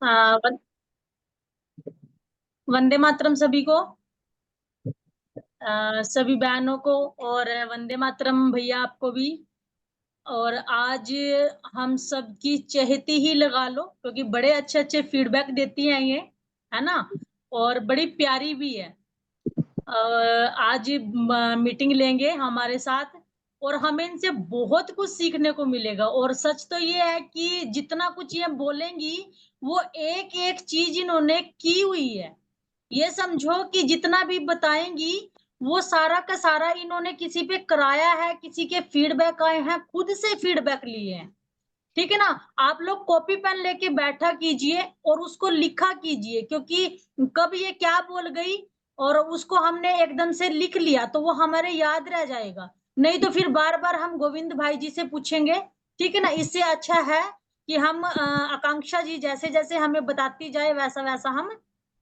One- Vande Mataram सभी को। सभी बहनों को। और वंदे मातरम भैया आपको भी। और आज हम सबकी चहेती ही लगा लो, क्योंकि बड़े अच्छे अच्छे फीडबैक देती हैं ये, है ना। और बड़ी प्यारी भी है। आज मीटिंग लेंगे हमारे साथ, और हमें इनसे बहुत कुछ सीखने को मिलेगा। और सच तो ये है कि जितना कुछ ये बोलेंगी, वो एक एक चीज इन्होंने की हुई है। ये समझो कि जितना भी बताएंगी, वो सारा का सारा इन्होंने किसी पे कराया है, किसी के फीडबैक आए हैं, खुद से फीडबैक लिए हैं। ठीक है ना। आप लोग कॉपी पेन लेके बैठा कीजिए और उसको लिखा कीजिए, क्योंकि कब ये क्या बोल गई और उसको हमने एकदम से लिख लिया तो वो हमारे याद रह जाएगा। नहीं तो फिर बार बार हम गोविंद भाई जी से पूछेंगे। ठीक है ना। इससे अच्छा है कि हम आकांक्षा जी जैसे जैसे हमें बताती जाए, वैसा वैसा हम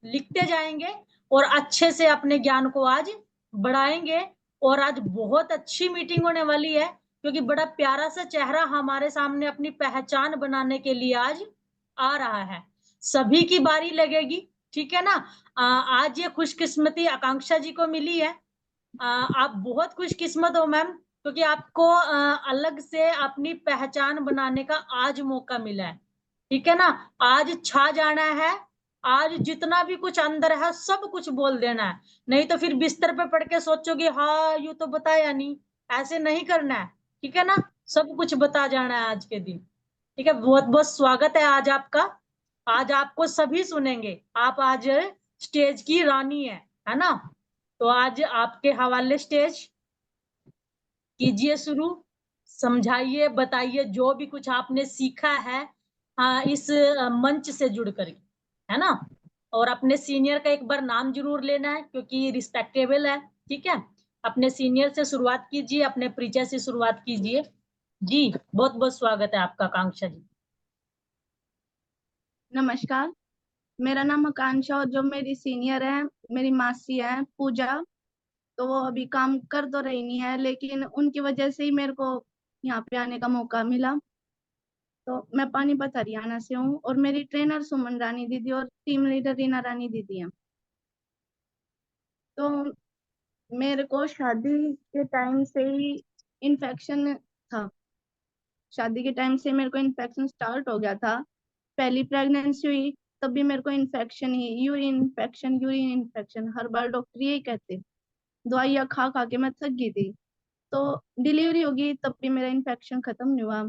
लिखते जाएंगे और अच्छे से अपने ज्ञान को आज बढ़ाएंगे। और आज बहुत अच्छी मीटिंग होने वाली है, क्योंकि बड़ा प्यारा सा चेहरा हमारे सामने अपनी पहचान बनाने के लिए आज आ रहा है। सभी की बारी लगेगी। ठीक है ना। आज ये खुशकिस्मती आकांक्षा जी को मिली है। आप बहुत खुशकिस्मत हो मैम, क्योंकि आपको अलग से अपनी पहचान बनाने का आज मौका मिला है। ठीक है ना। आज छा जाना है। आज जितना भी कुछ अंदर है सब कुछ बोल देना है। नहीं तो फिर बिस्तर पे पड़ के सोचोगे, हाँ यू तो बताया नहीं। ऐसे नहीं करना है। ठीक है ना। सब कुछ बता जाना है आज के दिन। ठीक है। बहुत बहुत स्वागत है आज आपका। आज आपको सभी सुनेंगे। आप आज स्टेज की रानी है ना। तो आज आपके हवाले स्टेज कीजिए शुरू। समझाइए, बताइए जो भी कुछ आपने सीखा है, इस मंच से जुड़ कर, है ना। और अपने सीनियर का एक बार नाम जरूर लेना है, क्योंकि रिस्पेक्टेबल है। ठीक है। अपने सीनियर से शुरुआत कीजिए, अपने परिचय से शुरुआत कीजिए। जी बहुत बहुत स्वागत है आपका आकांक्षा जी। नमस्कार। मेरा नाम आकांक्षा और जो मेरी सीनियर है, मेरी मासी है पूजा। तो वो अभी काम कर तो रही नहीं है, लेकिन उनकी वजह से ही मेरे को यहाँ पे आने का मौका मिला। तो मैं पानीपत हरियाणा से हूँ और मेरी ट्रेनर सुमन रानी दीदी और टीम लीडर रीना रानी दीदी है। तो मेरे को शादी के टाइम से ही इन्फेक्शन था। शादी के टाइम से मेरे को इन्फेक्शन स्टार्ट हो गया था। पहली प्रेगनेंसी हुई तब भी मेरे को इन्फेक्शन ही, यूरिन इन्फेक्शन, हर बार डॉक्टर यही कहते। दवाइयाँ खा खा के मैं थक गई थी। तो डिलीवरी होगी तब भी मेरा इन्फेक्शन खत्म नहीं हुआ।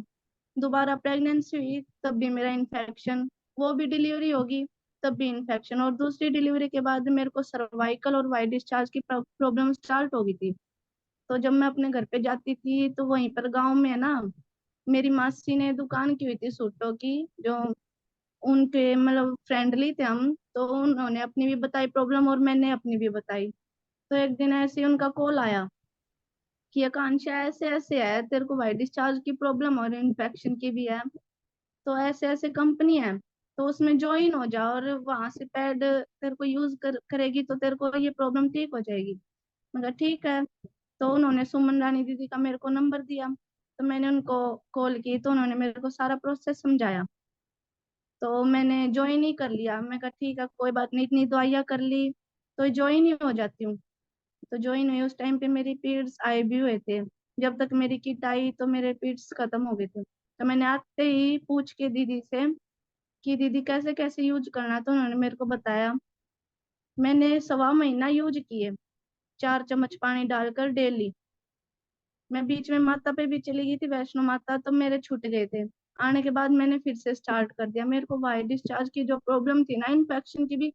दोबारा प्रेगनेंसी हुई तब भी मेरा इन्फेक्शन, वो भी डिलीवरी होगी तब भी इन्फेक्शन, और दूसरी डिलीवरी के बाद मेरे को सर्वाइकल और वाइट डिस्चार्ज की प्रॉब्लम स्टार्ट हो गई थी। तो जब मैं अपने घर पे जाती थी तो वहीं पर गांव में है ना, मेरी मासी ने दुकान की हुई थी सूटों की, जो उनके मतलब फ्रेंडली थे हम, तो उन्होंने अपनी भी बताई प्रॉब्लम और मैंने अपनी भी बताई। तो एक दिन ऐसे ही उनका कॉल आया कि आकांक्षा ऐसे ऐसे है, तेरे को वाइट डिस्चार्ज की प्रॉब्लम और इन्फेक्शन की भी है, तो ऐसे ऐसे कंपनी है, तो उसमें ज्वाइन हो जा और वहां से पैड तेरे को यूज करेगी तो तेरे को ये प्रॉब्लम ठीक हो जाएगी। मगर ठीक है। तो उन्होंने सुमन रानी दीदी का मेरे को नंबर दिया, तो मैंने उनको कॉल की तो उन्होंने मेरे को सारा प्रोसेस समझाया। तो मैंने ज्वाइन ही कर लिया। मैं कहा ठीक है कोई बात नहीं, इतनी दवाइयाँ कर ली तो ज्वाइन ही हो जाती हूँ। तो ज्वाइन हुई, उस टाइम पे मेरी पीरियड्स आए भी हुए थे। जब तक मेरी किट आई तो मेरे पीरियड्स खत्म हो गए थे। तो मैंने आते ही पूछ के दीदी से कि दीदी कैसे कैसे यूज करना, तो उन्होंने मेरे को बताया। मैंने सवा महीना यूज किए, 4 चम्मच पानी डालकर डेली। मैं बीच में माता पे भी चली गई थी, वैष्णो माता, तो मेरे छूट गए थे। आने के बाद मैंने फिर से स्टार्ट कर दिया। मेरे को वाइट डिस्चार्ज की जो प्रॉब्लम थी ना, इन्फेक्शन की भी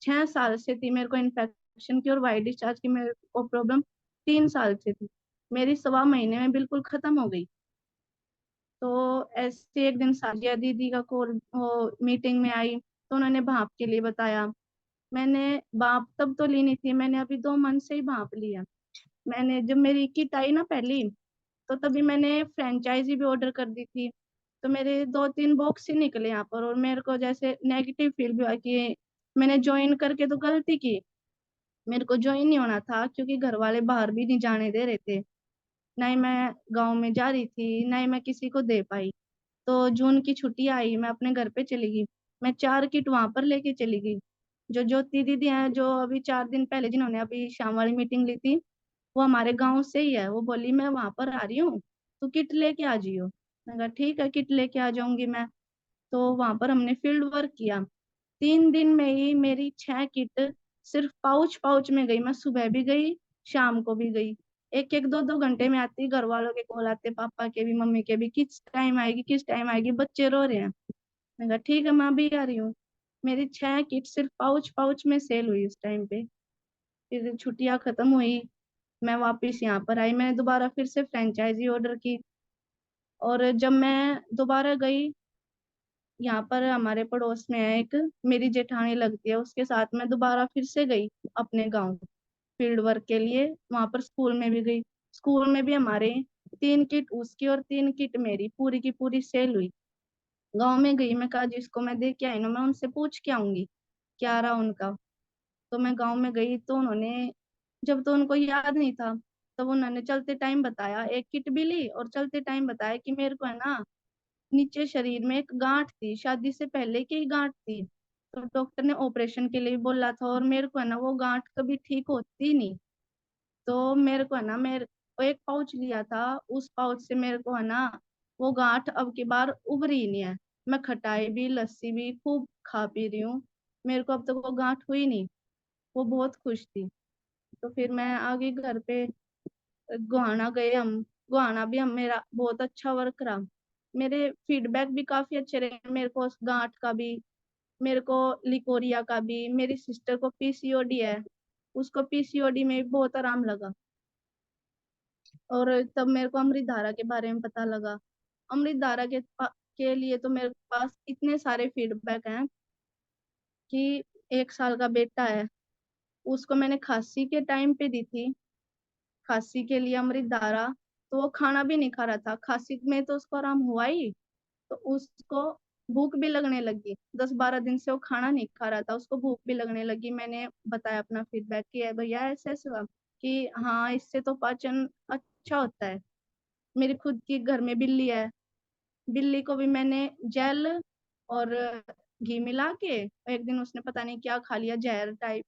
6 साल से थी मेरे को इन्फेक्शन की, और वाइट डिस्चार्ज की मेरे को प्रॉब्लम 3 साल से थी। मेरी सवा महीने में बिल्कुल खत्म हो गई। तो ऐसे एक दिन साजिया दीदी का कॉल, वो मीटिंग में आई तो उन्होंने भाप के लिए बताया। मैंने भाप तब तो ली नहीं थी, मैंने अभी 2 मंथ से ही भाप ली है। मैंने जब मेरी किट आई ना पहली, तो तभी मैंने फ्रेंचाइजी भी ऑर्डर कर दी थी। तो मेरे 2-3 बॉक्स ही निकले यहाँ पर, और मेरे को जैसे नेगेटिव फील भी हुआ कि मैंने ज्वाइन करके तो गलती की। मेरे को ज्वाइन नहीं होना था, क्योंकि घर वाले बाहर भी नहीं जाने दे रहे थे। ना ही मैं गाँव में जा रही थी, ना ही मैं किसी को दे पाई। तो जून की छुट्टी आई, मैं अपने घर पे चली गई। मैं 4 किट वहां पर लेके चली गई। जो ज्योति दीदी हैं, जो अभी 4 दिन पहले जिन्होंने अभी शाम वाली मीटिंग ली थी, वो हमारे गांव से ही है। वो बोली मैं वहां पर आ रही हूँ, तो किट लेके आ जियो। मैं कहा ठीक है, किट लेके आ जाऊंगी मैं। तो वहां पर हमने फील्ड वर्क किया। 3 दिन में ही मेरी 6 किट सिर्फ पाउच पाउच में गई। मैं सुबह भी गई, शाम को भी गई। एक एक 2 2 घंटे में आती, घर वालों के कॉल आते, पापा के भी मम्मी के भी, किस टाइम आएगी किस टाइम आएगी, बच्चे रो रहे हैं। मैं कहा ठीक है, मैं अभी आ रही हूँ। मेरी 6 किट सिर्फ पाउच पाउच में सेल हुई उस टाइम पे। फिर छुट्टियां खत्म हुई, मैं वापस यहाँ पर आई, मैंने दोबारा फिर से फ्रेंचाइजी ऑर्डर की। और जब मैं दोबारा गई, यहाँ पर हमारे पड़ोस में है एक, मेरी जेठानी लगती है, उसके साथ मैं दोबारा फिर से गई अपने गांव फील्ड वर्क के लिए। वहां पर स्कूल में भी गई। स्कूल में भी हमारे 3 किट उसकी और 3 किट मेरी पूरी की पूरी सेल हुई। गांव में गई, मैं कहा जिसको मैं दे के आई ना, मैं उनसे पूछ के आऊंगी क्या रहा उनका। तो मैं गांव में गई तो उन्होंने, जब तो उनको याद नहीं था, तब उन्होंने चलते टाइम बताया, एक किट भी ली और चलते टाइम बताया कि मेरे को है ना, नीचे शरीर में एक गांठ थी, शादी से पहले की गांठ थी। तो डॉक्टर ने ऑपरेशन के लिए बोला था, और मेरे को है ना वो गांठ कभी ठीक होती नहीं। तो मेरे को है ना, मेरे को एक पाउच लिया था, उस पाउच से मेरे को है ना वो गांठ अब की बार उभरी ही नहीं है। मैं खटाई भी लस्सी भी खूब खा पी रही हूँ, मेरे को अब तक वो गांठ हुई नहीं। वो बहुत खुश थी। तो फिर मैं आ गई घर पे। गुहाना गए हम। गुहाना भी हम मेरा बहुत अच्छा वर्क रहा। मेरे फीडबैक भी काफी अच्छे रहे मेरे को, उस गांठ का भी, मेरे को लिकोरिया का भी। मेरी सिस्टर को पीसीओडी है, उसको पीसीओडी में भी बहुत आराम लगा। और तब मेरे को अमृत धारा के बारे में पता लगा। अमृत धारा के लिए तो मेरे पास इतने सारे फीडबैक हैं कि 1 साल का बेटा है, उसको मैंने खांसी के टाइम पे दी थी, खांसी के लिए अमृत धारा। तो वो खाना भी नहीं खा रहा था, खांसी में तो उसको आराम हुआ ही। तो उसको भूख भी लगने लगी, 10 12 दिन से वो खाना नहीं खा रहा था, उसको भूख भी लगने लगी। मैंने बताया अपना फीडबैक कि "है भैया ऐसे ऐसे हुआ", कि हाँ इससे तो पाचन अच्छा होता है। मेरी खुद की घर में बिल्ली है, बिल्ली को भी मैंने जेल और घी मिला के, एक दिन उसने पता नहीं क्या खा लिया, जहर टाइप,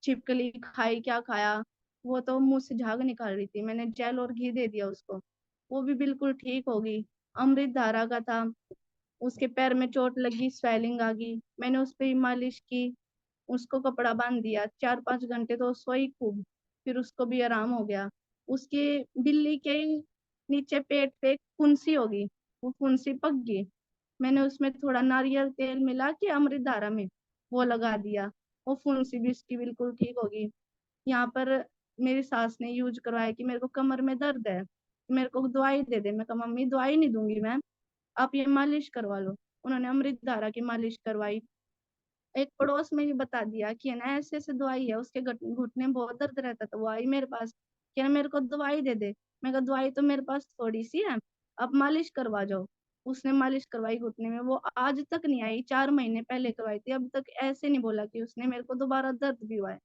छिपकली खाई क्या खाया, वो तो मुंह से झाग निकाल रही थी, मैंने जेल और घी दे दिया उसको, वो भी बिल्कुल ठीक हो गई। अमृत धारा का था, उसके पैर में चोट लगी, स्वेलिंग आ गई, मैंने उस पे ही मालिश की, उसको कपड़ा बांध दिया, 4 5 घंटे तो सोई खूब, फिर उसको भी आराम हो गया। उसकी बिल्ली के नीचे पेट पे एक फुंसी होगी, वो फुंसी पक गई, मैंने उसमें थोड़ा नारियल तेल मिला के अमृत धारा में वो लगा दिया, वो फुंसी भी उसकी बिल्कुल ठीक होगी। यहाँ पर मेरी सास ने यूज करवाया कि मेरे को कमर में दर्द है, मेरे को दवाई दे दे। मैं कहा मम्मी दवाई नहीं दूंगी मैं, आप ये मालिश करवा लो। उन्होंने अमृत धारा की मालिश करवाई। एक पड़ोस में भी बता दिया कि है ना ऐसे ऐसे दवाई है, उसके घुटने में बहुत दर्द रहता था, वो आई मेरे पास कि ना मेरे को दवाई दे दे। मैं कहा दवाई तो मेरे पास थोड़ी सी है, आप मालिश करवा जाओ। उसने मालिश करवाई घुटने में, वो आज तक नहीं आई, 4 महीने पहले करवाई थी, अब तक ऐसे नहीं बोला कि उसने मेरे को दोबारा दर्द भी हुआ है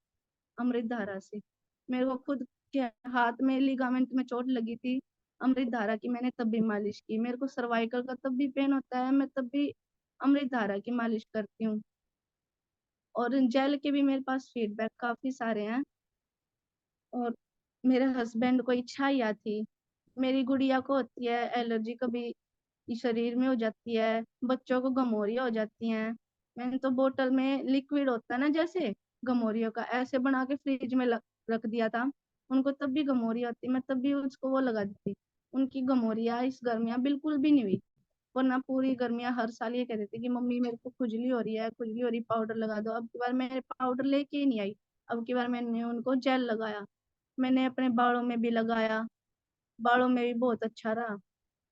अमृत धारा से। मेरे को खुद के हाथ में लिगामेंट में चोट लगी थी, अमृत धारा की मैंने तब भी मालिश की। मेरे को सर्वाइकल का तब भी पेन होता है, मैं तब भी अमृत धारा की मालिश करती हूँ। और जेल के भी मेरे पास फीडबैक काफी सारे हैं। और मेरे हस्बैंड को इच्छा ही थी, मेरी गुड़िया को होती है एलर्जी, कभी शरीर में हो जाती है, बच्चों को गमोरिया हो जाती हैं। मैंने तो बोतल में लिक्विड होता है ना जैसे गमोरियों का, ऐसे बना के फ्रिज में रख दिया था। उनको तब भी गमोरिया होती, मैं तब भी उसको वो लगा दी थी। उनकी गमोरिया इस गर्मियाँ बिल्कुल भी नहीं हुई। वरना पूरी गर्मियाँ हर साल ये कहते थे कि मम्मी मेरे को खुजली हो रही है, खुजली हो रही, पाउडर लगा दो। अब की बार मैंने पाउडर लेके ही नहीं आई, अब की बार मैंने उनको जेल लगाया। मैंने अपने बालों में भी लगाया, बालों में भी बहुत अच्छा रहा।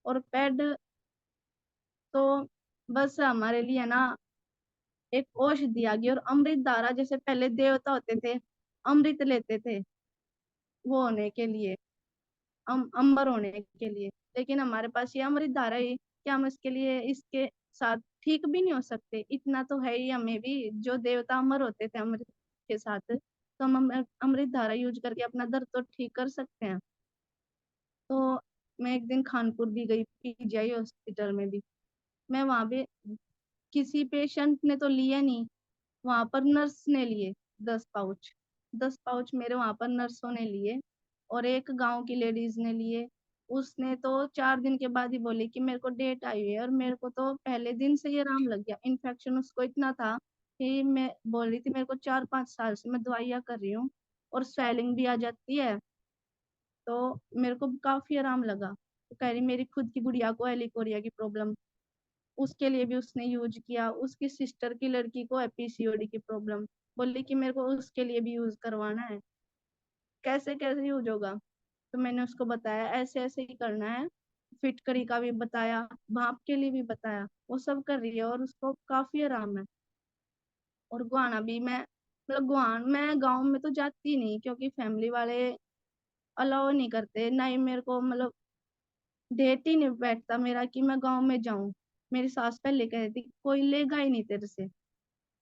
और पैड तो बस हमारे लिए ना एक औषधि आ गई। और अमृत धारा, जैसे पहले देवता होते थे अमृत लेते थे वो होने के लिए, अमर होने के लिए, लेकिन हमारे पास ये अमृत धारा है कि हम इसके लिए इसके साथ ठीक भी नहीं हो सकते। इतना तो है ही हमें भी, जो देवता अमर होते थे अमृत के साथ, तो हम अमृत धारा यूज करके अपना दर्द तो ठीक कर सकते हैं। तो मैं एक दिन खानपुर भी गई, पीजीआई हॉस्पिटल में भी, मैं वहां भी किसी पेशेंट ने तो लिए नहीं, वहां पर नर्स ने लिए 10 पाउच। 10 पाउच मेरे वहां पर नर्सों ने लिए, और एक गांव की लेडीज ने लिए। उसने तो 4 दिन के बाद ही बोली कि मेरे को डेट आई हुई है, और मेरे को तो पहले दिन से ही आराम लग गया। इन्फेक्शन उसको इतना था कि मैं बोल रही थी मेरे को 4-5 साल से मैं दवाइयाँ कर रही हूँ, और स्वेलिंग भी आ जाती है, तो मेरे को काफी आराम लगा। तो कह रही मेरी खुद की गुड़िया को एलिकोरिया की प्रॉब्लम, उसके लिए भी उसने यूज किया। उसकी सिस्टर की लड़की को है पीसीओडी की प्रॉब्लम, बोली कि मेरे को उसके लिए भी यूज करवाना है। कैसे कैसे यूज होगा? तो मैंने उसको बताया ऐसे ऐसे ही करना है। फिटकरी का भी बताया, भाप के लिए भी बताया, वो सब कर रही है और उसको काफी आराम है। और गुआना भी मैं, मतलब गुआन मैं गांव में तो जाती नहीं, क्योंकि फैमिली वाले अलाउ नहीं करते, ना ही मेरे को मतलब डेट ही नहीं बैठता मेरा कि मैं गांव में जाऊं। मेरी सास पहले कह रही थी कोई लेगा ही नहीं तेरे से,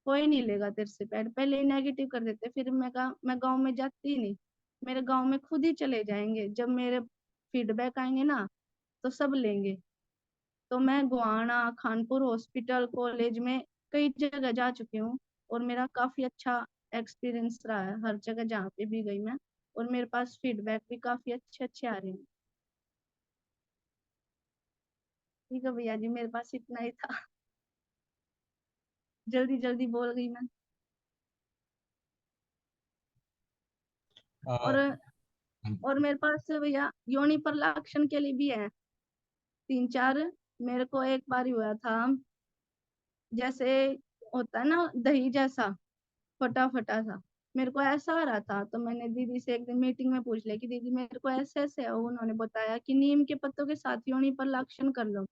कोई नहीं लेगा तेरे से पैड, पहले ही नेगेटिव कर देते। फिर मैं कहा मैं गांव में जाती ही नहीं, मेरे गांव में खुद ही चले जाएंगे, जब मेरे फीडबैक आएंगे ना तो सब लेंगे। तो मैं गुआना, खानपुर हॉस्पिटल, कॉलेज में कई जगह जा चुकी हूँ, और मेरा काफी अच्छा एक्सपीरियंस रहा है हर जगह जहाँ पे भी गई मैं, और मेरे पास फीडबैक भी काफी अच्छे अच्छे आ रहे हैं। ठीक है भैया जी, मेरे पास इतना ही था। जल्दी जल्दी बोल गई मैं। आ, और और मेरे पास भैया योनि पर लाक्षण के लिए भी है 3-4। मेरे को एक बार ही हुआ था, जैसे होता है ना दही जैसा, फटा फटा सा, मेरे को ऐसा आ रहा था। तो मैंने दीदी से एक दिन मीटिंग में पूछ लिया कि दीदी मेरे को ऐसे ऐसे है। उन्होंने बताया कि नीम के पत्तों के साथ योनि पर लाक्षण कर लो।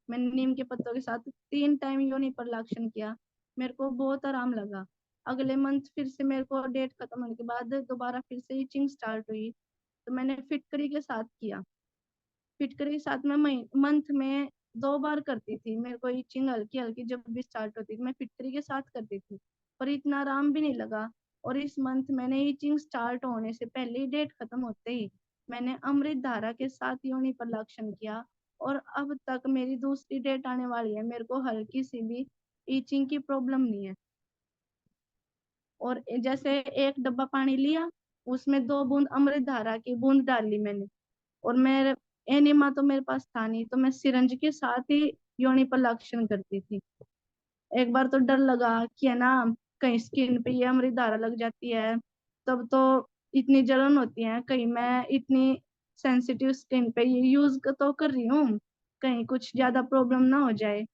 मैंने नीम के पत्तों के साथ 3 टाइम योनि पर लाक्षण किया, मेरे को बहुत आराम लगा। अगले मंथ फिर से मेरे को डेट खत्म होने के बाद दोबारा फिर से इचिंग स्टार्ट हुई, तो मैंने फिटकरी के साथ किया। फिटकरी के साथ मैं मंथ में 2 बार करती थी। मेरे को इचिंग हल्की हल्की जब भी स्टार्ट होती थी मैं फिटकरी के साथ करती थी, पर इतना आराम भी नहीं लगा। और इस मंथ मैंने इचिंग स्टार्ट होने से पहले ही, डेट खत्म होते ही, मैंने अमृत धारा के साथ योनि पर लाक्षण किया, और अब तक मेरी दूसरी डेट आने वाली है, मेरे को हल्की सी भी इचिंग की प्रॉब्लम नहीं है। और जैसे एक डब्बा पानी लिया, उसमें 2 बूंद अमृत धारा की बूंद डाल ली मैंने, और मेरे एनिमा तो मेरे पास था नहीं, तो मैं सिरंज के साथ ही योनि पर लक्षण करती थी। एक बार तो डर लगा कि है ना कहीं स्किन पे ये अमृत धारा लग जाती है, तब तो इतनी जलन होती है, कहीं मैं इतनी सेंसिटिव स्किन पे ये यूज तो कर रही हूँ, कहीं कुछ ज्यादा प्रॉब्लम ना हो जाए।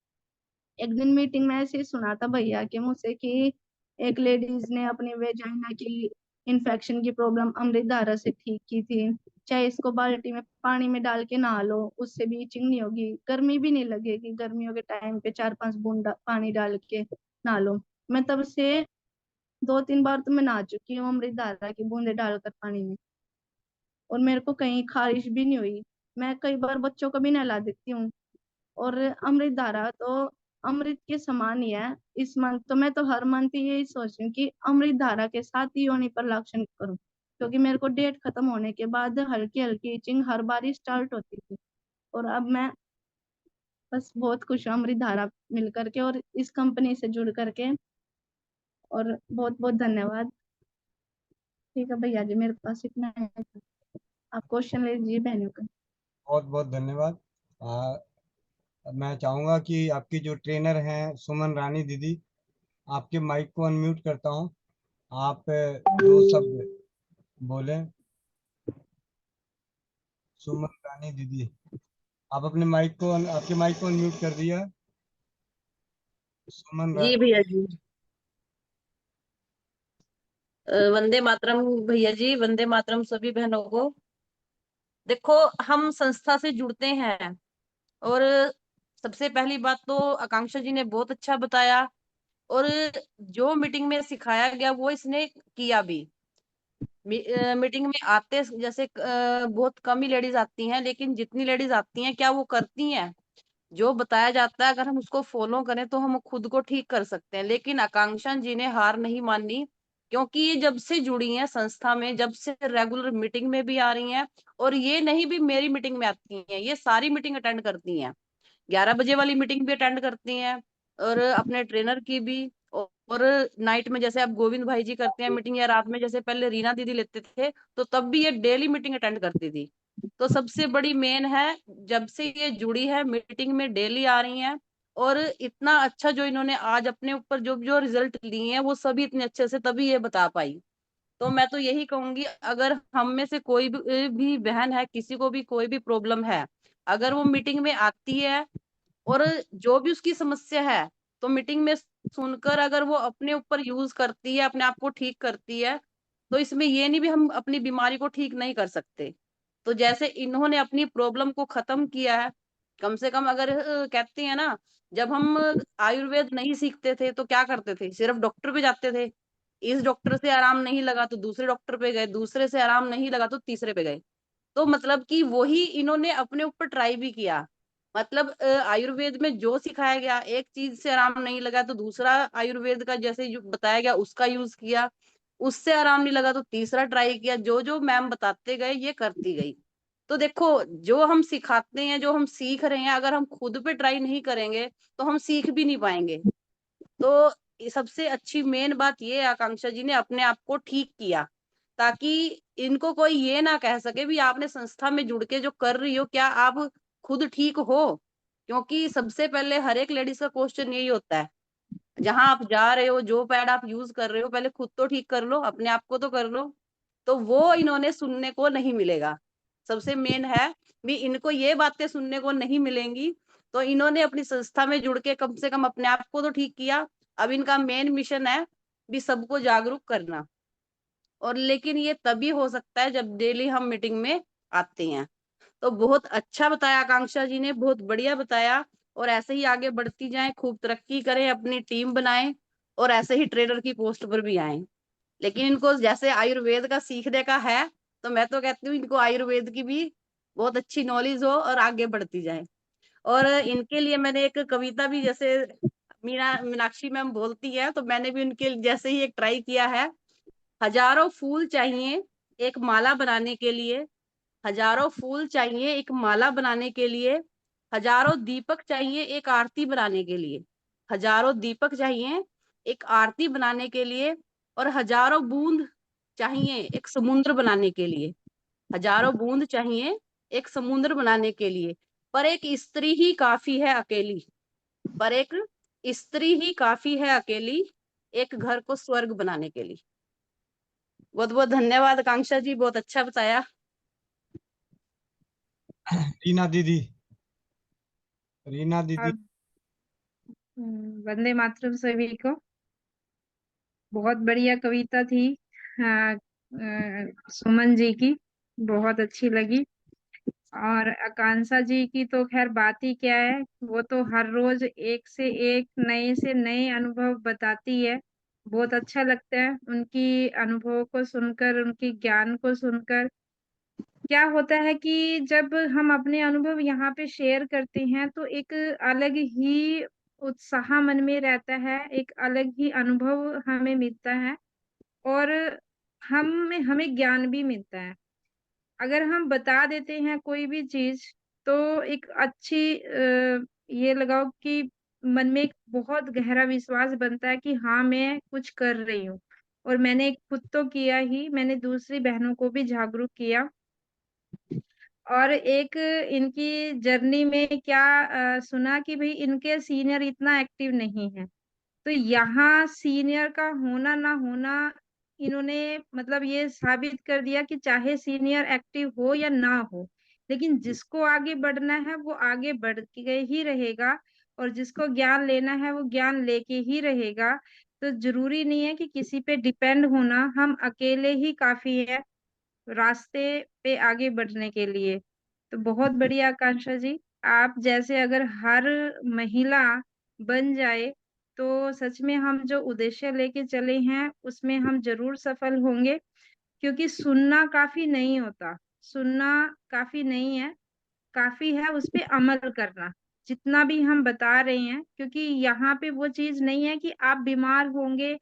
एक दिन मीटिंग में ऐसे ही सुना था भैया के मुंह से कि एक लेडीज ने अपनी वेजाइना की इन्फेक्शन की प्रॉब्लम अमृत धारा से ठीक की थी। चाहे इसको बाल्टी में पानी में डाल के नहा लो, उससे भी इचिंग नहीं होगी, गर्मी भी नहीं लगेगी, गर्मियों के टाइम पे 4-5 बूंद पानी डाल के नहा लो। मैं तब से 2-3 बार तो मैं नहा चुकी हूँ अमृत धारा की बूंदे डालकर पानी में, और मेरे को कहीं खारिश भी नहीं हुई। मैं कई बार बच्चों को भी नहला देती हूँ। और अमृत धारा तो अमृत के समान ही है। इस मंथ तो मैं तो हर मंथ यही सोच रही हूँ कि अमृत धारा के साथ ही योनि पर लाक्षण करूँ, क्योंकि मेरे को डेट खत्म होने के बाद हल्की हल्की इचिंग हर बार ही स्टार्ट होती थी। और अब मैं बस बहुत खुश हूँ अमृत धारा मिल करके और इस कंपनी से जुड़ करके। और बहुत बहुत धन्यवाद। ठीक है भैया जी, मेरे पास इतना है। आप क्वेश्चन ले लीजिए बहनों का। बहुत बहुत धन्यवाद। मैं चाहूंगा कि आपकी जो ट्रेनर हैं सुमन रानी दीदी, आपके माइक को अनम्यूट करता हूं। आप 2 शब्द बोलें। सुमन रानी दीदी, आप अपने माइक को, आपके माइक को अनम्यूट कर दिया है? सुमन जी रानी। भैया जी। वंदे मातरम भैया जी, वंदे मातरम सभी बहनों को। देखो, हम संस्था से जुड़ते हैं, और सबसे पहली बात तो आकांक्षा जी ने बहुत अच्छा बताया, और जो मीटिंग में सिखाया गया वो इसने किया भी। मीटिंग में आते जैसे बहुत कम ही लेडीज आती हैं, लेकिन जितनी लेडीज आती हैं क्या वो करती हैं? जो बताया जाता है अगर हम उसको फॉलो करें तो हम खुद को ठीक कर सकते हैं। लेकिन आकांक्षा जी ने हार नहीं मानी, क्योंकि ये जब से जुड़ी हैं संस्था में, जब से रेगुलर मीटिंग में भी आ रही हैं, और ये नहीं भी मेरी मीटिंग में आती हैं, ये सारी मीटिंग अटेंड करती हैं। 11 बजे वाली मीटिंग भी अटेंड करती हैं, और अपने ट्रेनर की भी। और नाइट में जैसे अब गोविंद भाई जी करते हैं मीटिंग, या रात में जैसे पहले रीना दीदी लेते थे, तो तब भी ये डेली मीटिंग अटेंड करती थी। तो सबसे बड़ी मेन है, जब से ये जुड़ी है मीटिंग में डेली आ रही हैं, और इतना अच्छा जो इन्होंने आज अपने ऊपर जो जो रिजल्ट लिए हैं वो सभी इतने अच्छे से तभी ये बता पाई। तो मैं तो यही कहूंगी, अगर हम में से कोई भी बहन है, किसी को भी कोई भी प्रॉब्लम है, अगर वो मीटिंग में आती है और जो भी उसकी समस्या है, तो मीटिंग में सुनकर अगर वो अपने ऊपर यूज करती है, अपने आप को ठीक करती है, तो इसमें ये नहीं भी हम अपनी बीमारी को ठीक नहीं कर सकते। तो जैसे इन्होंने अपनी प्रॉब्लम को खत्म किया है, कम से कम अगर कहते हैं ना, जब हम आयुर्वेद नहीं सीखते थे तो क्या करते थे, सिर्फ डॉक्टर पे जाते थे। इस डॉक्टर से आराम नहीं लगा तो दूसरे डॉक्टर पे गए, दूसरे से आराम नहीं लगा तो तीसरे पे गए। तो मतलब कि वही इन्होंने अपने ऊपर ट्राई भी किया। मतलब आयुर्वेद में जो सिखाया गया, एक चीज से आराम नहीं लगा तो दूसरा आयुर्वेद का जैसे जो बताया गया उसका यूज किया, उससे आराम नहीं लगा तो तीसरा ट्राई किया। जो जो मैम बताते गए ये करती गई। तो देखो, जो हम सिखाते हैं, जो हम सीख रहे हैं, अगर हम खुद पे ट्राई नहीं करेंगे तो हम सीख भी नहीं पाएंगे। तो ये सबसे अच्छी मेन बात ये है, आकांक्षा जी ने अपने आप को ठीक किया, ताकि इनको कोई ये ना कह सके भी आपने संस्था में जुड़ के जो कर रही हो, क्या आप खुद ठीक हो। क्योंकि सबसे पहले हर एक लेडीज का क्वेश्चन यही होता है, जहां आप जा रहे हो, जो पैड आप यूज कर रहे हो, पहले खुद तो ठीक कर लो, अपने आप को तो कर लो। तो वो इन्होंने सुनने को नहीं मिलेगा। सबसे मेन है भी इनको ये बातें सुनने को नहीं मिलेंगी। तो इन्होंने अपनी संस्था में जुड़ के कम से कम अपने आप को तो ठीक किया। अब इनका मेन मिशन है भी सबको जागरूक करना। और लेकिन ये तभी हो सकता है जब डेली हम मीटिंग में आते हैं। तो बहुत अच्छा बताया आकांक्षा जी ने, बहुत बढ़िया बताया। और ऐसे ही आगे बढ़ती जाएं, खूब तरक्की करें, अपनी टीम बनाएं, और ऐसे ही ट्रेनर की पोस्ट पर भी आए। लेकिन इनको जैसे आयुर्वेद का सीखने का है, तो मैं तो कहती हूँ इनको आयुर्वेद की भी बहुत अच्छी नॉलेज हो और आगे बढ़ती जाए। और इनके लिए मैंने एक कविता भी, जैसे मीनाक्षी मैम बोलती है, तो मैंने भी उनके जैसे ही एक ट्राई किया है। हजारों फूल चाहिए एक माला बनाने के लिए, हजारों फूल चाहिए एक माला बनाने के लिए, हजारों दीपक चाहिए एक आरती बनाने के लिए, हजारों दीपक चाहिए एक आरती बनाने के लिए, और हजारों बूंद चाहिए एक समुद्र बनाने के लिए, हजारों बूंद चाहिए एक समुद्र बनाने के लिए, पर एक स्त्री ही काफी है अकेली, पर एक स्त्री ही काफी है अकेली, एक घर को स्वर्ग बनाने के लिए। बहुत बहुत धन्यवाद आकांक्षा जी, बहुत अच्छा बताया। रीना दीदी, रीना दीदी। अब वंदे मातरम सभी को। बहुत बढ़िया कविता थी। हाँ, सुमन जी की बहुत अच्छी लगी। और आकांक्षा जी की तो खैर बात ही क्या है, वो तो हर रोज एक से एक नए से नए अनुभव बताती है। बहुत अच्छा लगता है उनकी अनुभव को सुनकर, उनकी ज्ञान को सुनकर। क्या होता है कि जब हम अपने अनुभव यहाँ पे शेयर करते हैं तो एक अलग ही उत्साह मन में रहता है, एक अलग ही अनुभव हमें मिलता है, और हमें ज्ञान भी मिलता है। अगर हम बता देते हैं कोई भी चीज, तो एक अच्छी ये लगाओ कि मन में एक बहुत गहरा विश्वास बनता है कि हाँ मैं कुछ कर रही हूँ। और मैंने खुद तो किया ही, मैंने दूसरी बहनों को भी जागरूक किया। और एक इनकी जर्नी में क्या सुना कि भाई इनके सीनियर इतना एक्टिव नहीं है। तो यहाँ सीनियर का होना ना होना, इन्होंने मतलब ये साबित कर दिया कि चाहे सीनियर एक्टिव हो या ना हो, लेकिन जिसको आगे बढ़ना है वो आगे बढ़ के ही रहेगा, और जिसको ज्ञान लेना है वो ज्ञान लेके ही रहेगा। तो जरूरी नहीं है कि किसी पे डिपेंड होना, हम अकेले ही काफी है रास्ते पे आगे बढ़ने के लिए। तो बहुत बढ़िया आकांक्षा जी, आप जैसे अगर हर महिला बन जाए तो सच में हम जो उद्देश्य लेके चले हैं उसमें हम जरूर सफल होंगे। क्योंकि सुनना काफी नहीं होता, सुनना काफी नहीं है, काफी है उस पे अमल करना, जितना भी हम बता रहे हैं। क्योंकि यहाँ पे वो चीज नहीं है कि आप बीमार होंगे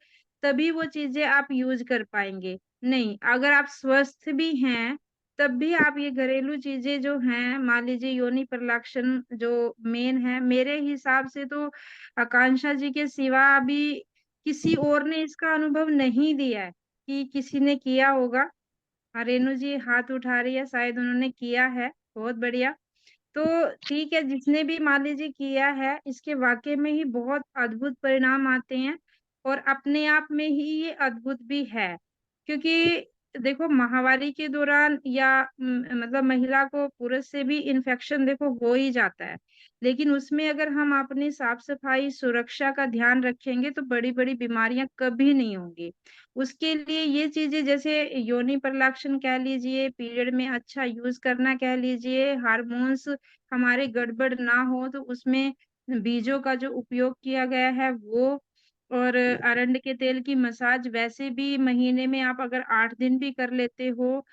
तभी वो चीजें आप यूज कर पाएंगे। नहीं, अगर आप स्वस्थ भी हैं तब भी आप ये घरेलू चीजें जो हैं, मान लीजिए योनि प्रलाक्षण जो मेन है, मेरे हिसाब से तो आकांक्षा जी के सिवा अभी किसी और ने इसका अनुभव नहीं दिया है कि किसी ने किया होगा। हाँ, रेणु जी हाथ उठा रही है, शायद उन्होंने किया है, बहुत बढ़िया। तो ठीक है, जिसने भी मान लीजिए किया है, इसके वाकई में ही बहुत अद्भुत परिणाम आते हैं और अपने आप में ही ये अद्भुत भी है। क्योंकि देखो माहवारी के दौरान या मतलब महिला को पुरुष से भी इन्फेक्शन देखो हो ही जाता है, लेकिन उसमें अगर हम अपनी साफ सफाई सुरक्षा का ध्यान रखेंगे तो बड़ी बड़ी बीमारियां कभी नहीं होंगी। उसके लिए ये चीजें जैसे योनि प्रलाक्षण कह लीजिए, पीरियड में अच्छा यूज करना कह लीजिए, हार्मोन्स हमारे गड़बड़ ना हो तो उसमें बीजों का जो उपयोग किया गया है वो, और अरंड के तेल की मसाज वैसे भी महीने में आप अगर 8 दिन भी कर लेते हो,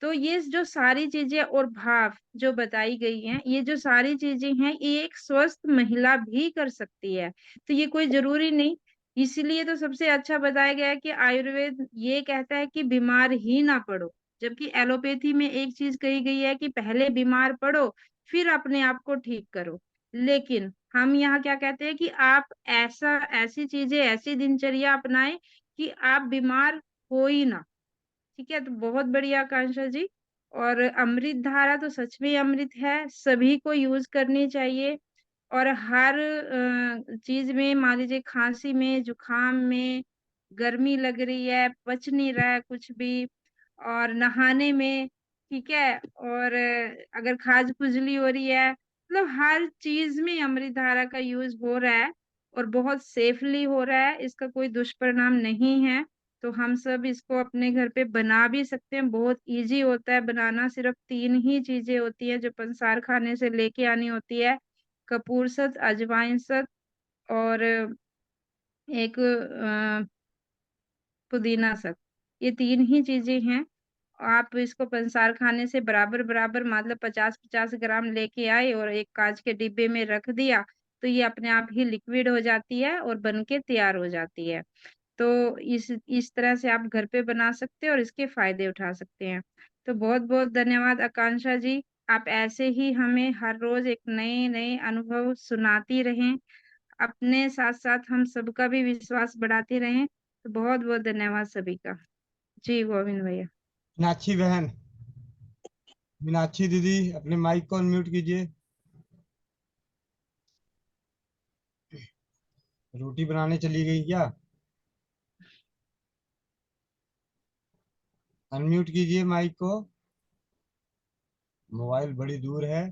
तो ये जो सारी चीजें और भाव जो बताई गई हैं, ये जो सारी चीजें हैं, ये एक स्वस्थ महिला भी कर सकती है। तो ये कोई जरूरी नहीं, इसीलिए तो सबसे अच्छा बताया गया है कि आयुर्वेद ये कहता है कि बीमार ही ना पड़ो, जबकि एलोपैथी में एक चीज कही गई है कि पहले बीमार पड़ो फिर अपने आप को ठीक करो। लेकिन हम यहाँ क्या कहते हैं कि आप ऐसी चीजें, ऐसी दिनचर्या अपनाएं कि आप बीमार हो ही ना। ठीक है, तो बहुत बढ़िया आकांक्षा जी। और अमृत धारा तो सच में अमृत है, सभी को यूज करनी चाहिए। और हर चीज में, मान लीजिए खांसी में, जुकाम में, गर्मी लग रही है, पच नहीं रहा है कुछ भी, और नहाने में, ठीक है, और अगर खाज खुजली हो रही है, मतलब हर चीज में अमृत धारा का यूज हो रहा है और बहुत सेफली हो रहा है, इसका कोई दुष्परिणाम नहीं है। तो हम सब इसको अपने घर पे बना भी सकते हैं, बहुत इजी होता है बनाना। सिर्फ 3 ही चीजें होती है जो पंसार खाने से लेके आनी होती है: कपूर सत, अजवाइन सत, और एक पुदीना सत। ये 3 ही चीजें हैं। आप इसको पंसार खाने से बराबर बराबर मतलब 50-50 ग्राम लेके आए और एक कांच के डिब्बे में रख दिया, तो ये अपने आप ही लिक्विड हो जाती है और बन के तैयार हो जाती है। तो इस तरह से आप घर पे बना सकते हैं और इसके फायदे उठा सकते हैं। तो बहुत बहुत धन्यवाद आकांक्षा जी, आप ऐसे ही हमें हर रोज एक नए नए अनुभव सुनाती रहें, अपने साथ साथ हम सबका भी विश्वास बढ़ाते रहें। तो बहुत बहुत धन्यवाद सभी का। जी गोविंद भैया। मीनाक्षी बहन, मीनाक्षी दीदी अपने माइक को अनम्यूट कीजिए। रोटी बनाने चली गई क्या? अनम्यूट कीजिए माइक को, मोबाइल बड़ी दूर है।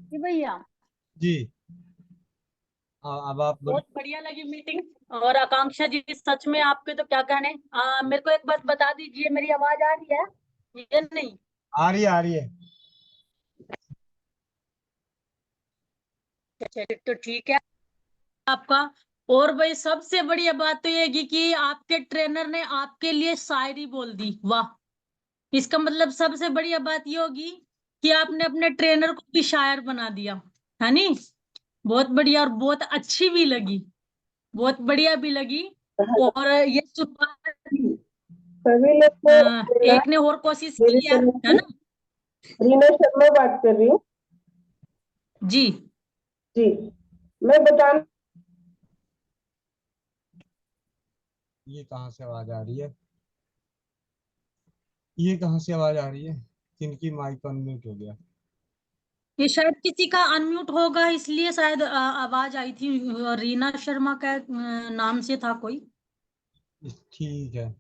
जी भैया, जी, अब आप बहुत बढ़िया लगी मीटिंग। और आकांक्षा जी सच में आपके तो क्या कहने। मेरे को एक बात बता दीजिए, मेरी आवाज आ रही है या नहीं? आ रही है, आ रही है। अच्छा, तो ठीक है आपका। और भाई सबसे बढ़िया बात तो ये है कि आपके ट्रेनर ने आपके लिए शायरी बोल दी, वाह। इसका मतलब सबसे बढ़िया बात ये होगी कि आपने अपने ट्रेनर को भी शायर बना दिया, है नी? बहुत बढ़िया, और बहुत अच्छी भी लगी, बहुत बढ़िया भी लगी। और ये शुरुआत सभी लोग को ना, एक ने और कोशिश मेरी की है ना? रीना शर्मा बात कर रही हूँ। जी जी, मैं बताना, ये कहाँ से आवाज आ रही है? ये कहाँ से आवाज आ रही है? किनकी माइक अनम्यूट हो गया? ये शायद किसी का अनम्यूट होगा, इसलिए शायद आवाज आई थी। रीना शर्मा का नाम से था कोई। ठीक है।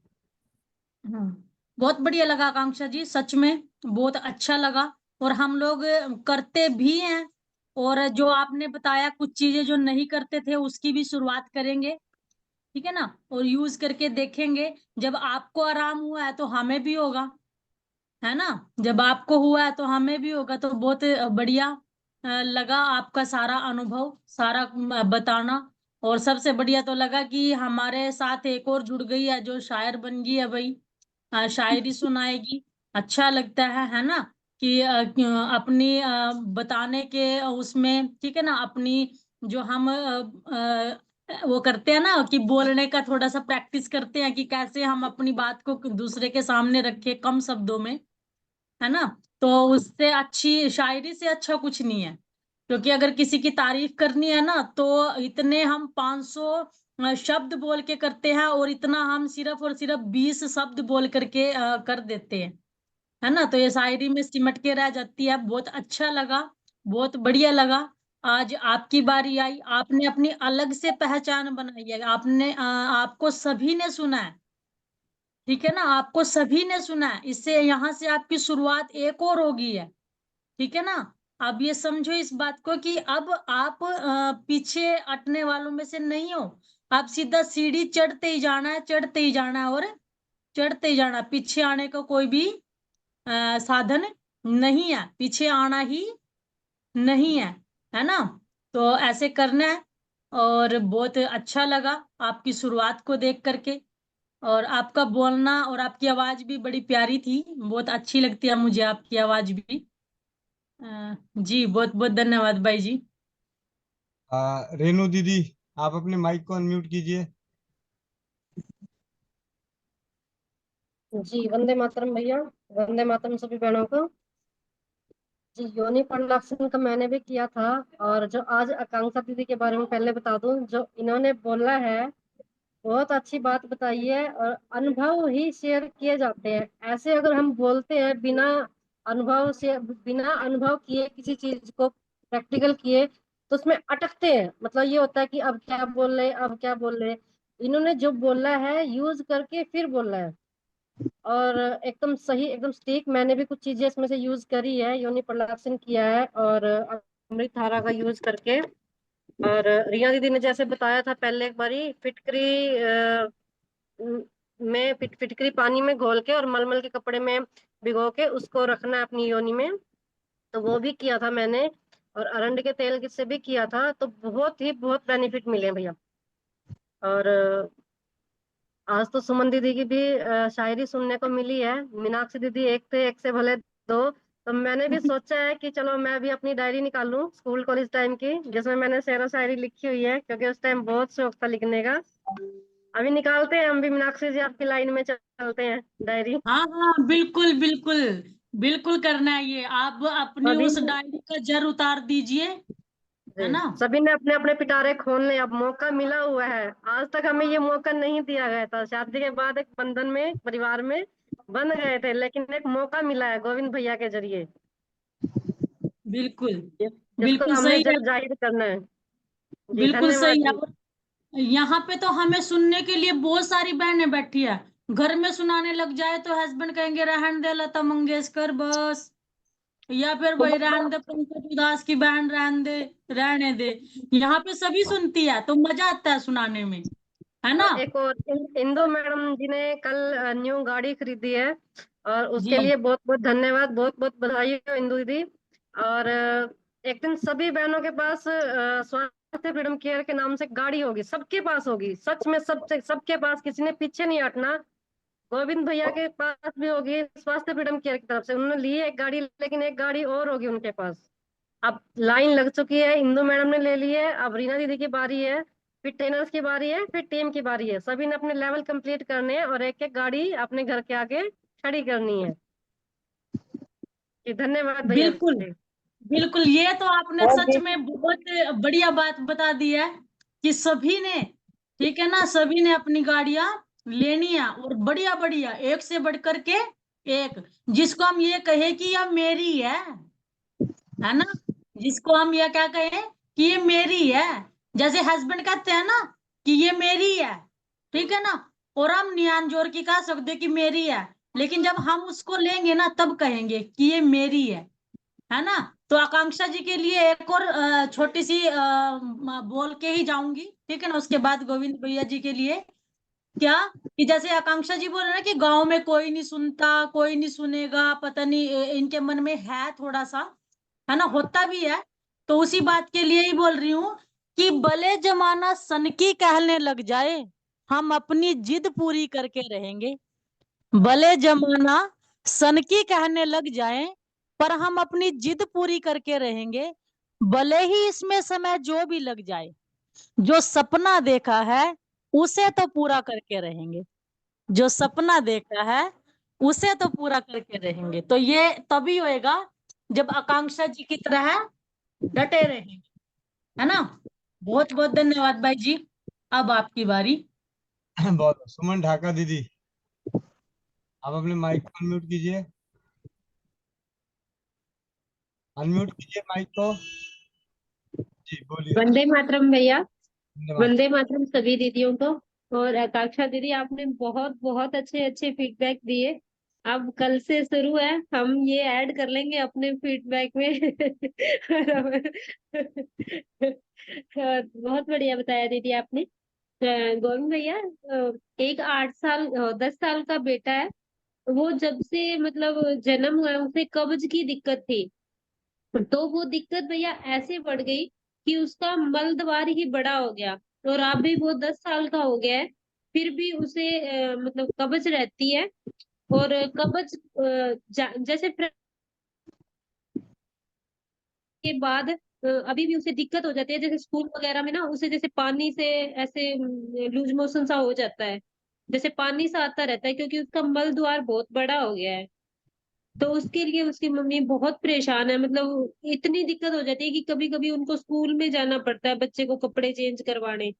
बहुत बढ़िया लगा आकांक्षा जी, सच में बहुत अच्छा लगा। और हम लोग करते भी हैं, और जो आपने बताया कुछ चीजें जो नहीं करते थे उसकी भी शुरुआत करेंगे, ठीक है ना? और यूज करके देखेंगे। जब आपको आराम हुआ है तो हमें भी होगा, है ना? जब आपको हुआ है तो हमें भी होगा। तो बहुत बढ़िया लगा आपका सारा अनुभव, सारा बताना। और सबसे बढ़िया तो लगा कि हमारे साथ एक और जुड़ गई है जो शायर बन गई है भाई, शायरी सुनाएगी। अच्छा लगता है ना? कि अपनी बताने के उसमें, ठीक है ना, अपनी जो हम वो करते हैं ना कि बोलने का थोड़ा सा प्रैक्टिस करते हैं कि कैसे हम अपनी बात को दूसरे के सामने रखें कम शब्दों में, है ना। तो उससे अच्छी शायरी से अच्छा कुछ नहीं है, क्योंकि अगर किसी की तारीफ करनी है ना तो इतने हम 500 शब्द बोल के करते हैं, और इतना हम सिर्फ और सिर्फ 20 शब्द बोल करके कर देते हैं, है ना। तो ये शायरी में सिमट के रह जाती है। बहुत अच्छा लगा, बहुत बढ़िया लगा। आज आपकी बारी आई, आपने अपनी अलग से पहचान बनाई है, आपने आपको सभी ने सुना है, ठीक है ना, आपको सभी ने सुना है। इससे यहाँ से आपकी शुरुआत एक और होगी है, ठीक है ना। अब ये समझो इस बात को कि अब आप पीछे हटने वालों में से नहीं हो। आप सीधा सीढ़ी चढ़ते ही जाना है, चढ़ते ही जाना है, और चढ़ते ही जाना। पीछे आने का कोई भी साधन नहीं है, पीछे आना ही नहीं है ना। तो ऐसे करना है। और बहुत अच्छा लगा आपकी शुरुआत को देख करके, और आपका बोलना और आपकी आवाज भी बड़ी प्यारी थी, बहुत अच्छी लगती है मुझे आपकी आवाज भी। जी बहुत बहुत धन्यवाद भाई जी। रेनू दीदी, आप अपने माइक को अनम्यूट कीजिए। जी वंदे मातरम भैया, वंदे मातरम सभी बहनों को। जी योनि प्रोडक्शन का मैंने भी किया था। और जो आज आकांक्षा दीदी के बारे में पहले बता दूं, जो इन्होंने बोला है बहुत अच्छी बात बताई है। और अनुभव ही शेयर किए जाते हैं। ऐसे अगर हम बोलते हैं बिना अनुभव से, बिना अनुभव किए किसी चीज को प्रैक्टिकल किए, तो उसमें अटकते हैं। मतलब ये होता है कि अब क्या बोल रहे, अब क्या बोल रहे। इन्होंने जो बोला है यूज करके फिर बोला है, और एकदम सही, एकदम सटीक। मैंने भी कुछ चीजें इसमें से यूज करी है, योनि प्रोडक्शन किया है, और अमृत धारा का यूज करके। और रिया दीदी ने जैसे बताया था पहले एक बारी, फिटकरी में फिटकरी पानी में घोल के और मलमल के कपड़े में भिगो के उसको रखना है अपनी योनि में। तो वो भी किया था मैंने। और अरंडी के तेल से भी किया था। तो बहुत ही बहुत बेनिफिट मिले हैं भैया। और आज तो सुमन दीदी की भी शायरी सुनने को मिली है। मीनाक्षी दीदी एक थे, एक से भले दो। तो मैंने भी सोचा है कि चलो मैं भी अपनी डायरी निकालूं स्कूल कॉलेज टाइम की, जिसमें मैंने शेरो शायरी लिखी हुई है, क्योंकि उस टाइम बहुत शौक था लिखने का। अभी निकालते हैं हम भी, मीनाक्षी जी आपकी लाइन में चलते हैं डायरी। हाँ हाँ बिल्कुल बिल्कुल, बिल्कुल करना है ये। आप अपनी अभी उस डायरी का जर उतार दीजिए, है जी ना। सभी ने अपने अपने पिटारे खोलने, अब मौका मिला हुआ है। आज तक हमें ये मौका नहीं दिया गया था। शादी के बाद एक बंधन में, परिवार में बंध गए थे, लेकिन एक मौका मिला है गोविंद भैया के जरिए, बिल्कुल जिसको बिल्कुल हमने सही है, जग जाहिर करना है। जी बिल्कुल धन्यवाद सही है। जी। और यहाँ पे तो हमें सुनने के लिए बहुत सारी बहनें बैठी है। घर में सुनाने लग जाए तो हस्बैंड कहेंगे रहन दे लता मंगेशकर बस, या फिर भाई रहन दे पंकज उधास की बहन, रहन दे, रहने दे। यहाँ पे सभी सुनती है तो मजा आता है सुनाने में, है ना। और एक और इंदु मैडम जी ने कल न्यू गाड़ी खरीदी है, और जी उसके लिए बहुत बहुत धन्यवाद, बहुत बहुत बधाई हो इंदु दीदी। और एक दिन सभी बहनों के पास स्वास्थ्य फ्रीडम केयर के नाम से गाड़ी होगी, सबके पास होगी। सच में सबसे, सबके पास, किसी ने पीछे नहीं हटना। गोविंद भैया के पास भी होगी स्वास्थ्य फ्रीडम केयर की तरफ से, उन्होंने ली है एक गाड़ी, लेकिन एक गाड़ी और होगी उनके पास। अब लाइन लग चुकी है, इंदु मैडम ने ले ली है, अब रीना दीदी की बारी है, फिर ट्रेनर्स की बारी है, फिर टीम की बारी है। सभी ने अपने लेवल कंप्लीट करने हैं और एक एक गाड़ी अपने घर के आगे खड़ी करनी है। जी धन्यवाद भैया बिल्कुल जी। बिल्कुल, ये तो आपने और सच में बहुत बढ़िया बात बता दी है कि सभी ने, ठीक है ना, सभी ने अपनी गाड़ियां लेनी है, और बढ़िया बढ़िया एक से बढ़कर के एक, जिसको हम ये कहे कि यह मेरी है ना। जिसको हम ये क्या कहें कि ये मेरी है, जैसे हस्बैंड कहते हैं ना कि ये मेरी है, ठीक है ना। और हम नियान जोर की कह सकते कि मेरी है, लेकिन जब हम उसको लेंगे ना तब कहेंगे कि ये मेरी है ना। तो आकांक्षा जी के लिए एक और छोटी सी बोल के ही जाऊंगी, ठीक है ना। उसके बाद गोविंद भैया जी के लिए क्या, कि जैसे आकांक्षा जी बोल रहे हैं कि गांव में कोई नहीं सुनता, कोई नहीं सुनेगा, पता नहीं इनके मन में है थोड़ा सा, है ना, होता भी है। तो उसी बात के लिए ही बोल रही हूँ कि भले जमाना सनकी कहने लग जाए, हम अपनी जिद पूरी करके रहेंगे। भले जमाना सनकी कहने लग जाए, पर हम अपनी जिद पूरी करके रहेंगे। भले ही इसमें समय जो भी लग जाए, जो सपना देखा है उसे तो पूरा करके रहेंगे, जो सपना देखा है उसे तो पूरा करके रहेंगे। तो ये तभी होएगा जब आकांक्षा जी की तरह डटे रहेंगे, है ना। बहुत बहुत धन्यवाद भाई जी। अब आपकी बारी। बहुत सुमन ढाका दीदी, आप अपने माइक को अनम्यूट कीजिए, अनम्यूट कीजिए माइक को। जी बोलिए। वंदे मातरम भैया। धन्यवाद। वंदे मातरम सभी दीदियों को। और आकांक्षा दीदी, आपने बहुत बहुत अच्छे अच्छे फीडबैक दिए। अब कल से शुरू है, हम ये ऐड कर लेंगे अपने फीडबैक में। बहुत बढ़िया बताया दीदी आपने। गोविंद भैया, एक 8 साल 10 साल का बेटा है। वो जब से मतलब जन्म हुआ है, उसे कब्ज की दिक्कत थी। तो वो दिक्कत भैया ऐसे बढ़ गई कि उसका मल द्वार ही बड़ा हो गया। और अभी वो 10 साल का हो गया है, फिर भी उसे मतलब कब्ज रहती है। और कब्ज जैसे के बाद अभी भी उसे दिक्कत हो जाती है। जैसे स्कूल वगैरह में ना, उसे जैसे पानी से ऐसे लूज मोशन सा हो जाता है, जैसे पानी सा आता रहता है, क्योंकि उसका मल द्वार बहुत बड़ा हो गया है। तो उसके लिए उसकी मम्मी बहुत परेशान है। मतलब इतनी दिक्कत हो जाती है कि कभी कभी उनको स्कूल में जाना पड़ता है बच्चे को कपड़े चेंज करवाने।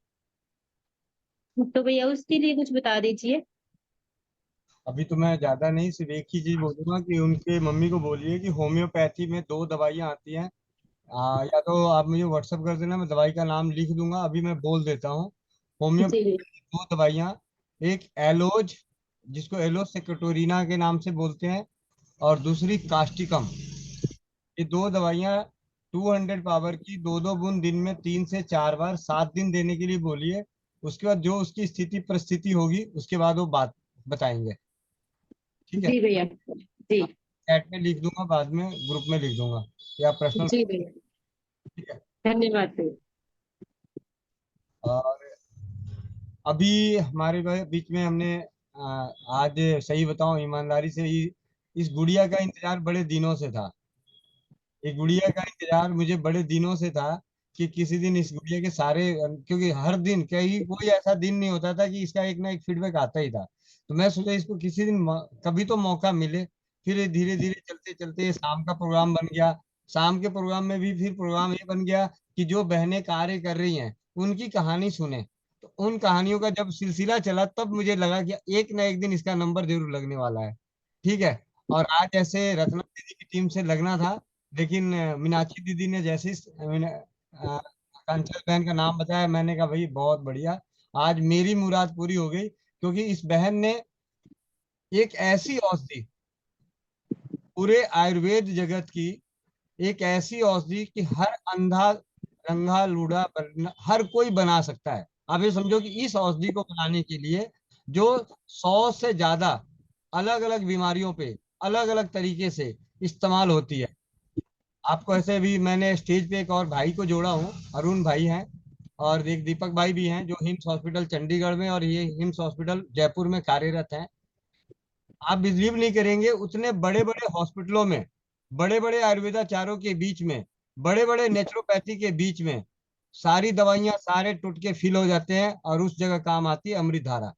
तो भैया उसके लिए कुछ बता दीजिए। अभी तो मैं ज्यादा नहीं, सिर्फ एक ही चीज बोलूंगा कि उनके मम्मी को बोलिए कि होम्योपैथी में 2 दवाइयाँ आती हैं। या तो आप मुझे व्हाट्सअप कर देना, मैं दवाई का नाम लिख दूंगा, अभी मैं बोल देता हूँ। जी होम्योपैथी की 2 दवाइयाँ, एक एलोज, जिसको एलोज सेक्रेटोरिना के नाम से बोलते हैं, और दूसरी कास्टिकम। ये 2 दवाइयाँ 200 पावर की, 2 2 बूंद दिन में 3 से 4 बार 7 दिन देने के लिए बोलिए। उसके बाद जो उसकी स्थिति परिस्थिति होगी उसके बाद वो बात बताएंगे। ठीक है। जी भैया। जी। चैट में लिख दूंगा, बाद में ग्रुप में लिख दूंगा, या पर्सनल। जी भैया। ठीक है। धन्यवाद भैया। और अभी हमारे बीच में हमने आज सही बताऊं ईमानदारी से ही, इस गुड़िया का इंतजार बड़े दिनों से था। ये गुड़िया का इंतजार मुझे बड़े दिनों से था कि किसी दिन इस गुड़िया के सारे, क्योंकि हर दिन कहीं कोई ऐसा दिन नहीं होता था कि इसका एक ना एक फीडबैक आता ही था। तो मैं सोचा इसको किसी दिन कभी तो मौका मिले। फिर धीरे धीरे चलते चलते शाम का प्रोग्राम बन गया। शाम के प्रोग्राम में भी फिर प्रोग्राम ये बन गया कि जो बहनें कार्य कर रही हैं उनकी कहानी सुने। तो उन कहानियों का जब सिलसिला चला तब मुझे लगा कि एक ना एक दिन इसका नंबर जरूर लगने वाला है। ठीक है। और आज ऐसे रत्ना दीदी की टीम से लगना था, लेकिन मीनाक्षी दीदी ने जैसे कांचन बहन का नाम बताया, मैंने कहा भाई बहुत बढ़िया, आज मेरी मुराद पूरी हो गई, क्योंकि इस बहन ने एक ऐसी औषधि पूरे आयुर्वेद जगत की, एक ऐसी औषधि कि हर अंधा रंगा लूढ़ा हर कोई बना सकता है। आप ये समझो कि इस औषधि को बनाने के लिए जो 100 से ज्यादा अलग अलग बीमारियों पे अलग अलग तरीके से इस्तेमाल होती है। आपको ऐसे भी मैंने स्टेज पे एक और भाई को जोड़ा हूँ, अरुण भाई हैं, और एक दीपक भाई भी हैं जो हिम्स हॉस्पिटल चंडीगढ़ में और ये हिम्स हॉस्पिटल जयपुर में कार्यरत हैं। आप बिलीव नहीं करेंगे, उतने बड़े बड़े हॉस्पिटलों में, बड़े बड़े आयुर्वेदाचार्यों के बीच में, बड़े बड़े नेचुरोपैथी के बीच में सारी दवाइयां सारे टुटके फिल हो जाते हैं, और उस जगह काम आती है अमृत धारा।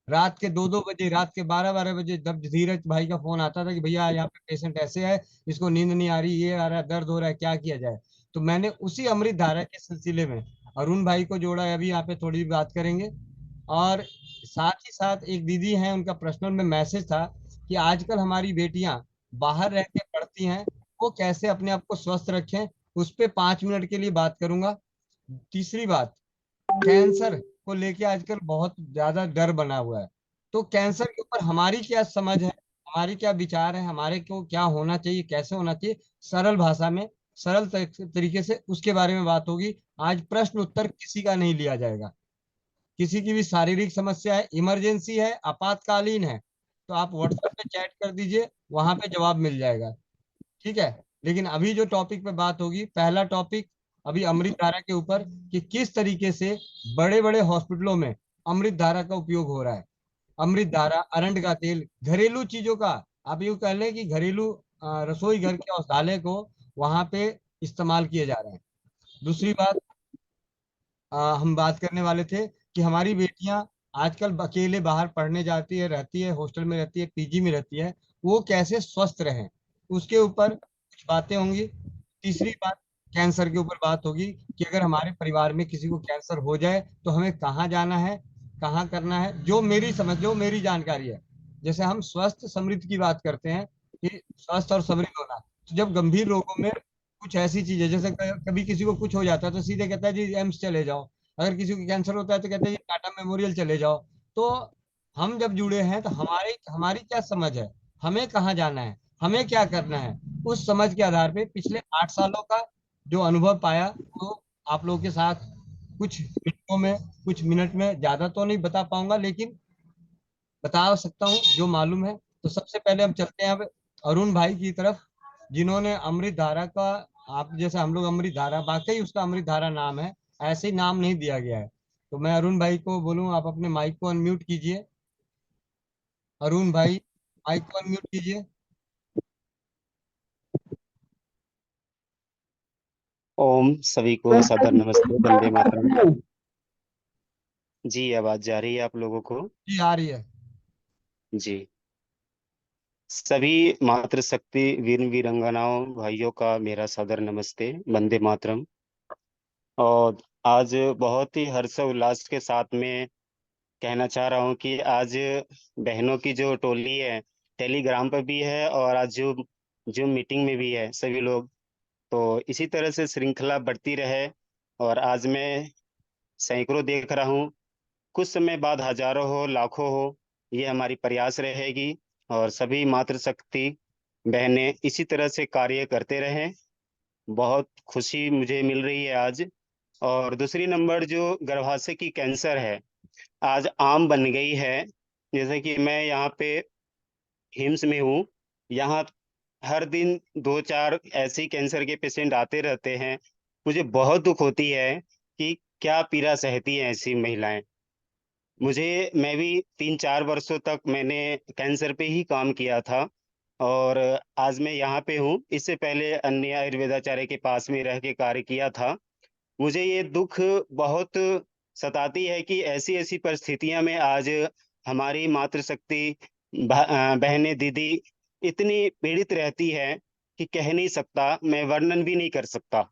रात के 2 2 बजे, रात के 12 12 बजे जब धीरज भाई का फोन आता था कि भैया यहाँ पे पेशेंट ऐसे है, इसको नींद नहीं आ रही, ये आ रहा है, दर्द हो रहा है, क्या किया जाए, तो मैंने उसी अमृत धारा के सिलसिले में अरुण भाई को जोड़ा है। अभी यहाँ पे थोड़ी बात करेंगे। और साथ ही साथ एक दीदी हैं, उनका पर्सनल में मैसेज था कि आजकल हमारी बेटियां बाहर रह के पढ़ती हैं, वो कैसे अपने आप को स्वस्थ रखें, उस पर 5 मिनट के लिए बात करूंगा। तीसरी बात, कैंसर को लेके आजकल बहुत ज्यादा डर बना हुआ है। तो कैंसर के ऊपर हमारी क्या समझ है, हमारी क्या विचार है, हमारे को क्या होना चाहिए, कैसे होना चाहिए, सरल भाषा में सरल तरीके से उसके बारे में बात होगी। आज प्रश्न उत्तर किसी का नहीं लिया जाएगा। किसी की भी शारीरिक समस्या है, इमरजेंसी है, आपातकालीन है, तो आप व्हाट्सएप पे चैट कर दीजिए, वहां पे जवाब मिल जाएगा। ठीक है। लेकिन अभी जो टॉपिक पे बात होगी, पहला टॉपिक अभी अमृत धारा के ऊपर, कि किस तरीके से बड़े बड़े हॉस्पिटलों में अमृत धारा का उपयोग हो रहा है। अमृत धारा, अरंड का तेल, घरेलू चीजों का, आप यूं कह लें कि घरेलू रसोई घर के औषधालय को वहां पे इस्तेमाल किए जा रहे हैं। दूसरी बात, हम बात करने वाले थे कि हमारी बेटियां आजकल अकेले बाहर पढ़ने जाती है, रहती है, हॉस्टल में रहती है, पीजी में रहती है, वो कैसे स्वस्थ रहें, उसके ऊपर कुछ बातें होंगी। तीसरी बात, कैंसर के ऊपर बात होगी कि अगर हमारे परिवार में किसी को कैंसर हो जाए तो हमें कहाँ जाना है, कहाँ करना है। जो मेरी जानकारी है, जैसे हम स्वस्थ समृद्ध की बात करते हैं कि स्वस्थ और समृद्ध होना, तो जब गंभीर रोगों में कुछ ऐसी चीजें, जैसे कभी किसी को कुछ हो जाता है तो सीधे कहता है जी एम्स चले जाओ, अगर किसी को कैंसर होता है तो कहते हैं जी टाटा मेमोरियल चले जाओ। तो हम जब जुड़े हैं तो हमारी हमारी क्या समझ है, हमें कहाँ जाना है, हमें क्या करना है, उस समझ के आधार पे पिछले 8 सालों का जो अनुभव पाया वो आप लोगों के साथ कुछ मिनटों में, कुछ मिनट में, ज्यादा तो नहीं बता पाऊंगा लेकिन बता सकता हूँ जो मालूम है। तो सबसे पहले हम चलते हैं अब अरुण भाई की तरफ, जिन्होंने अमृत धारा का, आप जैसे हम लोग अमृत धारा, वाकई उसका अमृत धारा नाम है, ऐसे ही नाम नहीं दिया गया है। तो मैं अरुण भाई को बोलूँ, आप अपने माइक को अनम्यूट कीजिए। अरुण भाई, माइक को अनम्यूट कीजिए। ओम सभी को सादर नमस्ते, वंदे मातरम। जी आवाज जा रही है आप लोगों को? जी आ रही है। जी, सभी मातृशक्ति वीर वीरंगनाओं भाइयों का मेरा सादर नमस्ते, वंदे मातरम। और आज बहुत ही हर्ष उल्लास के साथ में कहना चाह रहा हूँ कि आज बहनों की जो टोली है टेलीग्राम पर भी है और आज जो जो मीटिंग में भी है सभी लोग। तो इसी तरह से श्रृंखला बढ़ती रहे और आज मैं सैकड़ों देख रहा हूँ, कुछ समय बाद हजारों हो, लाखों हो, ये हमारी प्रयास रहेगी। और सभी मातृशक्ति बहनें इसी तरह से कार्य करते रहें। बहुत खुशी मुझे मिल रही है आज। और दूसरी नंबर, जो गर्भाशय की कैंसर है आज आम बन गई है। जैसे कि मैं यहाँ पे हिम्स में हूँ, यहाँ हर दिन 2-4 ऐसे कैंसर के पेशेंट आते रहते हैं। मुझे बहुत दुख होती है कि क्या पीड़ा सहती हैं ऐसी महिलाएं। मैं भी 3-4 वर्षों तक मैंने कैंसर पे ही काम किया था और आज मैं यहाँ पे हूँ। इससे पहले अन्य आयुर्वेदाचार्य के पास में रह के कार्य किया था। मुझे ये दुख बहुत सताती है कि ऐसी ऐसी परिस्थितियां में आज हमारी मातृशक्ति बहनें, दीदी इतनी पीड़ित रहती है कि कह नहीं सकता, मैं वर्णन भी नहीं कर सकता।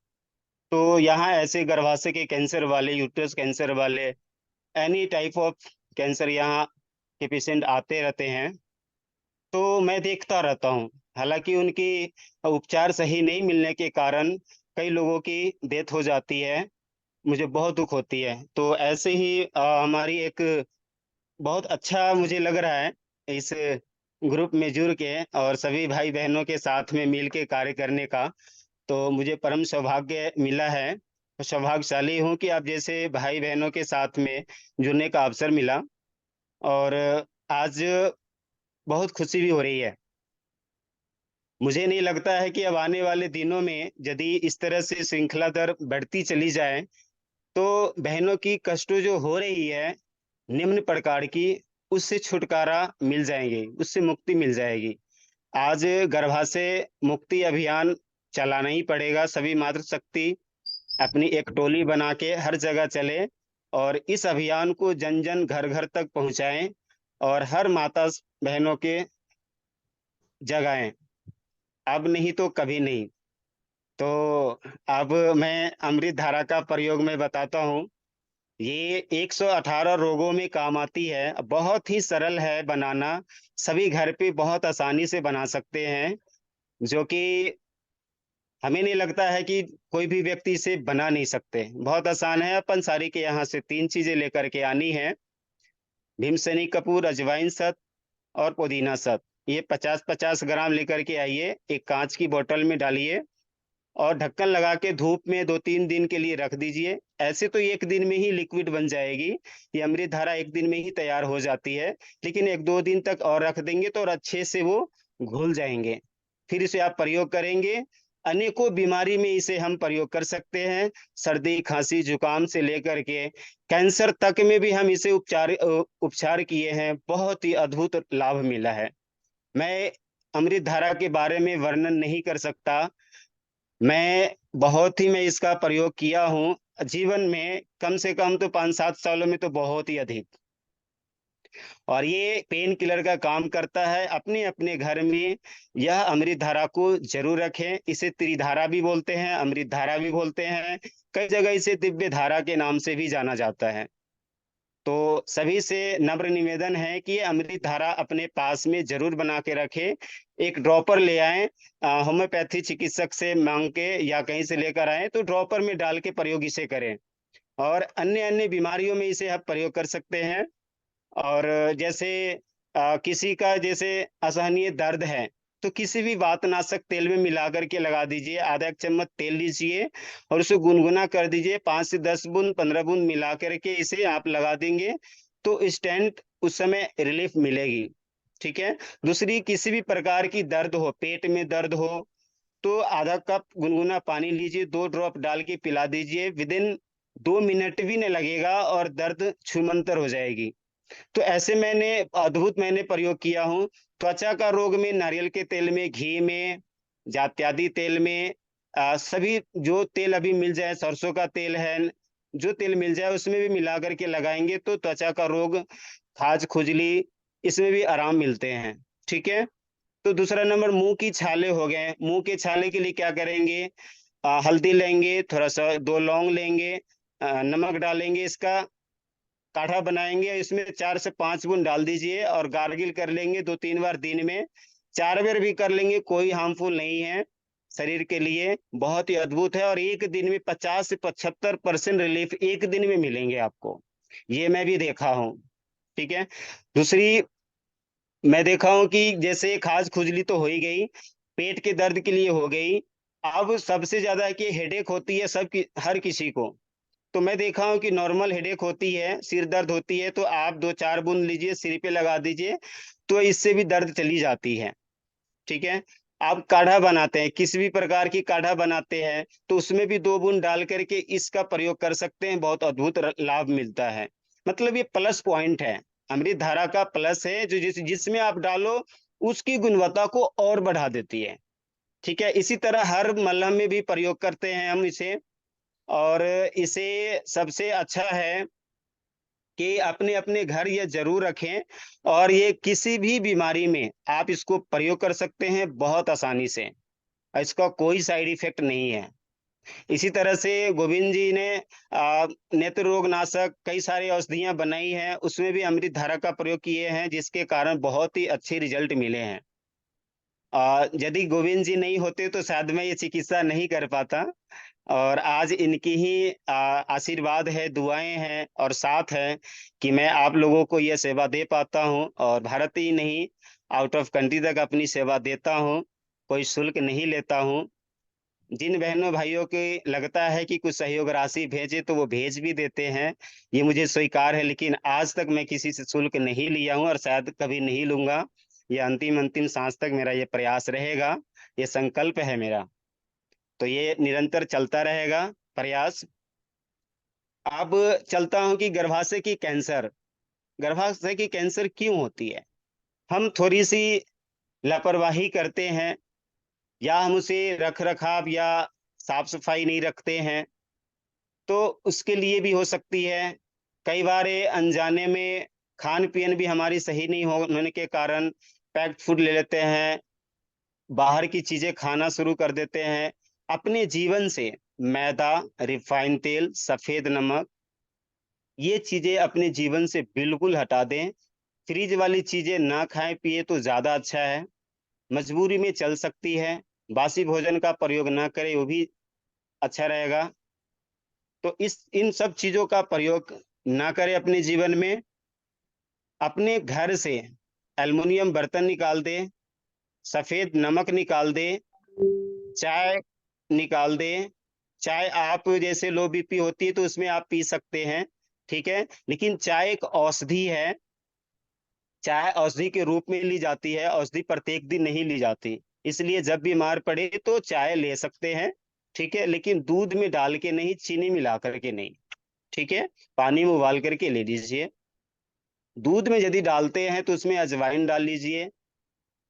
तो यहाँ ऐसे गर्भाशय के कैंसर वाले, यूट्रस कैंसर वाले, एनी टाइप ऑफ कैंसर यहाँ के पेशेंट आते रहते हैं। तो मैं देखता रहता हूँ, हालांकि उनकी उपचार सही नहीं मिलने के कारण कई लोगों की डेथ हो जाती है। मुझे बहुत दुख होती है। तो ऐसे ही हमारी एक बहुत अच्छा मुझे लग रहा है इस ग्रुप में जुड़ के और सभी भाई बहनों के साथ में मिल के कार्य करने का। तो मुझे परम सौभाग्य मिला है, सौभाग्यशाली हूँ कि आप जैसे भाई बहनों के साथ में जुड़ने का अवसर मिला। और आज बहुत खुशी भी हो रही है। मुझे नहीं लगता है कि अब आने वाले दिनों में यदि इस तरह से श्रृंखला दर बढ़ती चली जाए तो बहनों की कष्ट जो हो रही है निम्न प्रकार की, उससे छुटकारा मिल जाएंगे, उससे मुक्ति मिल जाएगी। आज गर्भाशय मुक्ति अभियान चलाना ही पड़ेगा। सभी मातृशक्ति अपनी एक टोली बना के हर जगह चले और इस अभियान को जन जन घर घर तक पहुंचाएं और हर माता बहनों के जगाएं। अब नहीं तो कभी नहीं। तो अब मैं अमृत धारा का प्रयोग में बताता हूँ। ये 118 रोगों में काम आती है, बहुत ही सरल है बनाना, सभी घर पे बहुत आसानी से बना सकते हैं। जो कि हमें नहीं लगता है कि कोई भी व्यक्ति इसे बना नहीं सकते, बहुत आसान है। अपन सारी के यहाँ से 3 चीजें लेकर के आनी है, भीमसेनी कपूर, अजवाइन सत और पुदीना सत। ये 50-50 ग्राम लेकर के आइए, एक कांच की बोतल में डालिए और ढक्कन लगा के धूप में 2-3 दिन के लिए रख दीजिए। ऐसे तो 1 दिन में ही लिक्विड बन जाएगी, ये अमृत धारा 1 दिन में ही तैयार हो जाती है, लेकिन 1-2 दिन तक और रख देंगे तो और अच्छे से वो घुल जाएंगे। फिर इसे आप प्रयोग करेंगे, अनेकों बीमारी में इसे हम प्रयोग कर सकते हैं। सर्दी खांसी जुकाम से लेकर के कैंसर तक में भी हम इसे उपचार किए हैं, बहुत ही अद्भुत लाभ मिला है। मैं अमृत धारा के बारे में वर्णन नहीं कर सकता। मैं इसका प्रयोग किया हूँ जीवन में कम से कम तो 5-7 सालों में तो बहुत ही अधिक। और ये पेन किलर का काम करता है। अपने अपने घर में यह अमृत धारा को जरूर रखें। इसे त्रिधारा भी बोलते हैं, अमृत धारा भी बोलते हैं, कई जगह इसे दिव्य धारा के नाम से भी जाना जाता है। तो सभी से नम्र निवेदन है कि ये अमृत धारा अपने पास में जरूर बना के रखें। एक ड्रॉपर ले आए, होम्योपैथी चिकित्सक से मांग के या कहीं से लेकर आए तो ड्रॉपर में डाल के प्रयोग इसे करें। और अन्य अन्य बीमारियों में इसे आप प्रयोग कर सकते हैं। और जैसे किसी का जैसे असहनीय दर्द है तो किसी भी वातनाशक तेल में मिला करके लगा दीजिए। आधा एक चम्मच तेल लीजिए और उसे गुनगुना कर दीजिए। 5 से 10 बूंद 15 बूंद मिला करके इसे आप लगा देंगे तो इंस्टेंट उस समय रिलीफ मिलेगी। ठीक है। दूसरी, किसी भी प्रकार की दर्द हो, पेट में दर्द हो तो आधा कप गुनगुना पानी लीजिए, 2 ड्रॉप डाल के पिला दीजिए। विदिन 2 मिनट भी नहीं लगेगा और दर्द छूमंतर हो जाएगी। तो ऐसे मैंने प्रयोग किया हूँ। त्वचा का रोग में नारियल के तेल में, घी में, जात्यादि तेल में, सभी जो तेल अभी मिल जाए, सरसों का तेल है, जो तेल मिल जाए उसमें भी मिला करके लगाएंगे तो त्वचा का रोग, खाज खुजली, इसमें भी आराम मिलते हैं। ठीक है। तो दूसरा नंबर, मुंह की छाले हो गए। मुंह के छाले के लिए क्या करेंगे, हल्दी लेंगे, थोड़ा सा 2 लौंग लेंगे, नमक डालेंगे, इसका काढ़ा बनाएंगे। इसमें 4 से 5 बूंद डाल दीजिए और गार्गिल कर लेंगे 2-3 बार दिन में। 4 बार भी कर लेंगे, कोई हार्मफुल नहीं है शरीर के लिए, बहुत ही अद्भुत है। और एक दिन में 50 से 75% रिलीफ एक दिन में मिलेंगे आपको। ये मैं भी देखा हूँ। ठीक है। दूसरी, मैं देखा हूँ कि जैसे खाज खुजली तो हो ही गई, पेट के दर्द के लिए हो गई। अब सबसे ज्यादा कि हेडेक होती है हर किसी को। तो मैं देखा हूँ कि नॉर्मल हेडेक होती है, सिर दर्द होती है तो आप 2-4 बूंद लीजिए, सिर पे लगा दीजिए तो इससे भी दर्द चली जाती है। ठीक है। आप काढ़ा बनाते हैं, किसी भी प्रकार की काढ़ा बनाते हैं तो उसमें भी 2 बूंद डाल करके इसका प्रयोग कर सकते हैं, बहुत अद्भुत लाभ मिलता है। मतलब ये प्लस पॉइंट है, अमृत धारा का प्लस है, जो जिसमें आप डालो उसकी गुणवत्ता को और बढ़ा देती है। ठीक है। इसी तरह हर मलहम में भी प्रयोग करते हैं हम इसे। और इसे सबसे अच्छा है कि अपने अपने घर ये जरूर रखें। और ये किसी भी बीमारी में आप इसको प्रयोग कर सकते हैं बहुत आसानी से, इसका कोई साइड इफेक्ट नहीं है। इसी तरह से गोविंद जी ने नेत्र रोग नाशक कई सारी औषधियां बनाई हैं, उसमें भी अमृत धारा का प्रयोग किए हैं, जिसके कारण बहुत ही अच्छे रिजल्ट मिले हैं। यदि गोविंद जी नहीं होते तो शायद मैं ये चिकित्सा नहीं कर पाता। और आज इनकी ही आशीर्वाद है, दुआएं हैं और साथ है कि मैं आप लोगों को यह सेवा दे पाता हूं। और भारत ही नहीं, आउट ऑफ कंट्री तक अपनी सेवा देता हूं, कोई शुल्क नहीं लेता हूं। जिन बहनों भाइयों के लगता है कि कुछ सहयोग राशि भेजे तो वो भेज भी देते हैं, ये मुझे स्वीकार है। लेकिन आज तक मैं किसी से शुल्क नहीं लिया हूं और शायद कभी नहीं लूंगा। ये अंतिम अंतिम सांस तक मेरा ये प्रयास रहेगा, ये संकल्प है मेरा। तो ये निरंतर चलता रहेगा प्रयास। अब चलता हूं कि गर्भाशय की कैंसर क्यों होती है। हम थोड़ी सी लापरवाही करते हैं, या हम उसे रख रखाव या साफ सफाई नहीं रखते हैं, तो उसके लिए भी हो सकती है। कई बार अनजाने में खान पीन भी हमारी सही नहीं होने के कारण पैक्ड फूड ले लेते हैं, बाहर की चीजें खाना शुरू कर देते हैं। अपने जीवन से मैदा, रिफाइन तेल, सफेद नमक, ये चीजें अपने जीवन से बिल्कुल हटा दें। फ्रिज वाली चीजें ना खाएं पिए तो ज्यादा अच्छा है, मजबूरी में चल सकती है। बासी भोजन का प्रयोग ना करें, वो भी अच्छा रहेगा। तो इन सब चीजों का प्रयोग ना करें अपने जीवन में। अपने घर से एल्युमिनियम बर्तन निकाल दे, सफेद नमक निकाल दे, चाय निकाल दे। चाय आप जैसे लो बीपी होती है तो उसमें आप पी सकते हैं, ठीक है। लेकिन चाय एक औषधि है, चाय औषधि के रूप में ली जाती है, औषधि प्रत्येक दिन नहीं ली जाती। इसलिए जब बीमार पड़े तो चाय ले सकते हैं, ठीक है। लेकिन दूध में डाल के नहीं, चीनी मिला करके नहीं, ठीक है। पानी में उबाल करके ले लीजिए। दूध में यदि डालते हैं तो उसमें अजवाइन डाल लीजिए,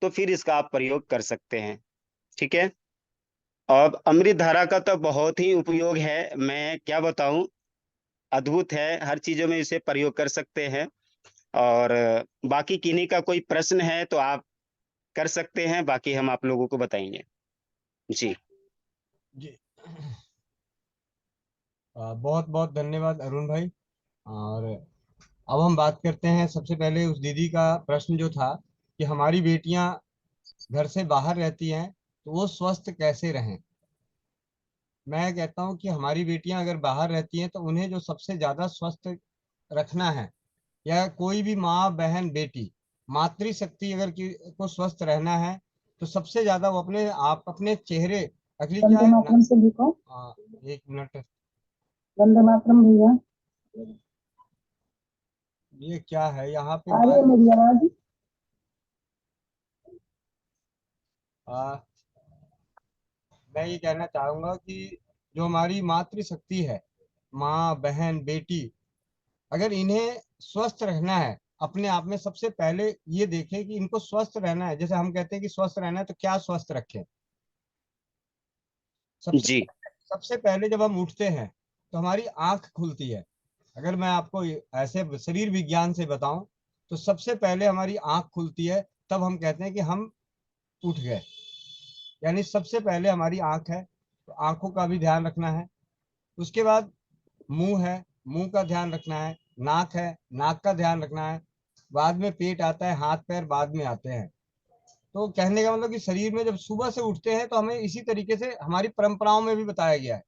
तो फिर इसका आप प्रयोग कर सकते हैं, ठीक है। अब अमृत धारा का तो बहुत ही उपयोग है, मैं क्या बताऊं, अद्भुत है। हर चीजों में इसे प्रयोग कर सकते हैं। और बाकी किन्हीं का कोई प्रश्न है तो आप कर सकते हैं, बाकी हम आप लोगों को बताएंगे। जी जी बहुत बहुत धन्यवाद अरुण भाई। और अब हम बात करते हैं, सबसे पहले उस दीदी का प्रश्न जो था कि हमारी बेटियां घर से बाहर रहती हैं तो वो स्वस्थ कैसे रहें। मैं कहता हूं कि हमारी बेटियां अगर बाहर रहती हैं तो उन्हें जो सबसे ज्यादा स्वस्थ रखना है, या कोई भी माँ बहन बेटी, मातृशक्ति अगर को स्वस्थ रहना है तो सबसे ज्यादा वो अपने आप अपने चेहरे, अगली क्या वंदे है मातरम से लिखो। एक मिनट, वंदे मातरम भैया, ये क्या है यहाँ पे आ रही है मेरी आवाज? आ, मैं ये कहना चाहूंगा कि जो हमारी मातृशक्ति है, माँ बहन बेटी, अगर इन्हें स्वस्थ रहना है, अपने आप में सबसे पहले ये देखें कि इनको स्वस्थ रहना है। जैसे हम कहते हैं कि स्वस्थ रहना है तो क्या स्वस्थ रखें। सबसे जी सबसे पहले जब हम उठते हैं तो हमारी आंख खुलती है। अगर मैं आपको ऐसे शरीर विज्ञान से बताऊं तो सबसे पहले हमारी आंख खुलती है, तब हम कहते हैं कि हम उठ गए। यानी सबसे पहले हमारी आंख है, तो आंखों का भी ध्यान रखना है। उसके बाद मुंह है, मुंह का ध्यान रखना है। नाक है, नाक का ध्यान रखना है। बाद में पेट आता है, हाथ पैर बाद में आते हैं। तो कहने का मतलब कि शरीर में जब सुबह से उठते हैं तो हमें इसी तरीके से हमारी परंपराओं में भी बताया गया है।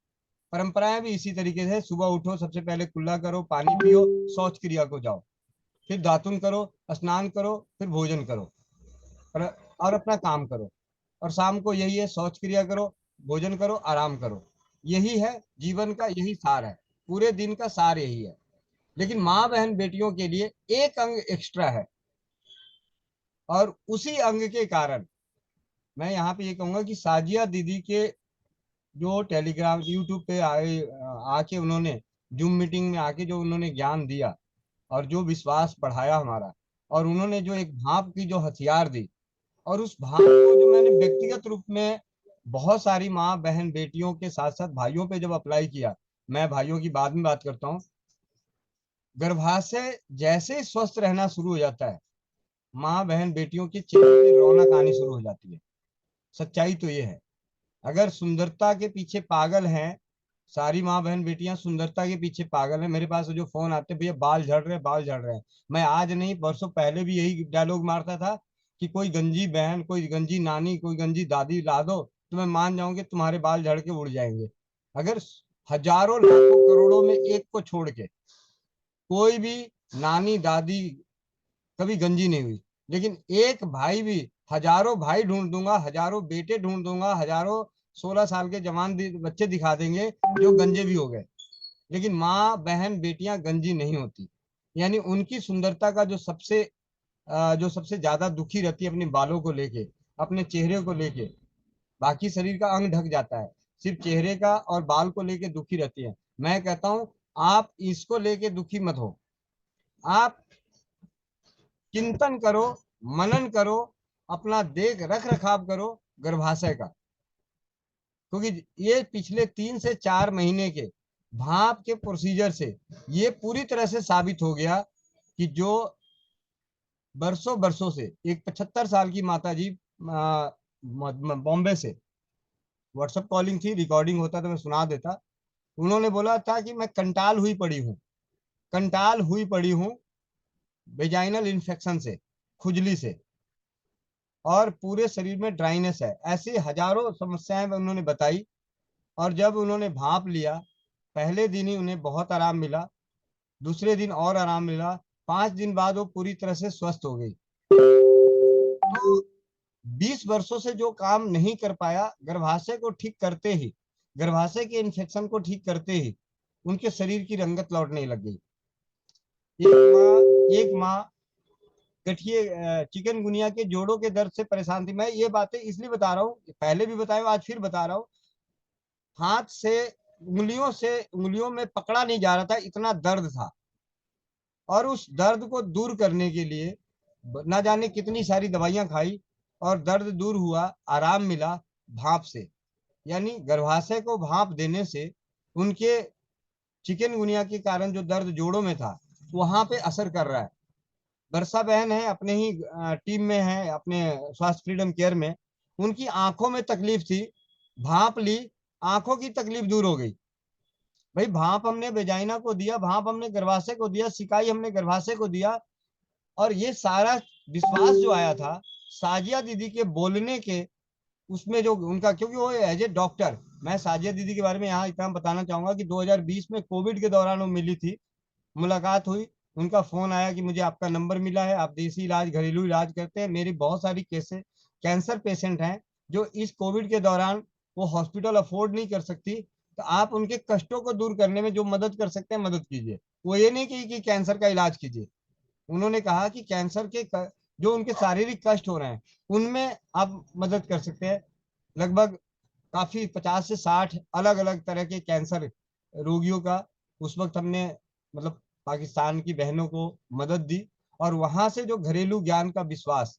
परंपराएं भी इसी तरीके से, सुबह उठो, सबसे पहले कुल्ला करो, पानी पियो, शौच क्रिया को जाओ, फिर दातुन करो, स्नान करो, फिर भोजन करो, और, और अपना काम करो। और शाम को यही है, शौच क्रिया करो, भोजन करो, आराम करो। यही है जीवन का, यही सार है, पूरे दिन का सार यही है। लेकिन माँ बहन बेटियों के लिए एक अंग एक्स्ट्रा है, और उसी अंग के कारण मैं यहाँ पे ये कहूंगा कि साजिया दीदी के जो टेलीग्राम यूट्यूब पे आए, आके उन्होंने जूम मीटिंग में आके जो उन्होंने ज्ञान दिया और जो विश्वास बढ़ाया हमारा, और उन्होंने जो एक भाप की जो हथियार दी, और उस भाप को जो मैंने व्यक्तिगत रूप में बहुत सारी माँ बहन बेटियों के साथ साथ भाइयों पे जब अप्लाई किया, मैं भाइयों की बाद में बात करता हूँ, गर्भाशय जैसे स्वस्थ रहना शुरू हो जाता है, माँ बहन बेटियों के चेहरे पे रौनक आनी शुरू हो जाती है। सच्चाई तो ये है। अगर सुंदरता के पीछे पागल हैं, सारी माँ बहन बेटियां सुंदरता के पीछे पागल हैं। मेरे पास जो फोन आते हैं, भैया बाल झड़ रहे हैं, बाल झड़ रहे हैं, मैं आज नहीं परसों पहले भी यही डायलॉग मारता था कि कोई गंजी बहन, कोई गंजी नानी, कोई गंजी दादी ला दो तो मैं मान जाऊंगी तुम्हारे बाल झड़ के उड़ जाएंगे। अगर हजारों लाखों करोड़ों में एक को छोड़ के कोई भी नानी दादी कभी गंजी नहीं हुई, लेकिन एक भाई भी, हजारों भाई ढूंढ दूंगा, हजारों बेटे ढूंढ दूंगा, हजारों 16 साल के जवान बच्चे दिखा देंगे जो गंजे भी हो गए, लेकिन माँ बहन बेटियां गंजी नहीं होती। यानी उनकी सुंदरता का जो सबसे ज्यादा दुखी रहती है अपने बालों को लेके, अपने चेहरे को लेके, बाकी शरीर का अंग ढक जाता है, सिर्फ चेहरे का और बाल को लेके दुखी रहती है। मैं कहता हूं आप इसको लेके दुखी मत हो, आप चिंतन करो, मनन करो, अपना देख रख रखाव करो गर्भाशय का। क्योंकि ये पिछले 3 से 4 महीने के भाप के प्रोसीजर से ये पूरी तरह से साबित हो गया कि जो बरसों बरसों से, एक 75 साल की माता जी बॉम्बे से, व्हाट्सएप कॉलिंग थी, रिकॉर्डिंग होता तो मैं सुना देता, उन्होंने बोला था कि मैं कंटाल हुई पड़ी हूँ, कंटाल हुई पड़ी हूँ वेजाइनल इन्फेक्शन से, खुजली से, और पूरे शरीर में ड्राइनेस है, ऐसी हजारों समस्याएं उन्होंने बताई। और जब उन्होंने भाप लिया, पहले दिन ही उन्हें बहुत आराम मिला, दूसरे दिन और आराम मिला, 5 दिन बाद वो पूरी तरह से स्वस्थ हो गई। तो 20 वर्षों से जो काम नहीं कर पाया, गर्भाशय को ठीक करते ही, गर्भाशय के इन्फेक्शन को ठीक करते ही उनके शरीर की रंगत लौटने लग गई। एक माँ गठिए चिकनगुनिया के जोड़ों के दर्द से परेशान थी। मैं ये बातें इसलिए बता रहा हूँ, पहले भी बताया, आज फिर बता रहा हूँ, हाथ से उंगलियों में पकड़ा नहीं जा रहा था, इतना दर्द था। और उस दर्द को दूर करने के लिए ना जाने कितनी सारी दवाइयां खाई, और दर्द दूर हुआ, आराम मिला भाप से। यानी गर्भाशय को भाप देने से उनके चिकनगुनिया के कारण जो दर्द जोड़ों में था वहां पे असर कर रहा है। वर्षा बहन है, अपने ही टीम में है, अपने स्वास्थ्य फ्रीडम केयर में। उनकी आंखों में तकलीफ थी, भाप ली, आंखों की तकलीफ दूर हो गई। भाई भाप हमने वेजाइना को दिया, भाप हमने गर्भाशय को दिया, सिकाई हमने गर्भाशय को दिया, और ये सारा विश्वास जो आया था साजिया दीदी के बोलने के उसमें जो उनका, क्योंकि वो एज ए डॉक्टर, मैं साजिया दीदी के बारे में यहाँ इतना बताना चाहूंगा कि 2020 में कोविड के दौरान वो मिली थी, मुलाकात हुई, उनका फोन आया कि मुझे आपका नंबर मिला है, आप देसी इलाज घरेलू इलाज करते हैं, मेरी बहुत सारी केसेस कैंसर पेशेंट हैं जो इस कोविड के दौरान वो हॉस्पिटल अफोर्ड नहीं कर सकती, तो आप उनके कष्टों को दूर करने में जो मदद कर सकते हैं मदद कीजिए। वो ये नहीं कि कैंसर का इलाज कीजिए, उन्होंने कहा कि कैंसर के जो उनके शारीरिक कष्ट हो रहे हैं उनमें आप मदद कर सकते हैं। लगभग काफी 50 से 60 अलग अलग तरह के कैंसर रोगियों का उस वक्त हमने मतलब पाकिस्तान की बहनों को मदद दी, और वहां से जो घरेलू ज्ञान का विश्वास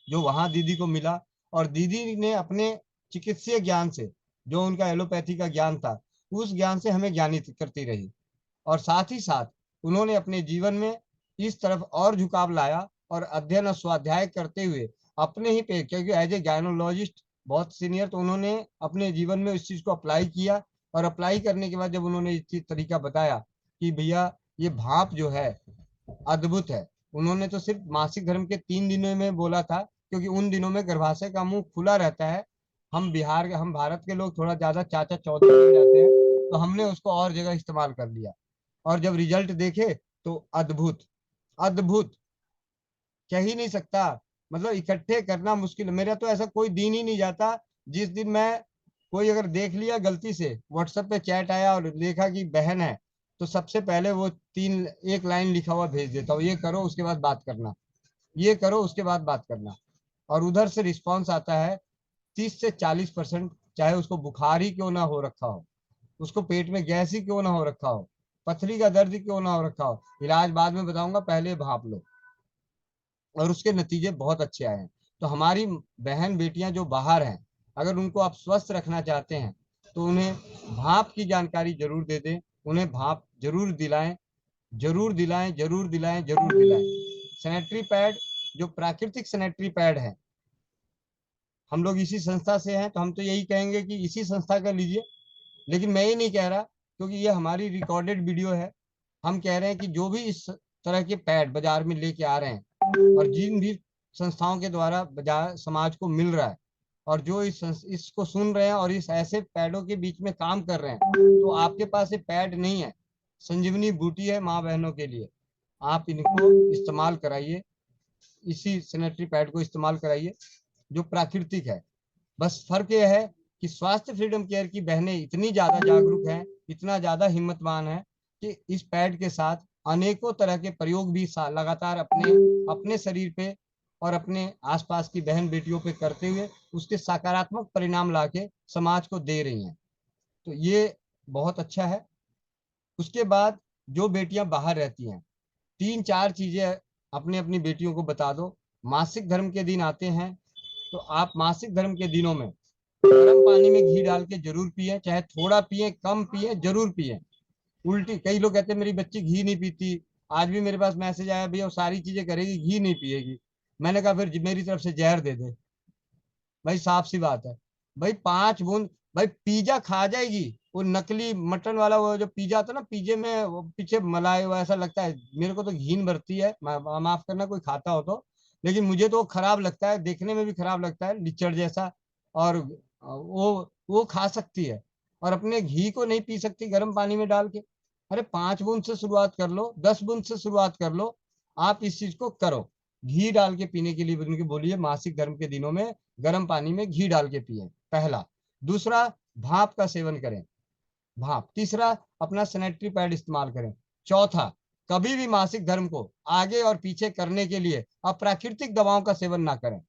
जो वहां दीदी को मिला, और दीदी ने अपने चिकित्सीय ज्ञान से, जो उनका एलोपैथी का ज्ञान था, उस ज्ञान से हमें ज्ञानित करती रही, और साथ ही साथ उन्होंने अपने जीवन में इस तरफ और झुकाव लाया, और अध्ययन और स्वाध्याय करते हुए अपने ही पे, क्योंकि एज ए गायनोलॉजिस्ट बहुत सीनियर, तो उन्होंने अपने जीवन में इस चीज को अप्लाई किया, और अप्लाई करने के बाद जब उन्होंने इस चीज तरीका बताया कि भैया ये भाप जो है अद्भुत है। उन्होंने तो सिर्फ मासिक धर्म के 3 दिनों में बोला था, क्योंकि उन दिनों में गर्भाशय का मुंह खुला रहता है। हम भारत के लोग थोड़ा ज्यादा चाचा चौधरी बन जाते हैं, तो हमने उसको और जगह इस्तेमाल कर लिया, और जब रिजल्ट देखे तो अद्भुत, अद्भुत कह ही नहीं सकता। मतलब इकट्ठे करना मुश्किल, मेरा तो ऐसा कोई दिन ही नहीं जाता जिस दिन मैं, कोई अगर देख लिया गलती से व्हाट्सएप पे चैट आया और देखा कि बहन है, तो सबसे पहले वो एक लाइन लिखा हुआ भेज देता हूँ, ये करो उसके बाद बात करना, ये करो उसके बाद बात करना। और उधर से रिस्पॉन्स आता है 30 से 40%, चाहे उसको बुखार ही क्यों ना हो रखा हो, उसको पेट में गैस ही क्यों ना हो रखा हो, पथरी का दर्द ही क्यों ना हो रखा हो, इलाज बाद में बताऊंगा, पहले भाप लो, और उसके नतीजे बहुत अच्छे आए हैं। तो हमारी बहन बेटियां जो बाहर हैं, अगर उनको आप स्वस्थ रखना चाहते हैं तो उन्हें भाप की जानकारी जरूर दे दें, उन्हें भाप जरूर दिलाएं, जरूर दिलाएं, जरूर दिलाएं, जरूर दिलाएं। सैनिटरी पैड, जो प्राकृतिक सैनिटरी पैड है, हम लोग इसी संस्था से हैं, तो हम तो यही कहेंगे कि इसी संस्था का लीजिए, लेकिन मैं ये नहीं कह रहा, क्योंकि ये हमारी रिकॉर्डेड वीडियो है। हम कह रहे हैं कि जो भी इस तरह के पैड बाजार में लेके आ रहे हैं, और जिन भी संस्थाओं के द्वारा बाजार समाज को मिल रहा है, और जो इसको सुन रहे हैं और इस ऐसे पैडों के बीच में काम कर रहे हैं, तो आपके पास ये पैड नहीं है, संजीवनी बूटी है माँ बहनों के लिए, आप इनको इस्तेमाल कराइए, इसी सैनिटरी पैड को इस्तेमाल कराइए जो प्राकृतिक है। बस फर्क यह है कि स्वास्थ्य फ्रीडम केयर की बहनें इतनी ज्यादा जागरूक हैं, इतना ज्यादा हिम्मतवान है कि इस पैड के साथ अनेकों तरह के प्रयोग भी लगातार अपने अपने शरीर पे और अपने आसपास की बहन बेटियों पे करते हुए उसके सकारात्मक परिणाम लाके समाज को दे रही हैं। तो ये बहुत अच्छा है। उसके बाद जो बेटियां बाहर रहती हैं, 3-4 चीजें अपने अपनी बेटियों को बता दो। मासिक धर्म के दिन आते हैं, तो आप मासिक धर्म के दिनों में गर्म पानी में घी डाल के जरूर पिए, चाहे थोड़ा पिए कम पिए, जरूर पिए। उल्टी, कई लोग कहते हैं मेरी बच्ची घी नहीं पीती, आज भी मेरे पास मैसेज आया भैया वो सारी चीजें करेगी घी नहीं पिएगी। मैंने कहा फिर मेरी तरफ से जहर दे दे। भाई साफ सी बात है, भाई 5 बूंद, भाई पिज्जा खा जाएगी, वो नकली मटन वाला वो जो पिज्जा आता है ना, पिज्जे में वो पीछे मलाई हुआ ऐसा लगता है, मेरे को तो घिन भरती है, माफ करना कोई खाता हो तो, लेकिन मुझे तो खराब लगता है, देखने में भी खराब लगता है, लिचड़ जैसा। और वो खा सकती है, और अपने घी को नहीं पी सकती गर्म पानी में डाल के। अरे 5 बूंद से शुरुआत कर लो, 10 बूंद से शुरुआत कर लो, आप इस चीज को करो, घी डाल के पीने के लिए उनकी बोलिए मासिक धर्म के दिनों में गर्म पानी में घी डाल के पिए, पहला। दूसरा, भाप का सेवन करें, भाप। तीसरा, अपना सैनिटरी पैड इस्तेमाल करें। चौथा, कभी भी मासिक धर्म को आगे और पीछे करने के लिए अप्राकृतिक दवाओं का सेवन ना करें।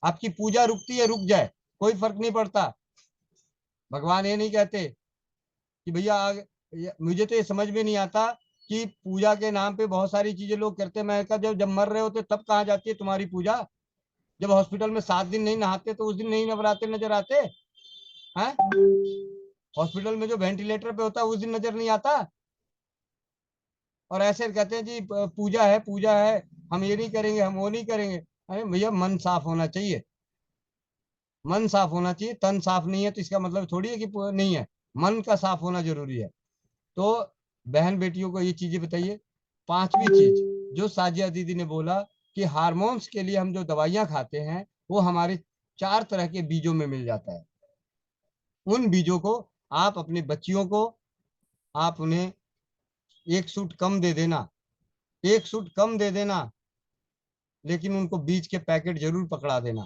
आपकी पूजा रुकती है, रुक जाए, कोई फर्क नहीं पड़ता। भगवान ये नहीं कहते कि भैया मुझे तो ये समझ में नहीं आता कि पूजा के नाम पे बहुत सारी चीजें लोग करते हैं। मैं कहा जब मर रहे होते तब कहाँ जाती है तुम्हारी पूजा? जब हॉस्पिटल में 7 दिन नहीं नहाते तो उस दिन नहीं नवराते नजर आते? है? हॉस्पिटल में जो वेंटिलेटर पे होता है उस दिन नजर नहीं आता। और ऐसे कहते हैं जी पूजा है, पूजा है, हम ये नहीं करेंगे, हम वो नहीं करेंगे। अरे भैया मन साफ होना चाहिए, मन साफ होना चाहिए। तन साफ नहीं है तो इसका मतलब थोड़ी है कि नहीं है, मन का साफ होना जरूरी है। तो बहन बेटियों को ये चीजें बताइए। पांचवी चीज जो साजिया दीदी ने बोला कि हार्मोन्स के लिए हम जो दवाइयां खाते हैं वो हमारे 4 तरह के बीजों में मिल जाता है। उन बीजों को आप अपनी बच्चियों को, आप उन्हें 1 सूट कम दे देना, 1 सूट कम दे देना, लेकिन उनको बीज के पैकेट जरूर पकड़ा देना।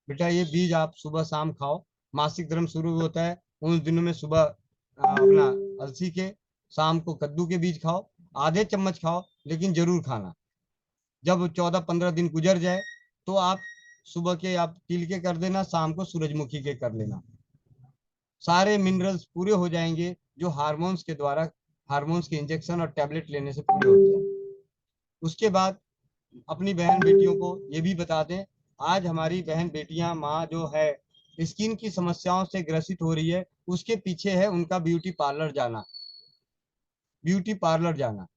बेटा ये बीज आप सुबह शाम खाओ। मासिक धर्म शुरू होता है उन दिनों में सुबह अपना अलसी के, शाम को कद्दू के बीज खाओ, आधे चम्मच खाओ, लेकिन जरूर खाना। जब 14-15 दिन गुजर जाए तो आप सुबह के आप तिल के कर देना, शाम को सूरजमुखी के कर लेना। सारे मिनरल्स पूरे हो जाएंगे जो हार्मोन्स के द्वारा, हार्मोन्स के इंजेक्शन और टैबलेट लेने से पूरे होते हैं। उसके बाद अपनी बहन बेटियों को ये भी बता दें, आज हमारी बहन बेटियां माँ जो है स्किन की समस्याओं से ग्रसित हो रही है, उसके पीछे है उनका ब्यूटी पार्लर जाना। ब्यूटी पार्लर जाना,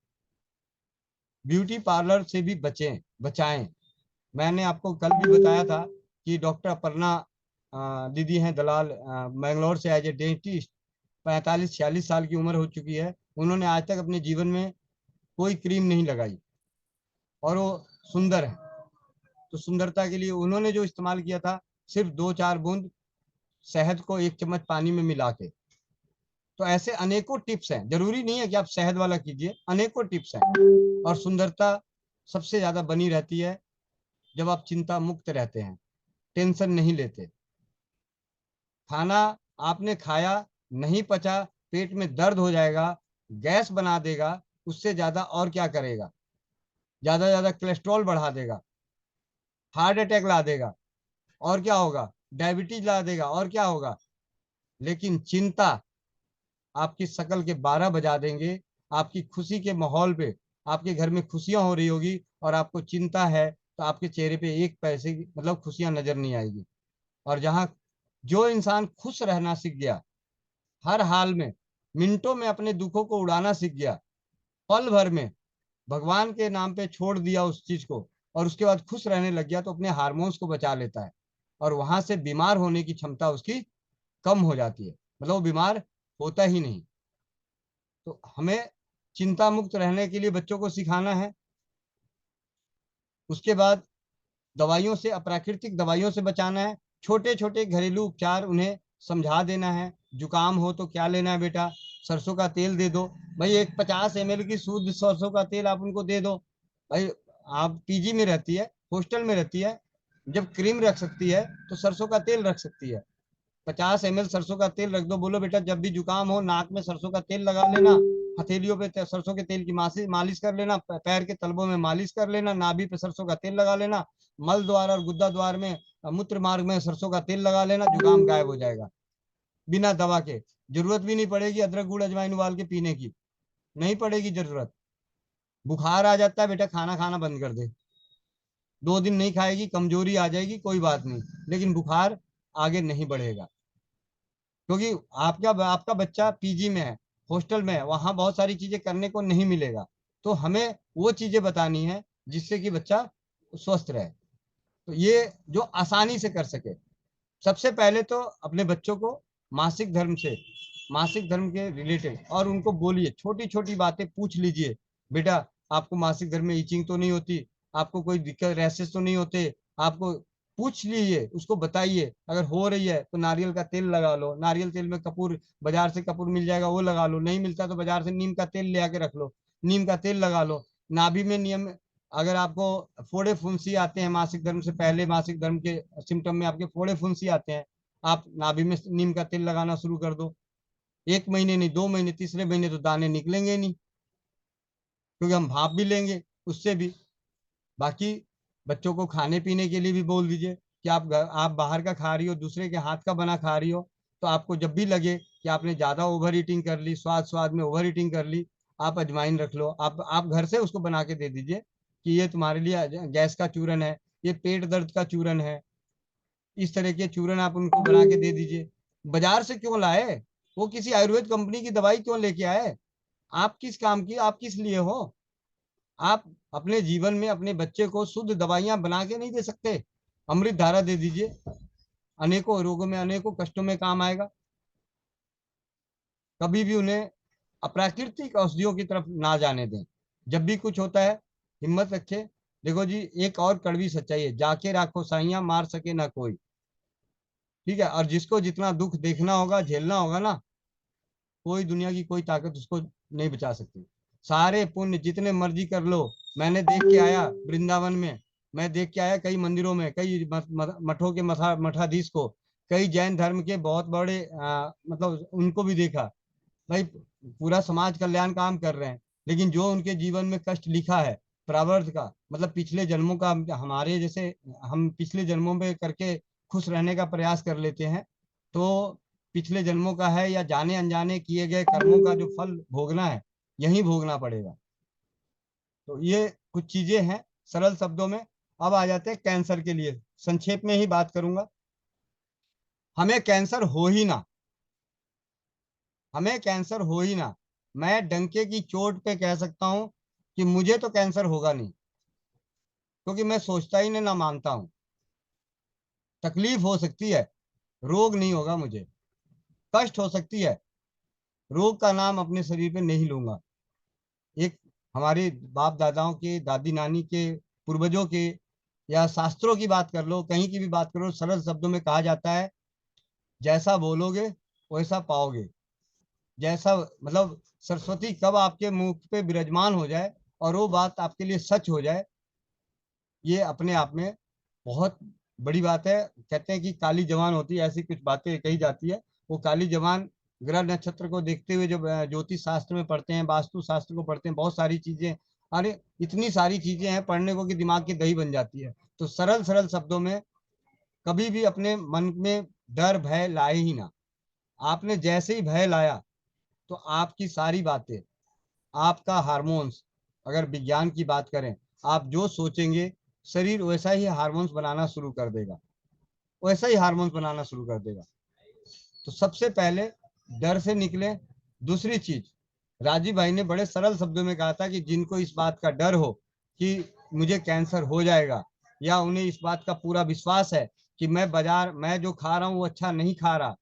ब्यूटी पार्लर से भी बचाएं। मैंने आपको कल भी बताया था कि डॉक्टर अपर्णा दीदी हैं दलाल, बेंगलोर से, एज ए डेंटिस्ट, 45-46 साल की उम्र हो चुकी है। उन्होंने आज तक अपने जीवन में कोई क्रीम नहीं लगाई और वो सुंदर है। तो सुंदरता के लिए उन्होंने जो इस्तेमाल किया था सिर्फ 2-4 बूंद शहद को 1 चम्मच पानी में मिला के। तो ऐसे अनेकों टिप्स हैं, जरूरी नहीं है कि आप शहद वाला कीजिए, अनेकों टिप्स हैं। और सुंदरता सबसे ज्यादा बनी रहती है जब आप चिंता मुक्त रहते हैं, टेंशन नहीं लेते। खाना आपने खाया, नहीं पचा, पेट में दर्द हो जाएगा, गैस बना देगा, उससे ज्यादा और क्या करेगा? ज्यादा ज्यादा कोलेस्ट्रॉल बढ़ा देगा, हार्ट अटैक ला देगा, और क्या होगा? डायबिटीज ला देगा, और क्या होगा? लेकिन चिंता आपकी शकल के 12 बजा देंगे। आपकी खुशी के माहौल पे, आपके घर में खुशियां हो रही होगी और आपको चिंता है तो आपके चेहरे पे एक पैसे की मतलब खुशियां नजर नहीं आएगी। और जहां जो इंसान खुश रहना सीख गया, हर हाल में मिनटों में अपने दुखों को उड़ाना सीख गया, पल भर में भगवान के नाम पे छोड़ दिया उस चीज को और उसके बाद खुश रहने लग गया, तो अपने हार्मोन्स को बचा लेता है और वहां से बीमार होने की क्षमता उसकी कम हो जाती है, मतलब वो बीमार होता ही नहीं। तो हमें चिंता मुक्त रहने के लिए बच्चों को सिखाना है। उसके बाद दवाइयों से, अप्राकृतिक दवाइयों से बचाना है। छोटे छोटे घरेलू उपचार उन्हें समझा देना है। जुकाम हो तो क्या लेना है बेटा? सरसों का तेल दे दो भाई, एक 50 ml की शुद्ध सरसों का तेल आप उनको दे दो भाई। आप पीजी में रहती है, हॉस्टल में रहती है, जब क्रीम रख सकती है तो सरसों का तेल रख सकती है। 50 ml सरसों का तेल रख दो, बोलो बेटा जब भी जुकाम हो नाक में सरसों का तेल लगा लेना, हथेलियों पे सरसों के तेल की मालिश कर लेना, पैर के तलबों में मालिश कर लेना, नाभि पे सरसों का तेल लगा लेना, मल द्वार और गुद्दा द्वार में, मूत्र मार्ग में सरसों का तेल लगा लेना, जुकाम गायब हो जाएगा बिना दवा के। जरूरत भी नहीं पड़ेगी अदरक गुड़ अजवाइन उबाल के पीने की, नहीं पड़ेगी जरूरत। बुखार आ जाता है बेटा, खाना खाना बंद कर दे, 2 दिन नहीं खाएगी, कमजोरी आ जाएगी, कोई बात नहीं, लेकिन बुखार आगे नहीं बढ़ेगा। क्योंकि आपका आपका बच्चा पीजी में है, हॉस्टल में है, वहां बहुत सारी चीजें करने को नहीं मिलेगा। तो हमें वो चीजें बतानी है जिससे कि बच्चा स्वस्थ रहे, तो ये जो आसानी से कर सके। सबसे पहले तो अपने बच्चों को मासिक धर्म से, मासिक धर्म के रिलेटेड, और उनको बोलिए, छोटी छोटी बातें पूछ लीजिए। बेटा आपको मासिक धर्म में ईचिंग तो नहीं होती? आपको कोई दिक्कत, रैसेस तो नहीं होते? आपको पूछ लीजिए, उसको बताइए। अगर हो रही है तो नारियल का तेल लगा लो, नारियल तेल में कपूर, बाजार से कपूर मिल जाएगा वो लगा लो, नहीं मिलता तो बाजार से नीम का तेल ले आके रख लो, नीम का तेल लगा लो। नाभि में नियम, अगर आपको फोड़े फुंसी आते हैं मासिक धर्म से पहले, मासिक धर्म के सिम्टम में आपके फोड़े फुंसी आते हैं, आप नाभि में नीम का तेल लगाना शुरू कर दो। 1 महीने नहीं, 2 महीने, तीसरे महीने तो दाने निकलेंगे नहीं, क्योंकि हम भाप भी लेंगे उससे भी। बाकी बच्चों को खाने पीने के लिए भी बोल दीजिए कि आप बाहर का खा रही हो, दूसरे के हाथ का बना खा रही हो, तो आपको जब भी लगे कि आपने ज्यादा ओवर ईटिंग कर ली, स्वाद स्वाद में ओवर ईटिंग कर ली, आप अजवाइन रख लो, आप घर से उसको बना के दे दीजिए कि ये तुम्हारे लिए गैस का चूरन है, ये पेट दर्द का चूरन है। इस तरह के चूरन आप उनको बना के दे दीजिए। बाजार से क्यों लाए? वो किसी आयुर्वेद कंपनी की दवाई क्यों लेके आए? आप किस काम की, आप किस लिए हो? आप अपने जीवन में अपने बच्चे को शुद्ध दवाइयां बना के नहीं दे सकते? अमृत धारा दे दीजिए, अनेकों रोगों में, अनेकों कष्टों में काम आएगा। कभी भी उन्हें अप्राकृतिक औषधियों की तरफ ना जाने दें। जब भी कुछ होता है हिम्मत रखे। देखो जी, एक और कड़वी सच्चाई है, जाके राखो साइयां, मार सके ना कोई। ठीक है, और जिसको जितना दुख देखना होगा, झेलना होगा ना, कोई दुनिया की कोई ताकत उसको नहीं बचा सकती। सारे पुण्य जितने मर्जी कर लो। मैंने देख के आया वृंदावन में, मैं देख के आया कई मंदिरों में, कई मठों के मठाधीश को, कई जैन धर्म के बहुत बड़े मतलब उनको भी देखा। भाई पूरा समाज कल्याण काम कर रहे हैं, लेकिन जो उनके जीवन में कष्ट लिखा है प्रारब्ध का, मतलब पिछले जन्मों का, हमारे जैसे हम पिछले जन्मों में करके खुश रहने का प्रयास कर लेते हैं, तो पिछले जन्मों का है या जाने अनजाने किए गए कर्मों का जो फल भोगना है, यही भोगना पड़ेगा। तो ये कुछ चीजें हैं सरल शब्दों में। अब आ जाते हैं कैंसर के लिए, संक्षेप में ही बात करूंगा। हमें कैंसर हो ही ना, हमें कैंसर हो ही ना, मैं डंके की चोट पे कह सकता हूं कि मुझे तो कैंसर होगा नहीं, क्योंकि मैं सोचता ही नहीं, ना मानता हूं। तकलीफ हो सकती है, रोग नहीं होगा मुझे। कष्ट हो सकती है, रोग का नाम अपने शरीर पे नहीं लूंगा। एक हमारे बाप दादाओं के, दादी नानी के, पूर्वजों के, या शास्त्रों की बात कर लो, कहीं की भी बात करो, सरल शब्दों में कहा जाता है, जैसा बोलोगे वैसा पाओगे। जैसा मतलब सरस्वती कब आपके मुंह पे विराजमान हो जाए और वो बात आपके लिए सच हो जाए, ये अपने आप में बहुत बड़ी बात है। कहते हैं कि काली जवान होती है, ऐसी कुछ बातें कही जाती है। वो काली जवान ग्रह नक्षत्र को देखते हुए, जब ज्योतिष शास्त्र में पढ़ते हैं, वास्तु शास्त्र को पढ़ते हैं, बहुत सारी चीजें, अरे इतनी सारी चीजें हैं पढ़ने को कि दिमाग की दही बन जाती है। तो सरल सरल शब्दों में, कभी भी अपने मन में डर भय लाए ही ना। आपने जैसे ही भय लाया, तो आपकी सारी बातें, आपका हार्मोन्स, अगर विज्ञान की बात करें, आप जो सोचेंगे शरीर वैसा ही हार्मोन्स बनाना शुरू कर देगा, वैसा ही हार्मोन्स बनाना शुरू कर देगा। तो सबसे पहले डर से निकले। दूसरी चीज, राजीव भाई ने बड़े सरल शब्दों में कहा था कि जिनको इस बात का डर हो कि मुझे कैंसर हो जाएगा, या उन्हें इस बात का पूरा विश्वास है कि मैं जो खा रहा हूँ वो अच्छा नहीं खा रहा,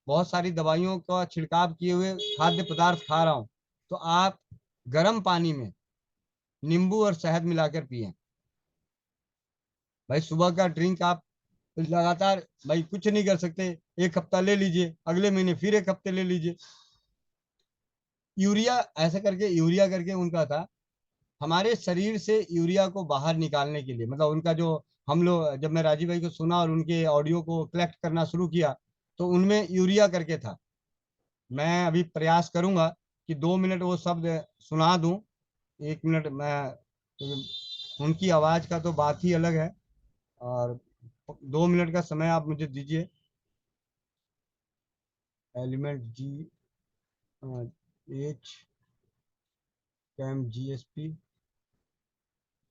बहुत सारी दवाइयों का छिड़काव किए हुए खाद्य पदार्थ खा रहा हूँ, तो आप गर्म पानी में नींबू और शहद मिलाकर पिए। भाई सुबह का ड्रिंक आप लगातार, भाई कुछ नहीं कर सकते, एक हफ्ता ले लीजिए, अगले महीने फिर एक हफ्ते ले लीजिए। यूरिया ऐसे करके, यूरिया करके उनका था, हमारे शरीर से यूरिया को बाहर निकालने के लिए, मतलब उनका जो, हम लोग जब मैं राजीव भाई को सुना और उनके ऑडियो को कलेक्ट करना शुरू किया, तो उनमें यूरिया करके था। मैं अभी प्रयास करूंगा कि 2 मिनट वो शब्द सुना दूं। 1 मिनट मैं, उनकी आवाज का तो बात ही अलग है। और 2 मिनट का समय आप मुझे दीजिए। Element G, H, cam, GSP,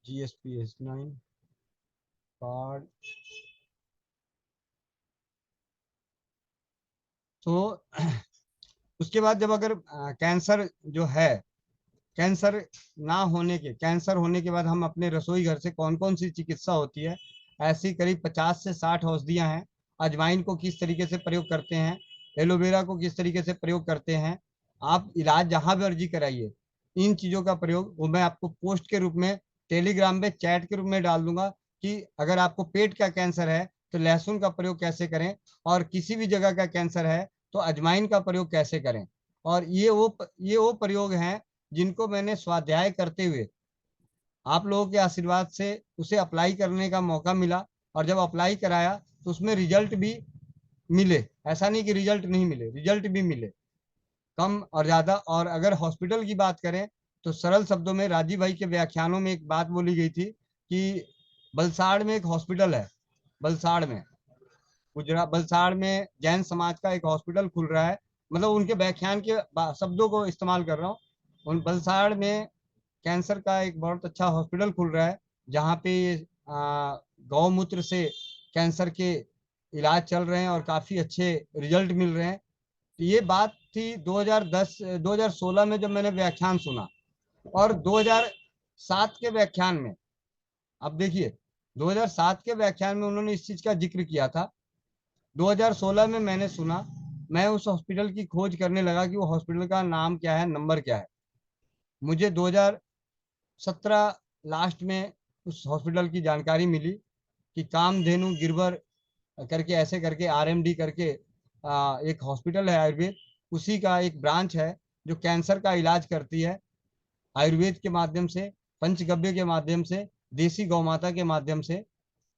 GSP S9 card. तो उसके बाद जब अगर कैंसर जो है, कैंसर ना होने के, कैंसर होने के बाद हम अपने रसोई घर से कौन कौन सी चिकित्सा होती है, ऐसी करीब 50 से 60 औषधियां हैं। अजवाइन को किस तरीके से प्रयोग करते हैं, एलोवेरा को किस तरीके से प्रयोग करते हैं, आप इलाज जहां भी अर्जी कराइए, इन चीजों का प्रयोग वो मैं आपको पोस्ट के रूप में टेलीग्राम में चैट के रूप में डाल दूंगा कि अगर आपको पेट का कैंसर है तो लहसुन का प्रयोग कैसे करें, और किसी भी जगह का कैंसर है तो अजवाइन का प्रयोग कैसे करें। और ये वो प्रयोग हैं जिनको मैंने स्वाध्याय करते हुए आप लोगों के आशीर्वाद से उसे अप्लाई करने का मौका मिला, और जब अप्लाई कराया तो उसमें रिजल्ट भी मिले। ऐसा नहीं कि रिजल्ट नहीं मिले, रिजल्ट भी मिले, कम और ज्यादा। और अगर हॉस्पिटल की बात करें, तो सरल शब्दों में राजीव भाई के व्याख्यानों में एक बात बोली गई थी कि बलसाड़ में एक हॉस्पिटल है, बलसाड़ में, गुजरात, बलसाड़ में जैन समाज का एक हॉस्पिटल खुल रहा है, मतलब उनके व्याख्यान के शब्दों को इस्तेमाल कर रहा हूँ। उन बलसाड़ में कैंसर का एक बहुत अच्छा हॉस्पिटल खुल रहा है, जहाँ पे गौमूत्र से कैंसर के इलाज चल रहे हैं और काफी अच्छे रिजल्ट मिल रहे हैं। तो ये बात थी 2016 में जब मैंने व्याख्यान सुना, और 2007 के व्याख्यान में, अब देखिए 2007 के व्याख्यान में उन्होंने इस चीज का जिक्र किया था, 2016 में मैंने सुना, मैं उस हॉस्पिटल की खोज करने लगा कि वो हॉस्पिटल का नाम क्या है, नंबर क्या है। मुझे 2017 लास्ट में उस हॉस्पिटल की जानकारी मिली कि कामधेनु गिरवर करके, ऐसे करके आरएमडी करके एक हॉस्पिटल है आयुर्वेद, उसी का एक ब्रांच है जो कैंसर का इलाज करती है आयुर्वेद के माध्यम से, पंचगव्य के माध्यम से, देसी गौमाता के माध्यम से।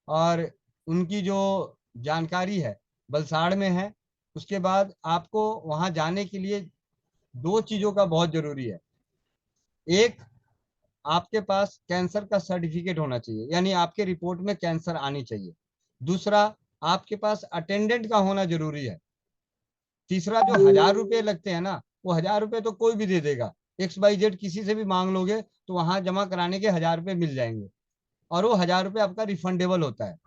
और उनकी जो जानकारी है वलसाड़ में है। उसके बाद आपको वहां जाने के लिए दो चीजों का बहुत जरूरी है। एक, आपके पास कैंसर का सर्टिफिकेट होना चाहिए, यानी आपके रिपोर्ट में कैंसर आनी चाहिए। दूसरा, आपके पास अटेंडेंट का होना जरूरी है। तीसरा, जो 1000 रुपये लगते हैं ना, वो 1000 रुपये तो कोई भी दे देगा, XYZ किसी से भी मांग लोगे तो वहां जमा कराने के 1000 रुपये मिल जाएंगे, और वो 1000 रुपये आपका रिफंडेबल होता है।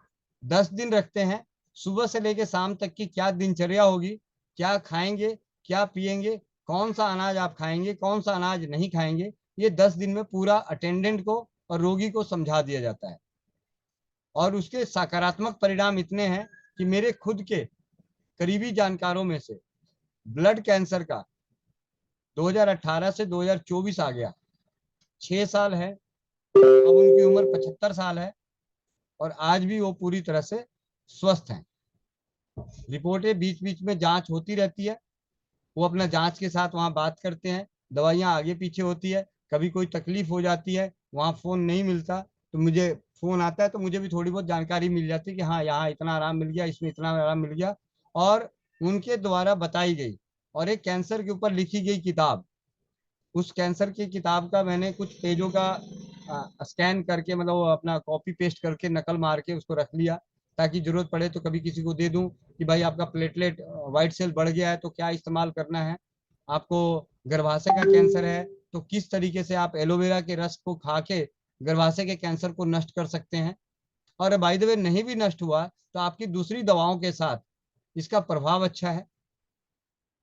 10 दिन रखते हैं, सुबह से लेकर शाम तक की क्या दिनचर्या होगी, क्या खाएंगे, क्या पिएंगे, कौन सा अनाज आप खाएंगे, कौन सा अनाज नहीं खाएंगे, ये 10 दिन में पूरा अटेंडेंट को और रोगी को समझा दिया जाता है। और उसके सकारात्मक परिणाम इतने हैं कि मेरे खुद के करीबी जानकारों में से ब्लड कैंसर का 2018 से 2024 आ गया, 6 साल है, अब उनकी उम्र 75 साल है, और आज भी वो पूरी तरह से स्वस्थ हैं। रिपोर्टें बीच बीच में जांच होती रहती है, वो अपना जांच के साथ वहां बात करते हैं, दवाइयां आगे पीछे होती है, कभी कोई तकलीफ हो जाती है, वहां फोन नहीं मिलता तो मुझे फोन आता है, तो मुझे भी थोड़ी बहुत जानकारी मिल जाती है कि हाँ यहाँ इतना आराम मिल गया, इसमें इतना आराम मिल गया। और उनके द्वारा बताई गई और एक कैंसर के ऊपर लिखी गई किताब, उस कैंसर की किताब का मैंने कुछ पेजों का स्कैन करके, मतलब वो अपना कॉपी पेस्ट करके नकल मार के उसको रख लिया, ताकि जरूरत पड़े तो कभी किसी को दे दूं कि भाई आपका प्लेटलेट वाइट सेल बढ़ गया है तो क्या इस्तेमाल करना है, आपको गर्भाशय का कैंसर है तो किस तरीके से आप एलोवेरा के रस को खा के गर्भाशय के कैंसर को नष्ट कर सकते हैं। और बाय द वे नहीं भी नष्ट हुआ तो आपकी दूसरी दवाओं के साथ इसका प्रभाव अच्छा है।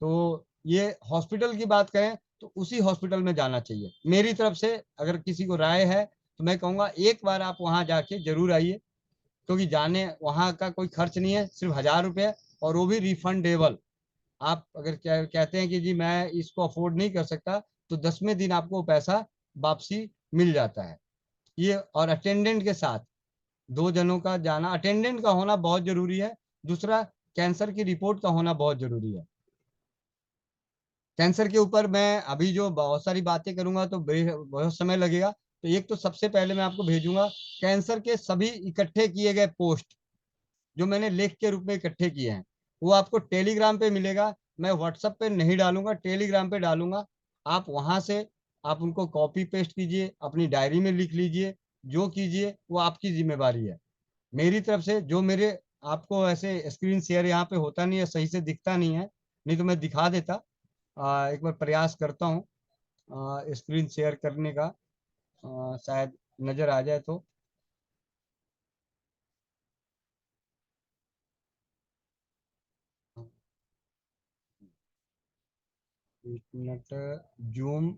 तो ये हॉस्पिटल की बात करें तो उसी हॉस्पिटल में जाना चाहिए। मेरी तरफ से अगर किसी को राय है तो मैं कहूँगा एक बार आप वहाँ जाके जरूर आइए, क्योंकि जाने वहाँ का कोई खर्च नहीं है, सिर्फ 1000 रुपये, और वो भी रिफंडेबल। आप अगर कहते हैं कि जी मैं इसको अफोर्ड नहीं कर सकता, तो 10वें दिन आपको पैसा वापसी मिल जाता है। ये, और अटेंडेंट के साथ 2 जनों का जाना, अटेंडेंट का होना बहुत जरूरी है। दूसरा, कैंसर की रिपोर्ट का होना बहुत जरूरी है। कैंसर के ऊपर मैं अभी जो बहुत सारी बातें करूंगा तो बहुत समय लगेगा, तो एक तो सबसे पहले मैं आपको भेजूंगा कैंसर के सभी इकट्ठे किए गए पोस्ट, जो मैंने लेख के रूप में इकट्ठे किए हैं, वो आपको टेलीग्राम पे मिलेगा। मैं व्हाट्सएप पे नहीं डालूंगा, टेलीग्राम पे डालूंगा। आप वहां से आप उनको कॉपी पेस्ट कीजिए, अपनी डायरी में लिख लीजिए, जो कीजिए वो आपकी जिम्मेवारी है। मेरी तरफ से जो मेरे, आपको ऐसे स्क्रीन शेयर यहाँ पे होता नहीं है, सही से दिखता नहीं है, नहीं तो मैं दिखा देता। एक बार प्रयास करता हूँ स्क्रीन शेयर करने का, शायद नजर आ जाए तो। एक मिनट, जूम।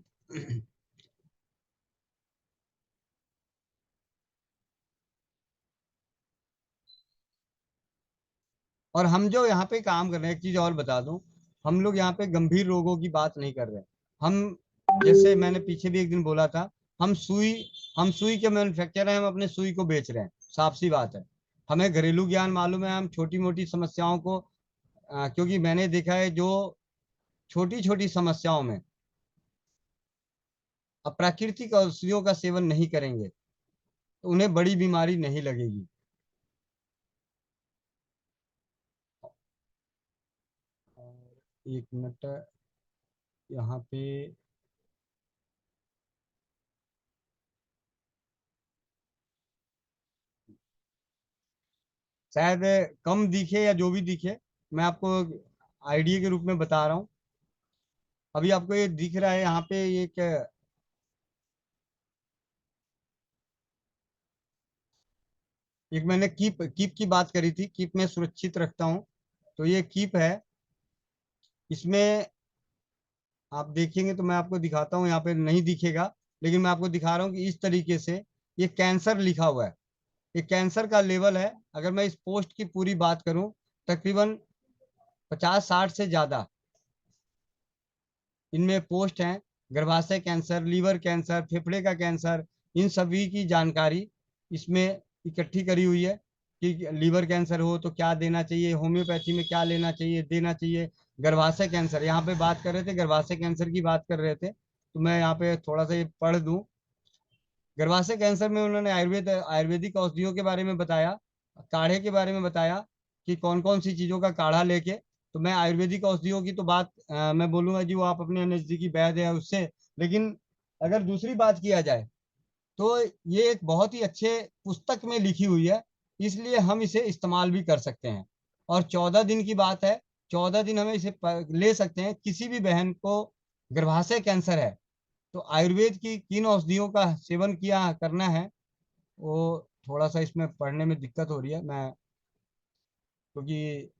और हम जो यहाँ पे काम कर रहे हैं, एक चीज और बता दूं, हम लोग यहाँ पे गंभीर रोगों की बात नहीं कर रहे। हम, जैसे मैंने पीछे भी एक दिन बोला था, हम सुई हम सुई के मैन्युफैक्चरर हैं, हम अपने सुई को बेच रहे हैं, साफ सी बात है। हमें घरेलू ज्ञान मालूम है, हम छोटी मोटी समस्याओं को क्योंकि मैंने देखा है जो छोटी छोटी समस्याओं में अप्राकृतिक औषधियों का सेवन नहीं करेंगे तो उन्हें बड़ी बीमारी नहीं लगेगी। एक मिनट, यहाँ पे शायद कम दिखे या जो भी दिखे, मैं आपको आइडिया के रूप में बता रहा हूँ। अभी आपको ये दिख रहा है यहाँ पे एक, एक मैंने कीप की बात करी थी, कीप में सुरक्षित रखता हूँ। तो ये कीप है, इसमें आप देखेंगे तो मैं आपको दिखाता हूँ, यहाँ पे नहीं दिखेगा लेकिन मैं आपको दिखा रहा हूँ कि इस तरीके से ये कैंसर लिखा हुआ है, ये कैंसर का लेवल है। अगर मैं इस पोस्ट की पूरी बात करूं, तकरीबन 50-60 से ज्यादा इनमें पोस्ट हैं। गर्भाशय कैंसर, लीवर कैंसर, फेफड़े का कैंसर, इन सभी की जानकारी इसमें इकट्ठी करी हुई है कि लीवर कैंसर हो तो क्या देना चाहिए, होम्योपैथी में क्या लेना चाहिए, देना चाहिए। गर्भाशय कैंसर, यहाँ पे बात कर रहे थे, गर्भाशय कैंसर की बात कर रहे थे, तो मैं यहाँ पे थोड़ा सा ये पढ़ दूं। गर्भाशय कैंसर में उन्होंने आयुर्वेदिक औषधियों के बारे में बताया, काढ़े के बारे में बताया कि कौन कौन सी चीजों का काढ़ा लेके। तो मैं आयुर्वेदिक औषधियों की तो बात मैं बोलूंगा जी, वो आप अपने नजदीकी वैद्य है उससे। लेकिन अगर दूसरी बात किया जाए तो ये एक बहुत ही अच्छे पुस्तक में लिखी हुई है, इसलिए हम इसे इस्तेमाल भी कर सकते हैं। और 14 दिन की बात है, 14 दिन हमें इसे ले सकते हैं। किसी भी बहन को गर्भाशय कैंसर है तो आयुर्वेद की किन औषधियों का सेवन किया करना है, वो थोड़ा सा इसमें पढ़ने में दिक्कत हो रही है मैं, क्योंकि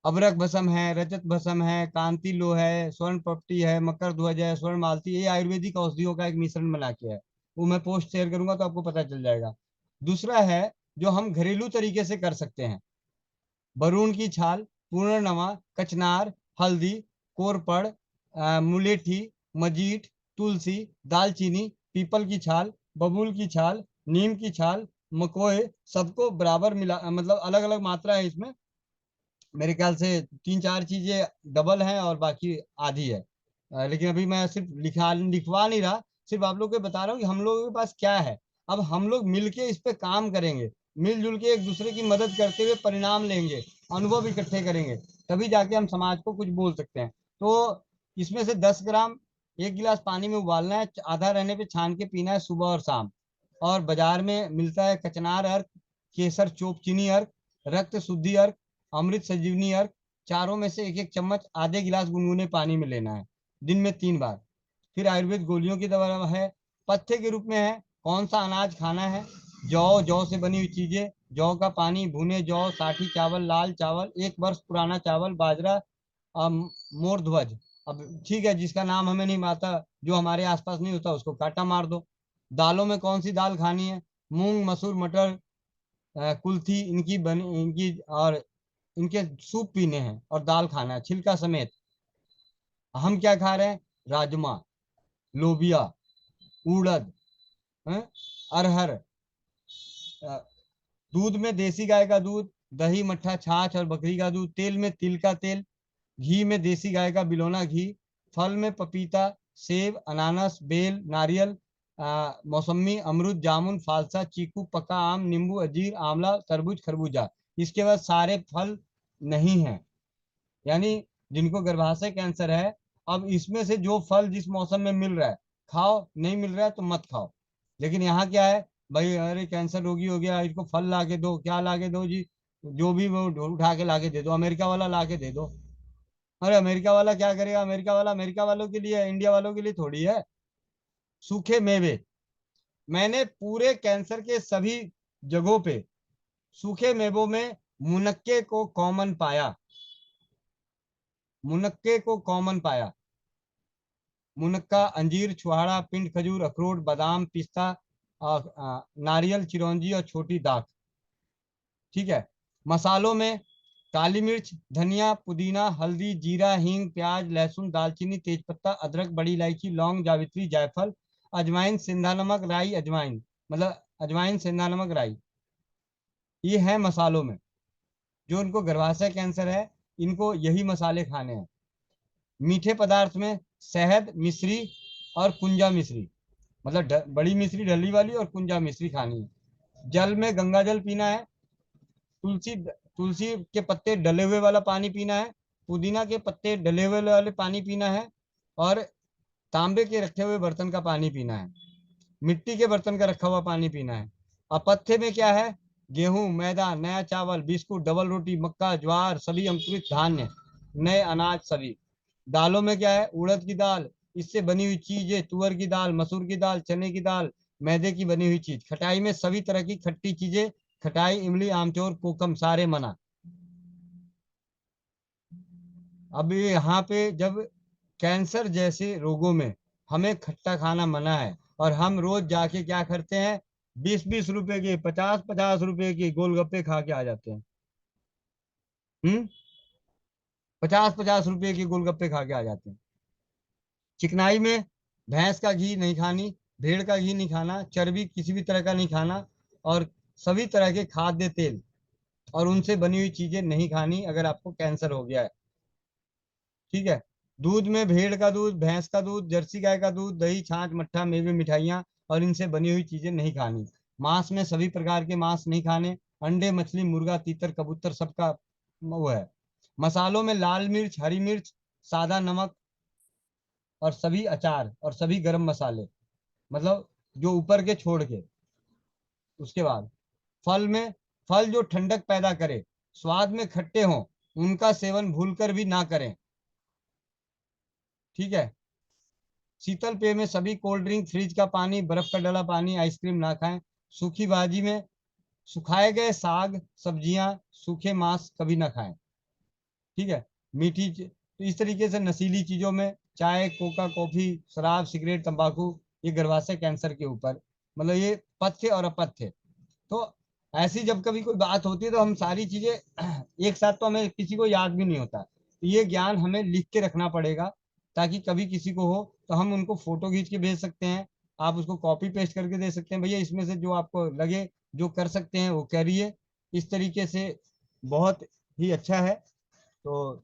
अबरक भस्म है, रजत भस्म है, कांति लो है, स्वर्ण पपटी है, मकर ध्वज है, स्वर्ण मालती, ये आयुर्वेदिक औषधियों का एक मिश्रण बना के है। वो मैं पोस्ट शेयर करूंगा तो आपको पता चल जाएगा। दूसरा है जो हम घरेलू तरीके से कर सकते हैं, बरून की छाल, पूर्णनवा, कचनार, हल्दी, कोरपड़, मुलेठी, मजीठ, तुलसी, दालचीनी, पीपल की छाल, बबूल की छाल, नीम की छाल, मकोए, सबको बराबर मिला, मतलब अलग अलग मात्रा है इसमें। मेरे ख्याल से 3-4 चीजें डबल हैं और बाकी आधी है। लेकिन अभी मैं सिर्फ लिखवा नहीं रहा, सिर्फ आप लोग को बता रहा हूँ कि हम लोगों के पास क्या है। अब हम लोग मिलके इस पे काम करेंगे, मिलजुल के एक दूसरे की मदद करते हुए परिणाम लेंगे, अनुभव इकट्ठे करेंगे, तभी जाके हम समाज को कुछ बोल सकते हैं। तो इसमें से 10 ग्राम 1 गिलास पानी में उबालना है, आधा रहने पे छान के पीना है सुबह और शाम। और बाजार में मिलता है कचनार अर्क, केसर चोप चीनी अर्क, रक्त शुद्धि अर्क, अमृत संजीवनी अर्क, चारों में से 1-1 चम्मच आधे गिलास गुनगुने पानी में लेना है, दिन में 3 बार। फिर आयुर्वेद गोलियों की दवा है, पथ्य के रूप में है, कौन सा अनाज खाना है, जौ से बनी हुई चीजें, जौ का पानी, भुने जौ, साठी चावल, लाल चावल, 1 वर्ष पुराना चावल, बाजरा, मोर ध्वज। अब ठीक है, जिसका नाम हमें नहीं आता, जो हमारे आसपास नहीं होता, उसको काटा मार दो। दालों में कौन सी दाल खानी है, मूंग, मसूर, मटर, कुल्थी, इनकी और इनके सूप पीने हैं और दाल खाना है छिलका समेत। हम क्या खा रहे हैं, राजमा, लोबिया, उड़द, अरहर, दूध में देसी गाय का दूध, दही, मट्ठा, छाछ और बकरी का दूध, तेल में तिल का तेल, घी में देसी गाय का बिलोना घी, फल में पपीता, सेब, अनानास, बेल, नारियल, मौसमी, अमरूद, जामुन, फालसा, चीकू, पका आम, नींबू, अंजीर, आंवला, तरबूज, खरबूजा। इसके बाद सारे फल नहीं है, यानी जिनको गर्भाशय कैंसर है, अब इसमें से जो फल जिस मौसम में मिल रहा है खाओ, नहीं मिल रहा है तो मत खाओ। लेकिन यहाँ क्या है भाई, अरे कैंसर रोगी हो गया, इसको फल ला के दो, क्या ला के दो जी, जो भी वो उठा के ला के दे दो, अमेरिका वाला ला के दे दो। अरे अमेरिका वाला क्या करेगा, अमेरिका वाला अमेरिका वालों के लिए है, इंडिया वालों के लिए थोड़ी है। सूखे मेवे, मैंने पूरे कैंसर के सभी जगहों पे सूखे मेवों में मुनक्के को कॉमन पाया, मुनक्के को कॉमन पाया। मुनक्का, अंजीर, छुहाड़ा, पिंड, खजूर, अखरोट, बादाम, पिस्ता, नारियल, चिरौंजी और छोटी दाख। ठीक है। मसालों में काली मिर्च, धनिया, पुदीना, हल्दी, जीरा, हींग, प्याज, लहसुन, दालचीनी, तेजपत्ता, अदरक, बड़ी इलायची, लौंग, जावित्री, जायफल, अजवाइन, सेंधा नमक, राई, अजवाइन, मतलब अजवाइन, सेंधा नमक, राई, ये है मसालों में। जो उनको गर्भाशय कैंसर है, इनको यही मसाले खाने हैं। मीठे पदार्थ में शहद, मिश्री और कुंजा मिश्री, मतलब बड़ी मिश्री ढली वाली और कुंजा मिश्री खानी है। जल में गंगा जल पीना है, तुलसी के पत्ते डले हुए वाला पानी पीना है, पुदीना के पत्ते डले हुए वाले पानी पीना है, और तांबे के रखे हुए बर्तन का पानी पीना है, मिट्टी के बर्तन का रखा हुआ पानी पीना है। अपथ्य में क्या है, गेहूं, मैदा, नया चावल, बिस्कुट, डबल रोटी, मक्का, ज्वार, सभी अंकुरित धान्य, नए अनाज सभी। दालों में क्या है, उड़द की दाल, इससे बनी हुई चीजें, तुअर की दाल, मसूर की दाल, चने की दाल, मैदे की बनी हुई चीज। खटाई में सभी तरह की खट्टी चीजें, खटाई, इमली, आमचूर, कोकम, सारे मना। अब यहाँ पे जब कैंसर जैसे रोगों में हमें खट्टा खाना मना है और हम रोज जाके क्या करते हैं, 20-20 रुपए के, 50-50 रुपए के गोलगप्पे खा के आ जाते हैं। 50-50 रुपए के गोलगप्पे खा के आ जाते हैं। चिकनाई में भैंस का घी नहीं खानी, भेड़ का घी नहीं खाना, चर्बी किसी भी तरह का नहीं खाना, और सभी तरह के खाद्य तेल और उनसे बनी हुई चीजें नहीं खानी अगर आपको कैंसर हो गया है। ठीक है। दूध में भेड़ का दूध, भैंस का दूध, जर्सी गाय का दूध, दही, छाछ, मट्ठा, मेवे, मिठाइयाँ और इनसे बनी हुई चीजें नहीं खानी। मांस में सभी प्रकार के मांस नहीं खाने। अंडे, मछली, मुर्गा, तीतर, कबूतर सबका वो है। मसालों में लाल मिर्च, हरी मिर्च, सादा नमक और सभी अचार और सभी गरम मसाले, मतलब जो ऊपर के छोड़ के। उसके बाद फल में, फल जो ठंडक पैदा करे, स्वाद में खट्टे हों, उनका सेवन भूलकर भी ना करें। ठीक है। शीतल पेय में सभी कोल्ड ड्रिंक, फ्रिज का पानी, बर्फ का डला पानी, आइसक्रीम ना खाएं। सूखी भाजी में सुखाए गए साग, सब्जियां, सूखे मांस कभी ना खाएं। ठीक है। तो इस तरीके से नशीली चीजों में चाय, कोका, कॉफी, शराब, सिगरेट, तंबाकू, ये गर्भाशय कैंसर के ऊपर, मतलब ये पथ्य और अपथ्य। तो ऐसी जब कभी कोई बात होती है तो हम सारी चीजें एक साथ तो हमें किसी को याद भी नहीं होता, तो ये ज्ञान हमें लिख के रखना पड़ेगा, ताकि कभी किसी को हो तो हम उनको फोटो खींच के भेज सकते हैं। आप उसको कॉपी पेस्ट करके दे सकते हैं, भैया इसमें से जो आपको लगे, जो कर सकते हैं वो करिए। इस तरीके से बहुत ही अच्छा है। तो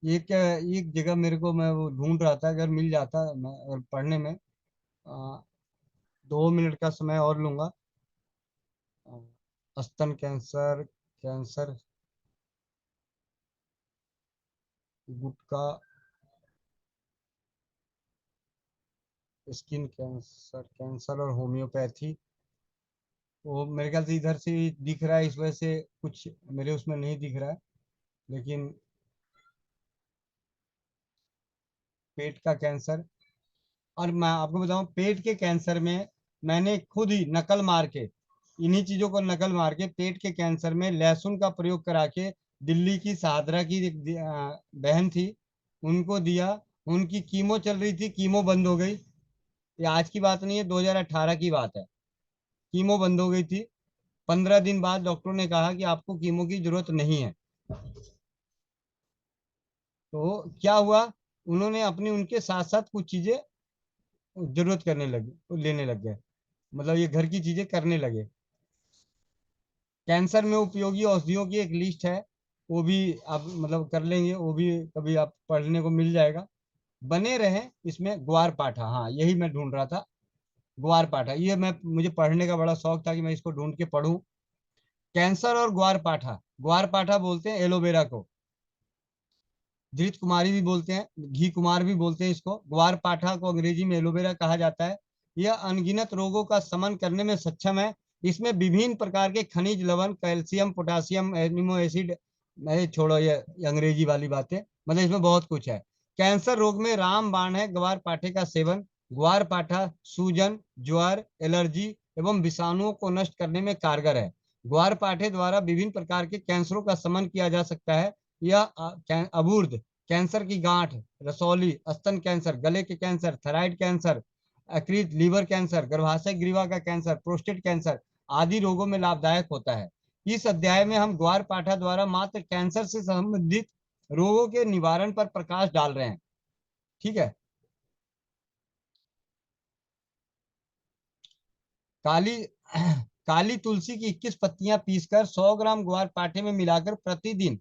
एक जगह मेरे को, मैं वो ढूंढ रहा था, अगर मिल जाता मैं, अगर पढ़ने में 2 मिनट का समय और लूंगा। स्तन कैंसर, कैंसर, गुटका, स्किन कैंसर, कैंसर और होम्योपैथी। वो मेरे ख्याल से इधर से दिख रहा है, इस वजह से कुछ मेरे उसमें नहीं दिख रहा है। लेकिन पेट का कैंसर, और मैं आपको बताऊं, पेट के कैंसर में मैंने खुद ही नकल मार के, इन्हीं चीजों को नकल मार के, पेट के कैंसर में लहसुन का प्रयोग करा के, दिल्ली की सादरा की एक बहन थी, उनको दिया। उनकी कीमो चल रही थी, कीमो बंद हो गई। ये आज की बात नहीं है, 2018 की बात है। कीमो बंद हो गई थी। 15 दिन बाद डॉक्टर ने कहा कि आपको कीमो की जरूरत नहीं है। तो क्या हुआ, उन्होंने अपनी, उनके साथ साथ कुछ चीजें जरूरत करने लगे, तो लेने लग गए, मतलब ये घर की चीजें करने लगे। कैंसर में उपयोगी औषधियों की एक लिस्ट है, वो भी आप मतलब कर लेंगे, वो भी कभी आप पढ़ने को मिल जाएगा। बने रहें इसमें। ग्वार पाठा, हाँ यही मैं ढूंढ रहा था, ग्वार पाठा। ये मुझे पढ़ने का बड़ा शौक था कि मैं इसको ढूंढ के पढूं। कैंसर और ग्वार पाठा, ग्वार पाठा बोलते हैं एलोवेरा को, धृत कुमारी भी बोलते हैं, घी कुमार भी बोलते हैं इसको। ग्वार पाठा को अंग्रेजी में एलोवेरा कहा जाता है। यह अनगिनत रोगों का शमन करने में सक्षम है। इसमें विभिन्न प्रकार के खनिज लवण, कैल्शियम, पोटासियम, एमिनो एसिड, छोड़ो ये अंग्रेजी वाली बातें, मतलब इसमें बहुत कुछ है। कैंसर रोग में रामबाण है ग्वार पाठे का सेवन। ग्वार पाठा सूजन, ज्वर, एलर्जी एवं विषाणुओं को नष्ट करने में कारगर है। ग्वार पाठे द्वारा विभिन्न प्रकार के कैंसरों का शमन किया जा सकता है। यह अबूर्द कैंसर की गांठ, रसौली, स्तन कैंसर, गले के कैंसर, थायराइड कैंसर, यकृत, लीवर कैंसर, गर्भाशय ग्रीवा का कैंसर, प्रोस्टेट कैंसर आदि रोगों में लाभदायक होता है। इस अध्याय में हम ग्वार पाठा द्वारा मात्र कैंसर से संबंधित रोगों के निवारण पर प्रकाश डाल रहे हैं। ठीक है। काली काली तुलसी की 21 पत्तियां पीसकर 100 ग्राम ग्वार पाठे में मिलाकर प्रतिदिन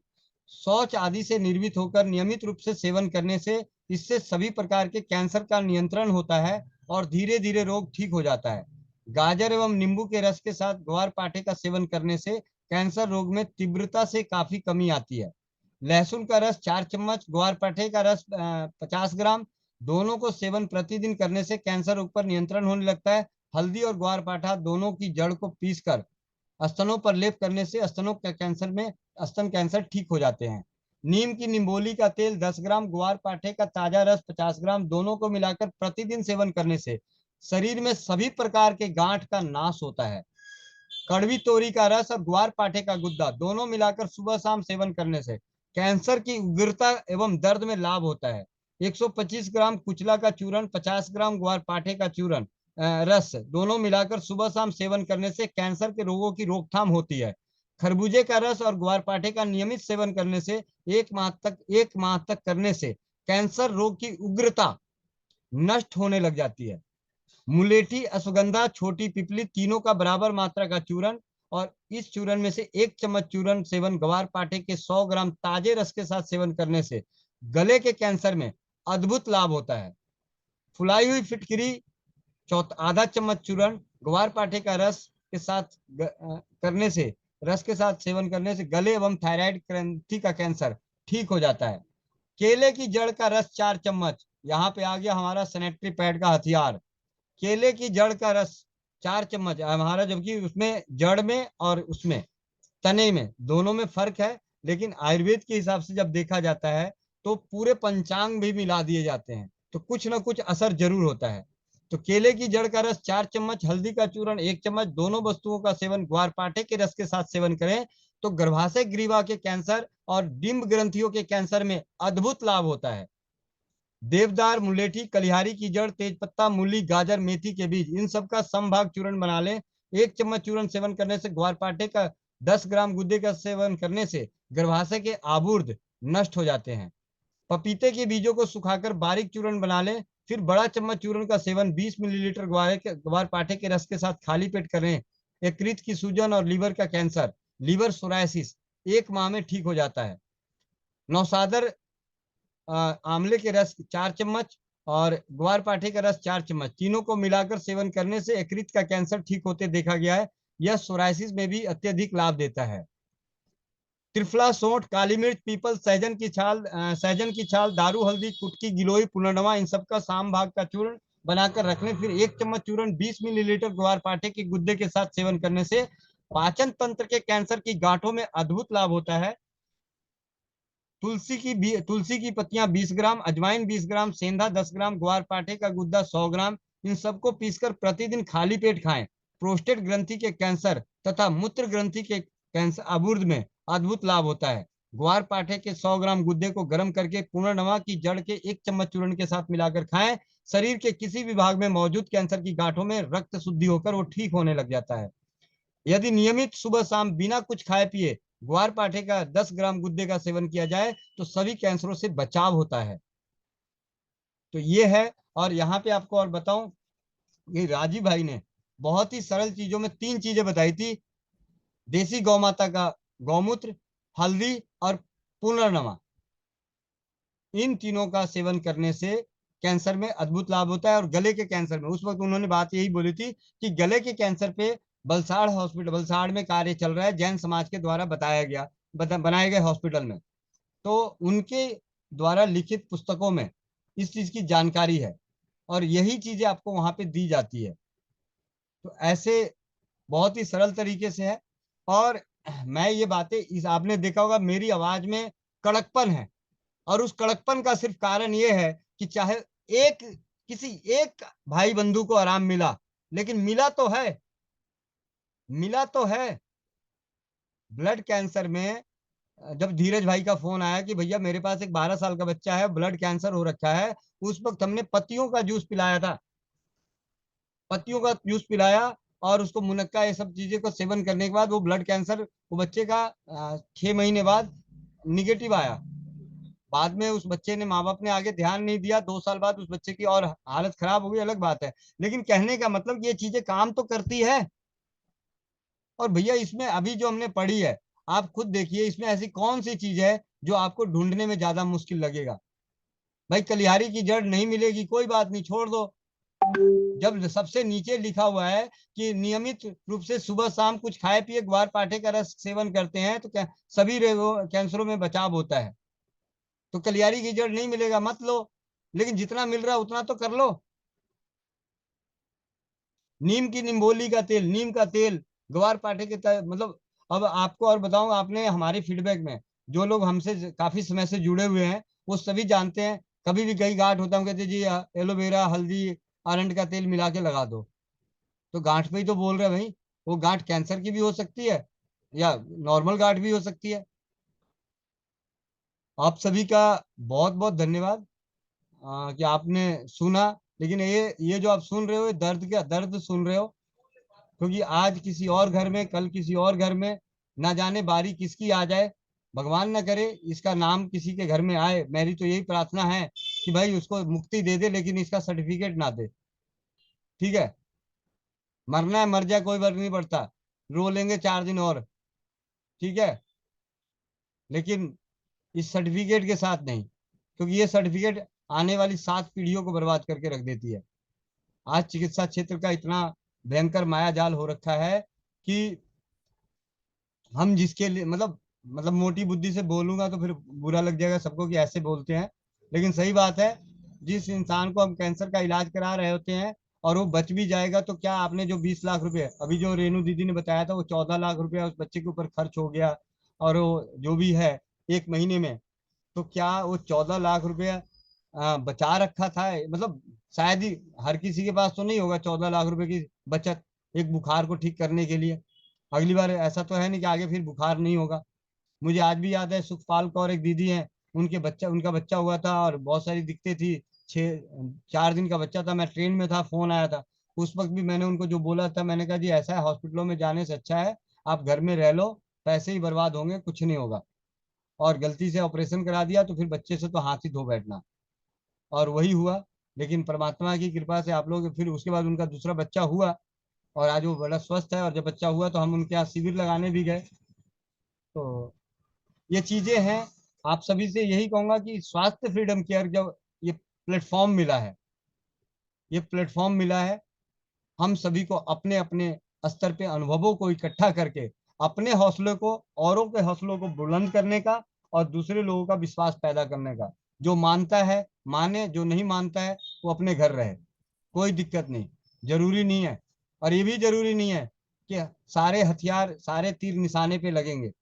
शौच आदि से निर्मित होकर नियमित रूप से सेवन करने से, इससे सभी प्रकार के कैंसर का नियंत्रण होता है और धीरे धीरे रोग ठीक हो जाता है। गाजर एवं नींबू के रस के साथ ग्वार पाठे का सेवन करने से कैंसर रोग में तीव्रता से काफी कमी आती है। लहसुन का रस 4 चम्मच, ग्वार पाठे का रस 50 ग्राम, दोनों को सेवन प्रतिदिन करने से कैंसर रोग पर नियंत्रण होने लगता है। हल्दी और ग्वार पाठा दोनों की जड़ को पीसकर स्तनों पर लेप करने से स्तनों के कैंसर में, स्तन कैंसर ठीक हो जाते हैं। नीम की निम्बोली का तेल 10 ग्राम, ग्वार पाठे का ताजा रस 50 ग्राम, दोनों को मिलाकर प्रतिदिन सेवन करने से शरीर में सभी प्रकार के गांठ का नाश होता है। कड़वी तोरी का रस और ग्वार पाठे का गुद्दा दोनों मिलाकर सुबह शाम सेवन करने से कैंसर की उग्रता एवं दर्द में लाभ होता है। 125 ग्राम कुचला का चूर्ण, 50 ग्राम ग्वार पाठे का चूर्ण रस दोनों मिलाकर सुबह शाम सेवन करने से कैंसर के रोगों की रोकथाम होती है। खरबूजे का रस और ग्वार पाठे का नियमित सेवन करने से एक माह तक करने से कैंसर रोग की उग्रता नष्ट होने लग जाती है। मुलेठी, अश्वगंधा, छोटी पिपली तीनों का बराबर मात्रा का चूर्ण और इस चूर्ण में से 1 चम्मच चूर्ण सेवन ग्वार पाठे के 100 ग्राम ताजे रस के साथ सेवन करने से गले के कैंसर में अद्भुत लाभ होता है। फुलाई हुई फिटकरी आधा चम्मच चूर्ण ग्वार पाठे का रस के साथ करने से रस के साथ सेवन करने से गले एवं थायराइड ग्रंथि का कैंसर ठीक हो जाता है। केले की जड़ का रस 4 चम्मच, यहाँ पे आ गया हमारा सैनिटरी पैड का हथियार। केले की जड़ का रस 4 चम्मच हमारा, जबकि उसमें जड़ में और उसमें तने में दोनों में फर्क है, लेकिन आयुर्वेद के हिसाब से जब देखा जाता है तो पूरे पंचांग भी मिला दिए जाते हैं, तो कुछ ना कुछ असर जरूर होता है। तो केले की जड़ का रस 4 चम्मच, हल्दी का चूर्ण 1 चम्मच, दोनों वस्तुओं का सेवन ग्वारपाठे के रस के साथ सेवन करें तो गर्भाशय ग्रीवा के कैंसर और डिंब ग्रंथियों के कैंसर में अद्भुत लाभ होता है। देवदार, मुलेठी, कलिहारी की जड़, तेजपत्ता, मूली, गाजर, मेथी के बीज, इन सब का समभाग चूर्ण बना लें। 1 चम्मच चूर्ण सेवन करने से ग्वारपाठे का 10 ग्राम गुद्दे का सेवन करने से गर्भाशय के आबुर्द नष्ट हो जाते हैं। पपीते के बीजों को सुखाकर बारीक चूर्ण बना लें, फिर बड़ा चम्मच चूर्ण का सेवन 20 मिलीलीटर ग्वारपाठे के रस के साथ खाली पेट करें। यकृत की सूजन और लीवर का कैंसर, लीवर सोरायसिस 1 माह में ठीक हो जाता है। नौसादर आंवले के रस 4 चम्मच और ग्वारपाठे का रस 4 चम्मच, तीनों को मिलाकर सेवन करने से यकृत का कैंसर ठीक होते देखा गया है। यह सोरायसिस में भी अत्यधिक लाभ देता है। त्रिफला, सौंठ, काली मिर्च, पीपल, सहजन की छाल, दारू, हल्दी, कुटकी, गिलोई, पुनर्नवा, इन सब का साम भाग का चूर्ण बनाकर रख लें। फिर 1 चम्मच चूर्ण 20 मिलीलीटर ग्वारपाठे के गुद्दे के साथ सेवन करने से पाचन तंत्र के कैंसर की गांठों में अद्भुत लाभ होता है। तुलसी की पत्तियां 20 ग्राम, अजवाइन 20 ग्राम, सेंधा 10 ग्राम, ग्वारपाठे का गुद्दा 100 ग्राम, इन सबको पीसकर प्रतिदिन खाली पेट खाएं। प्रोस्टेट ग्रंथि के कैंसर तथा मूत्र ग्रंथि के कैंसर अबुर्द में अद्भुत लाभ होता है। ग्वारपाठे के 100 ग्राम गुद्दे को गर्म करके पुनर्नवा की जड़ के 1 चम्मच चूर्ण के साथ मिलाकर खाएं। शरीर के किसी भी भाग में मौजूद कैंसर की गांठों में रक्त शुद्धि होकर वो ठीक होने लग जाता है। यदि नियमित सुबह शाम बिना कुछ खाए पिए ग्वारपाठे का 10 ग्राम गुद्दे का सेवन किया जाए तो सभी कैंसरों से बचाव होता है। तो ये है। और यहाँ पे आपको और बताऊं, ये राजीव भाई ने बहुत ही सरल चीजों में 3 चीजें बताई थी। देसी गौ माता का गौमूत्र, हल्दी और पुनर्नवा, इन तीनों का सेवन करने से कैंसर में अद्भुत लाभ होता है। और गले के कैंसर में उस वक्त उन्होंने बात यही बोली थी कि गले के कैंसर पे वलसाड़ में कार्य चल रहा है, जैन समाज के द्वारा बनाए गए हॉस्पिटल में, तो उनके द्वारा लिखित पुस्तकों में इस चीज की जानकारी है और यही चीजें आपको वहां पे दी जाती है। तो ऐसे बहुत ही सरल तरीके से है। और मैं ये बातें आपने देखा होगा मेरी आवाज में कड़कपन है, और उस कड़कपन का सिर्फ कारण ये है कि चाहे किसी एक भाई बंधु को आराम मिला, लेकिन मिला तो है। ब्लड कैंसर में जब धीरज भाई का फोन आया कि भैया मेरे पास एक 12 साल का बच्चा है, ब्लड कैंसर हो रखा है, उस वक्त हमने पत्तियों का जूस पिलाया था, पत्तियों का जूस पिलाया और उसको मुनक्का ये सब चीजें को सेवन करने के बाद वो ब्लड कैंसर वो बच्चे का 6 महीने बाद निगेटिव आया। बाद में उस बच्चे ने, माँ बाप ने आगे ध्यान नहीं दिया, 2 साल बाद उस बच्चे की और हालत खराब हो गई, अलग बात है। लेकिन कहने का मतलब ये चीजें काम तो करती है। और भैया इसमें अभी जो हमने पढ़ी है, आप खुद देखिए इसमें ऐसी कौन सी चीज है जो आपको ढूंढने में ज्यादा मुश्किल लगेगा। भाई कलिहारी की जड़ नहीं मिलेगी, कोई बात नहीं, छोड़ दो। जब सबसे नीचे लिखा हुआ है कि नियमित रूप से सुबह शाम कुछ खाए पिए ग्वारपाठे का रस सेवन करते हैं तो सभी कैंसरों में बचाव होता है। तो कलियारी की जड़ नहीं मिलेगा मत लो, लेकिन जितना मिल रहा है उतना तो कर लो। नीम की निम्बोली का तेल, नीम का तेल ग्वारपाठे के मतलब अब आपको और बताऊं, आपने हमारे फीडबैक में जो लोग हमसे काफी समय से जुड़े हुए हैं वो सभी जानते हैं, कभी भी कहीं गांठ होता है हम कहते हैं जी एलोवेरा, हल्दी, अरंड का तेल मिला के लगा दो। तो गांठ पे ही तो बोल रहे हैं भाई। वो गांठ कैंसर की भी हो सकती है या नॉर्मल गांठ भी हो सकती है। आप सभी का बहुत बहुत धन्यवाद कि आपने सुना। लेकिन ये जो आप सुन रहे हो, ये दर्द का दर्द सुन रहे हो, क्योंकि आज किसी और घर में, कल किसी और घर में, ना जाने बारी किसकी आ जाए। भगवान ना करे इसका नाम किसी के घर में आए। मेरी तो यही प्रार्थना है कि भाई उसको मुक्ति दे दे, लेकिन इसका सर्टिफिकेट ना दे। ठीक है, मरना है मर जाए, कोई फर्क नहीं पड़ता, रो लेंगे 4 दिन और। ठीक है, लेकिन इस सर्टिफिकेट के साथ नहीं, क्योंकि ये सर्टिफिकेट आने वाली 7 पीढ़ियों को बर्बाद करके रख देती है। आज चिकित्सा क्षेत्र का इतना भयंकर माया जाल हो रखा है कि हम जिसके लिए मतलब मोटी बुद्धि से बोलूंगा तो फिर बुरा लग जाएगा सबको कि ऐसे बोलते हैं, लेकिन सही बात है। जिस इंसान को हम कैंसर का इलाज करा रहे होते हैं और वो बच भी जाएगा, तो क्या आपने जो 20 लाख रुपए अभी जो रेणु दीदी ने बताया था, वो 14 लाख रुपया उस बच्चे के ऊपर खर्च हो गया, और वो जो भी है 1 महीने में, तो क्या वो 14 लाख रुपया बचा रखा था? मतलब शायद ही हर किसी के पास तो नहीं होगा 14 लाख रुपए की बचत एक बुखार को ठीक करने के लिए। अगली बार ऐसा तो है नहीं कि आगे फिर बुखार नहीं होगा। मुझे आज भी याद है, सुखपाल कौर एक दीदी हैं, उनका बच्चा हुआ था और बहुत सारी दिक्कतें थी। 4 दिन का बच्चा था, मैं ट्रेन में था, फोन आया था। उस वक्त भी मैंने उनको जो बोला था, मैंने कहा जी ऐसा है, हॉस्पिटलों में जाने से अच्छा है आप घर में रह लो, पैसे ही बर्बाद होंगे, कुछ नहीं होगा। और गलती से ऑपरेशन करा दिया तो फिर बच्चे से तो हाथ ही धो बैठना, और वही हुआ। लेकिन परमात्मा की कृपा से आप लोग, फिर उसके बाद उनका दूसरा बच्चा हुआ और आज वो बड़ा स्वस्थ है। और जब बच्चा हुआ तो हम उनके यहाँ शिविर लगाने भी गए। तो ये चीजें हैं। आप सभी से यही कहूंगा कि स्वास्थ्य फ्रीडम केयर जब ये प्लेटफॉर्म मिला है, ये प्लेटफॉर्म मिला है, हम सभी को अपने अपने स्तर पे अनुभवों को इकट्ठा करके अपने हौसले को, औरों के हौसलों को बुलंद करने का और दूसरे लोगों का विश्वास पैदा करने का। जो मानता है माने, जो नहीं मानता है वो अपने घर रहे, कोई दिक्कत नहीं। जरूरी नहीं है, और ये भी जरूरी नहीं है कि सारे हथियार, सारे तीर निशाने पे लगेंगे।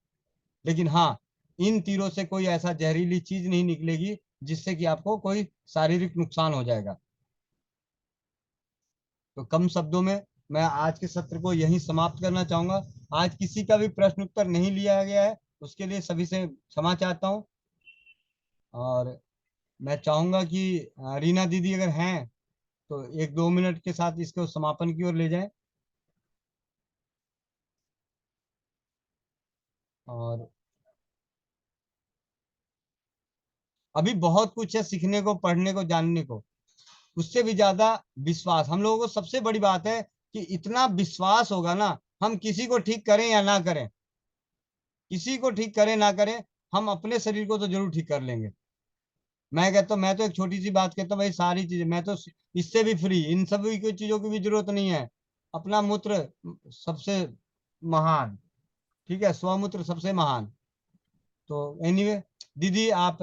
लेकिन हाँ, इन तीरों से कोई ऐसा जहरीली चीज नहीं निकलेगी जिससे कि आपको कोई शारीरिक नुकसान हो जाएगा। तो कम शब्दों में मैं आज के सत्र को यहीं समाप्त करना चाहूंगा। आज किसी का भी प्रश्न उत्तर नहीं लिया गया है, उसके लिए सभी से क्षमा चाहता हूँ। और मैं चाहूंगा कि रीना दीदी अगर हैं तो 1-2 मिनट के साथ इसको समापन की ओर ले जाएं। और अभी बहुत कुछ है सीखने को, पढ़ने को, जानने को। उससे भी ज्यादा विश्वास हम लोगों को, सबसे बड़ी बात है कि इतना विश्वास होगा ना, हम किसी को ठीक करें या ना करें, किसी को ठीक करें ना करें, हम अपने शरीर को तो जरूर ठीक कर लेंगे। मैं कहता हूँ, मैं तो एक छोटी सी बात कहता हूँ भाई, सारी चीजें मैं तो इससे भी फ्री, इन सभी की चीजों की भी जरूरत नहीं है। अपना मूत्र सबसे महान, ठीक है, स्वमूत्र सबसे महान। तो एनीवे दीदी, आप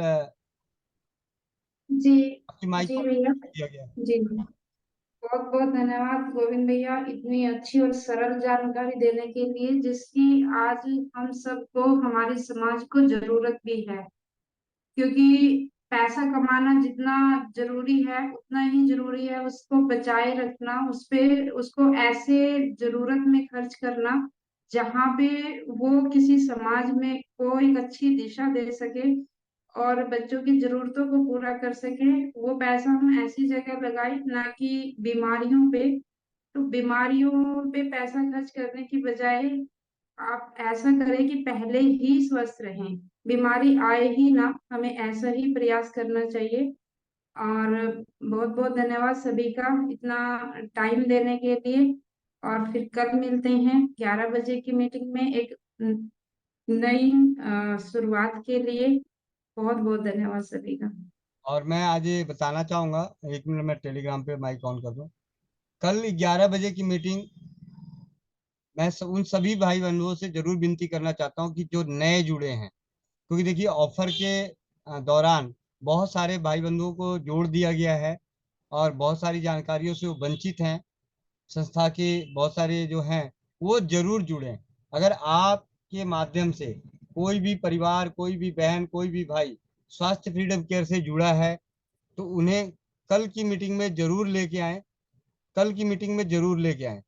जी आपकी माइक जी को भैया। दिया गया है। जी बहुत बहुत धन्यवाद गोविंद भैया, इतनी अच्छी और सरल जानकारी देने के लिए जिसकी आज हम सबको, हमारे समाज को जरूरत भी है। क्योंकि पैसा कमाना जितना जरूरी है उतना ही जरूरी है उसको बचाए रखना, उस पे उसको ऐसे जरूरत में खर्च करना जहाँ पे वो किसी समाज में को एक अच्छी दिशा दे सके और बच्चों की जरूरतों को पूरा कर सके। वो पैसा हम ऐसी जगह लगाए, ना कि बीमारियों पे। तो बीमारियों पे पैसा खर्च करने की बजाय आप ऐसा करें कि पहले ही स्वस्थ रहें, बीमारी आए ही ना, हमें ऐसा ही प्रयास करना चाहिए। और बहुत बहुत धन्यवाद सभी का इतना टाइम देने के लिए। और फिर कल मिलते हैं 11 बजे की मीटिंग में एक नई शुरुआत के लिए। बहुत बहुत धन्यवाद सभी का। और मैं आज ये बताना चाहूंगा, 1 मिनट मैं टेलीग्राम पे माइक ऑन कर दूं। कल 11 बजे की मीटिंग, मैं उन सभी भाई बंधुओं से जरूर विनती करना चाहता हूँ कि जो नए जुड़े हैं, क्योंकि देखिए ऑफर के दौरान बहुत सारे भाई बंधुओं को जोड़ दिया गया है और बहुत सारी जानकारियों से वो वंचित हैं। संस्था के बहुत सारे जो हैं वो जरूर जुड़ें। अगर आपके माध्यम से कोई भी परिवार, कोई भी बहन, कोई भी भाई स्वास्थ्य फ्रीडम केयर से जुड़ा है तो उन्हें कल की मीटिंग में जरूर लेके आए, कल की मीटिंग में जरूर लेके आए।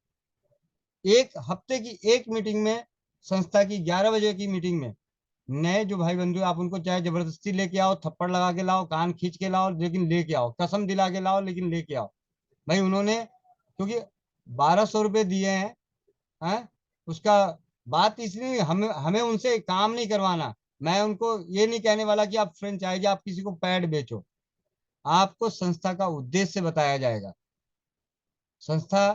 एक हफ्ते की एक मीटिंग में, संस्था की 11 बजे की मीटिंग में नए जो भाई बंधु, आप उनको चाहे जबरदस्ती लेके आओ, थप्पड़ लगा के लाओ, कान खींच के लाओ, लेकिन लेके आओ, कसम दिला के लाओ, लेकिन लेके आओ भाई। उन्होंने क्योंकि 1200 रुपये दिए हैं, उसका बात इसलिए हमें हमें उनसे काम नहीं करवाना। मैं उनको ये नहीं कहने वाला कि आप फ्रेंचाइजी, आप किसी को पैड बेचो। आपको संस्था का उद्देश्य बताया जाएगा। संस्था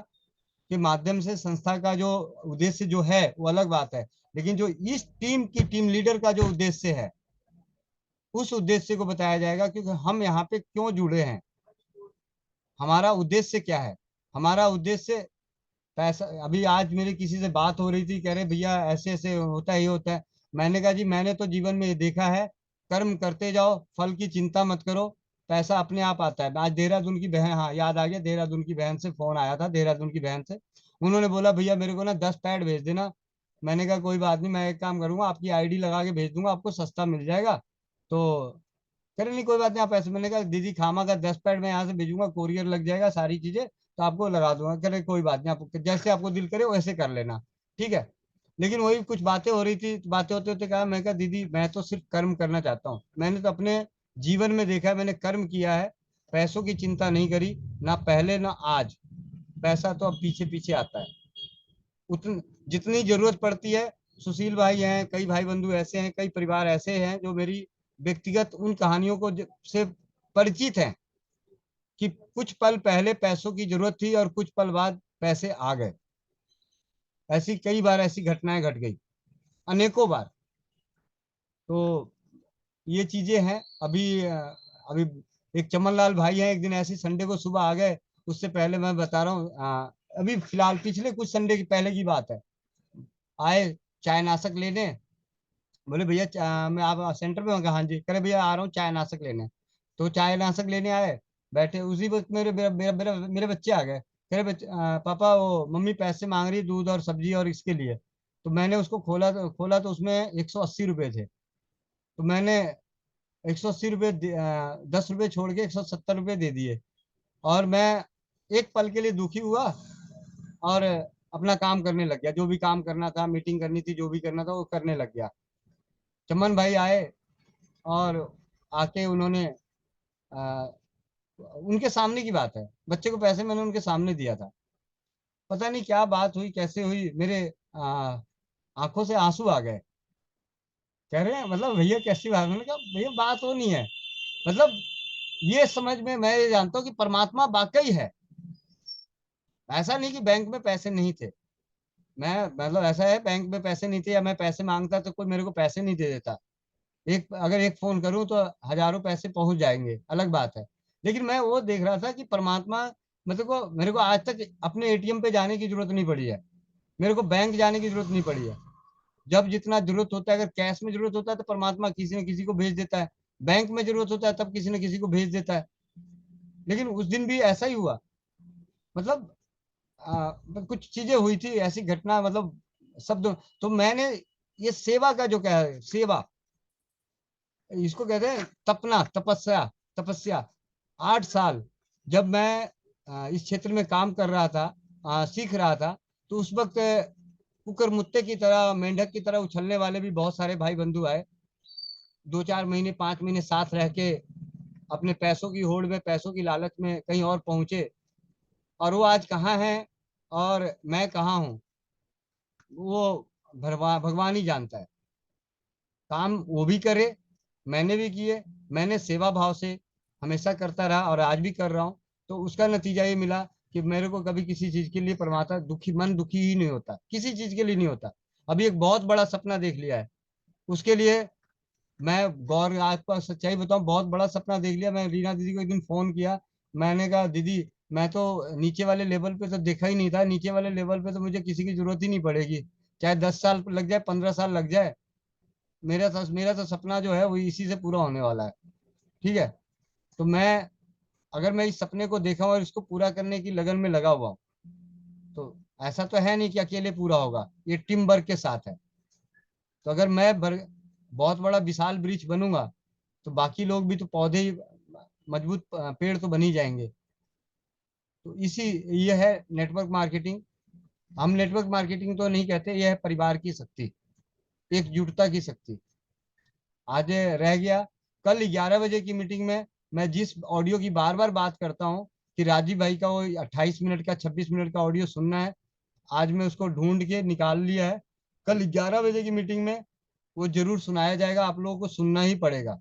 के माध्यम से संस्था का जो उद्देश्य जो है वो अलग बात है, लेकिन जो इस टीम की टीम लीडर का जो उद्देश्य है उस उद्देश्य को बताया जाएगा, क्योंकि हम यहाँ पे क्यों जुड़े हैं, हमारा उद्देश्य क्या है। हमारा उद्देश्य पैसा, अभी आज मेरी किसी से बात हो रही थी, कह रहे भैया ऐसे ऐसे होता है, ये होता है। मैंने कहा जी मैंने तो जीवन में ये देखा है, कर्म करते जाओ, फल की चिंता मत करो, पैसा अपने आप आता है। आज देहरादून की बहन, हाँ याद आ गया, देहरादून की बहन से फोन आया था, देहरादून की बहन से। उन्होंने बोला भैया मेरे को ना 10 पैड भेज देना। मैंने कहा कोई बात नहीं, मैं एक काम करूंगा, आपकी आईडी लगा के भेज दूंगा, आपको सस्ता मिल जाएगा। तो कह रहे नहीं कोई बात नहीं, आप ऐसे। मैंने कहा दीदी खामा का 10 पैड मैं यहाँ से भेजूंगा, कोरियर लग जाएगा, सारी चीजें तो आपको लगा दूंगा। कह रहे कोई बात नहीं, आप जैसे आपको दिल करे वैसे कर लेना, ठीक है। लेकिन वही कुछ बातें हो रही थी, बातें होते होते कहा, मैं कहा दीदी मैं तो सिर्फ कर्म करना चाहता हूँ। मैंने तो अपने जीवन में देखा है, मैंने कर्म किया है, पैसों की चिंता नहीं करी, ना पहले ना आज। पैसा तो अब पीछे पीछे आता है। उतनी जितनी जरूरत पड़ती है, सुशील भाई हैं, कई भाई बंधु ऐसे हैं, कई परिवार ऐसे हैं जो मेरी व्यक्तिगत उन कहानियों को से परिचित हैं कि कुछ पल पहले पैसों की जरूरत थी और कुछ पल बाद पैसे आ गए। ऐसी कई बार ऐसी घटनाएं घट गई, अनेकों बार। तो ये चीजें हैं। अभी एक चमन लाल भाई हैं, एक दिन ऐसी संडे को सुबह आ गए। उससे पहले मैं बता रहा हूँ, अभी फिलहाल पिछले कुछ संडे की पहले की बात है। आए चाय नाशक लेने, बोले भैया मैं आप सेंटर में होंगे, हाँ जी। करे भैया आ रहा हूँ चाय नाशक लेने। तो चाय नाशक लेने आए, बैठे उसी वक्त मेरे मेरे मेरे मेरे, मेरे बच्चे आ गए। कह रहे पापा वो मम्मी पैसे मांग रही है, दूध और सब्जी और इसके लिए। तो मैंने उसको खोला तो उसमें 180 रुपये थे। तो मैंने 180 रुपये 10 रुपये छोड़ के 170 रुपये दे दिए। और मैं एक पल के लिए दुखी हुआ और अपना काम करने लग गया, जो भी काम करना था, मीटिंग करनी थी, जो भी करना था वो करने लग गया। चमन भाई आए और आके उन्होंने उनके सामने की बात है, बच्चे को पैसे मैंने उनके सामने दिया था। पता नहीं क्या बात हुई, कैसे हुई, मेरे आंखों से आंसू आ गए। कह रहे हैं मतलब भैया कैसी बात। मैंने कहा भैया बात वो नहीं है, मतलब ये समझ में मैं ये जानता हूँ कि परमात्मा वाकई है। ऐसा नहीं कि बैंक में पैसे नहीं थे, मैं मतलब ऐसा है बैंक में पैसे नहीं थे या मैं पैसे मांगता तो कोई मेरे को पैसे नहीं दे देता। अगर एक फोन करूं तो हजारों पैसे पहुंच जाएंगे, अलग बात है। लेकिन मैं वो देख रहा था कि परमात्मा, मेरे को आज तक अपने एटीएम पे जाने की जरूरत नहीं पड़ी है, मेरे को बैंक जाने की जरूरत नहीं पड़ी है। जब जितना जरूरत होता है, अगर कैश में जरूरत होता है तो परमात्मा किसी न किसी को भेज देता है, बैंक में जरूरत होता है तब किसी न किसी को भेज देता है। लेकिन उस दिन भी ऐसा ही हुआ। मतलब कुछ चीजें हुई थी, ऐसी घटना, मतलब शब्द। तो मैंने ये सेवा का जो क्या है, सेवा इसको कहते हैं तपना, तपस्या, तपस्या। 8 साल जब मैं इस क्षेत्र में काम कर रहा था, सीख रहा था, तो उस वक्त कुकर मुत्ते की तरह, मेंढक की तरह उछलने वाले भी बहुत सारे भाई बंधु आए। 2-4 महीने 5 महीने साथ रह के अपने पैसों की होड़ में, पैसों की लालच में कहीं और पहुंचे। और वो आज कहाँ हैं और मैं कहाँ हूँ, वो भगवान ही जानता है। काम वो भी करे, मैंने भी किए, मैंने सेवा भाव से हमेशा करता रहा और आज भी कर रहा हूँ। तो उसका नतीजा ये मिला कि मेरे को कभी किसी चीज के लिए परमात्मा मन दुखी ही नहीं होता, किसी चीज के लिए नहीं होता। अभी एक बहुत बड़ा सपना देख लिया है, उसके लिए मैं गौर, आपको सच्चाई बताऊं, बहुत बड़ा सपना देख लिया। मैं रीना दीदी को एक दिन फोन किया, मैंने कहा दीदी मैं तो नीचे वाले लेवल पे तो देखा ही नहीं था, नीचे वाले लेवल पे तो मुझे किसी की जरूरत ही नहीं पड़ेगी, चाहे 10 साल लग जाए, 15 साल लग जाए। मेरा तो सपना जो है वो इसी से पूरा होने वाला है, ठीक है। तो मैं, अगर मैं इस सपने को देखा हूं और इसको पूरा करने की लगन में लगा हुआ हूं, तो ऐसा तो है नहीं कि अकेले पूरा होगा, ये टीम वर्क के साथ है। तो अगर मैं बहुत बड़ा विशाल वृक्ष बनूंगा तो बाकी लोग भी तो पौधे मजबूत पेड़ तो बन ही जाएंगे। तो इसी ये है नेटवर्क मार्केटिंग। हम नेटवर्क मार्केटिंग तो नहीं कहते, यह है परिवार की शक्ति, एकजुटता की शक्ति। आज रह गया कल 11 बजे की मीटिंग में मैं जिस ऑडियो की बार बार बात करता हूं कि राजीव भाई का वो 28 मिनट का 26 मिनट का ऑडियो सुनना है, आज मैं उसको ढूंढ के निकाल लिया है। कल 11 बजे की मीटिंग में वो जरूर सुनाया जाएगा, आप लोगों को सुनना ही पड़ेगा,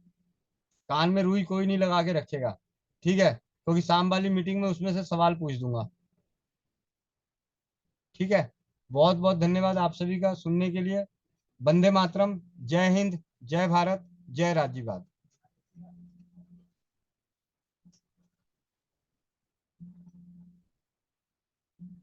कान में रुई कोई नहीं लगा के रखेगा, ठीक है? क्योंकि शाम वाली मीटिंग में उसमें से सवाल पूछ दूंगा, ठीक है? बहुत बहुत धन्यवाद आप सभी का सुनने के लिए। वंदे मातरम, जय हिंद, जय भारत, जय राज्यवाद।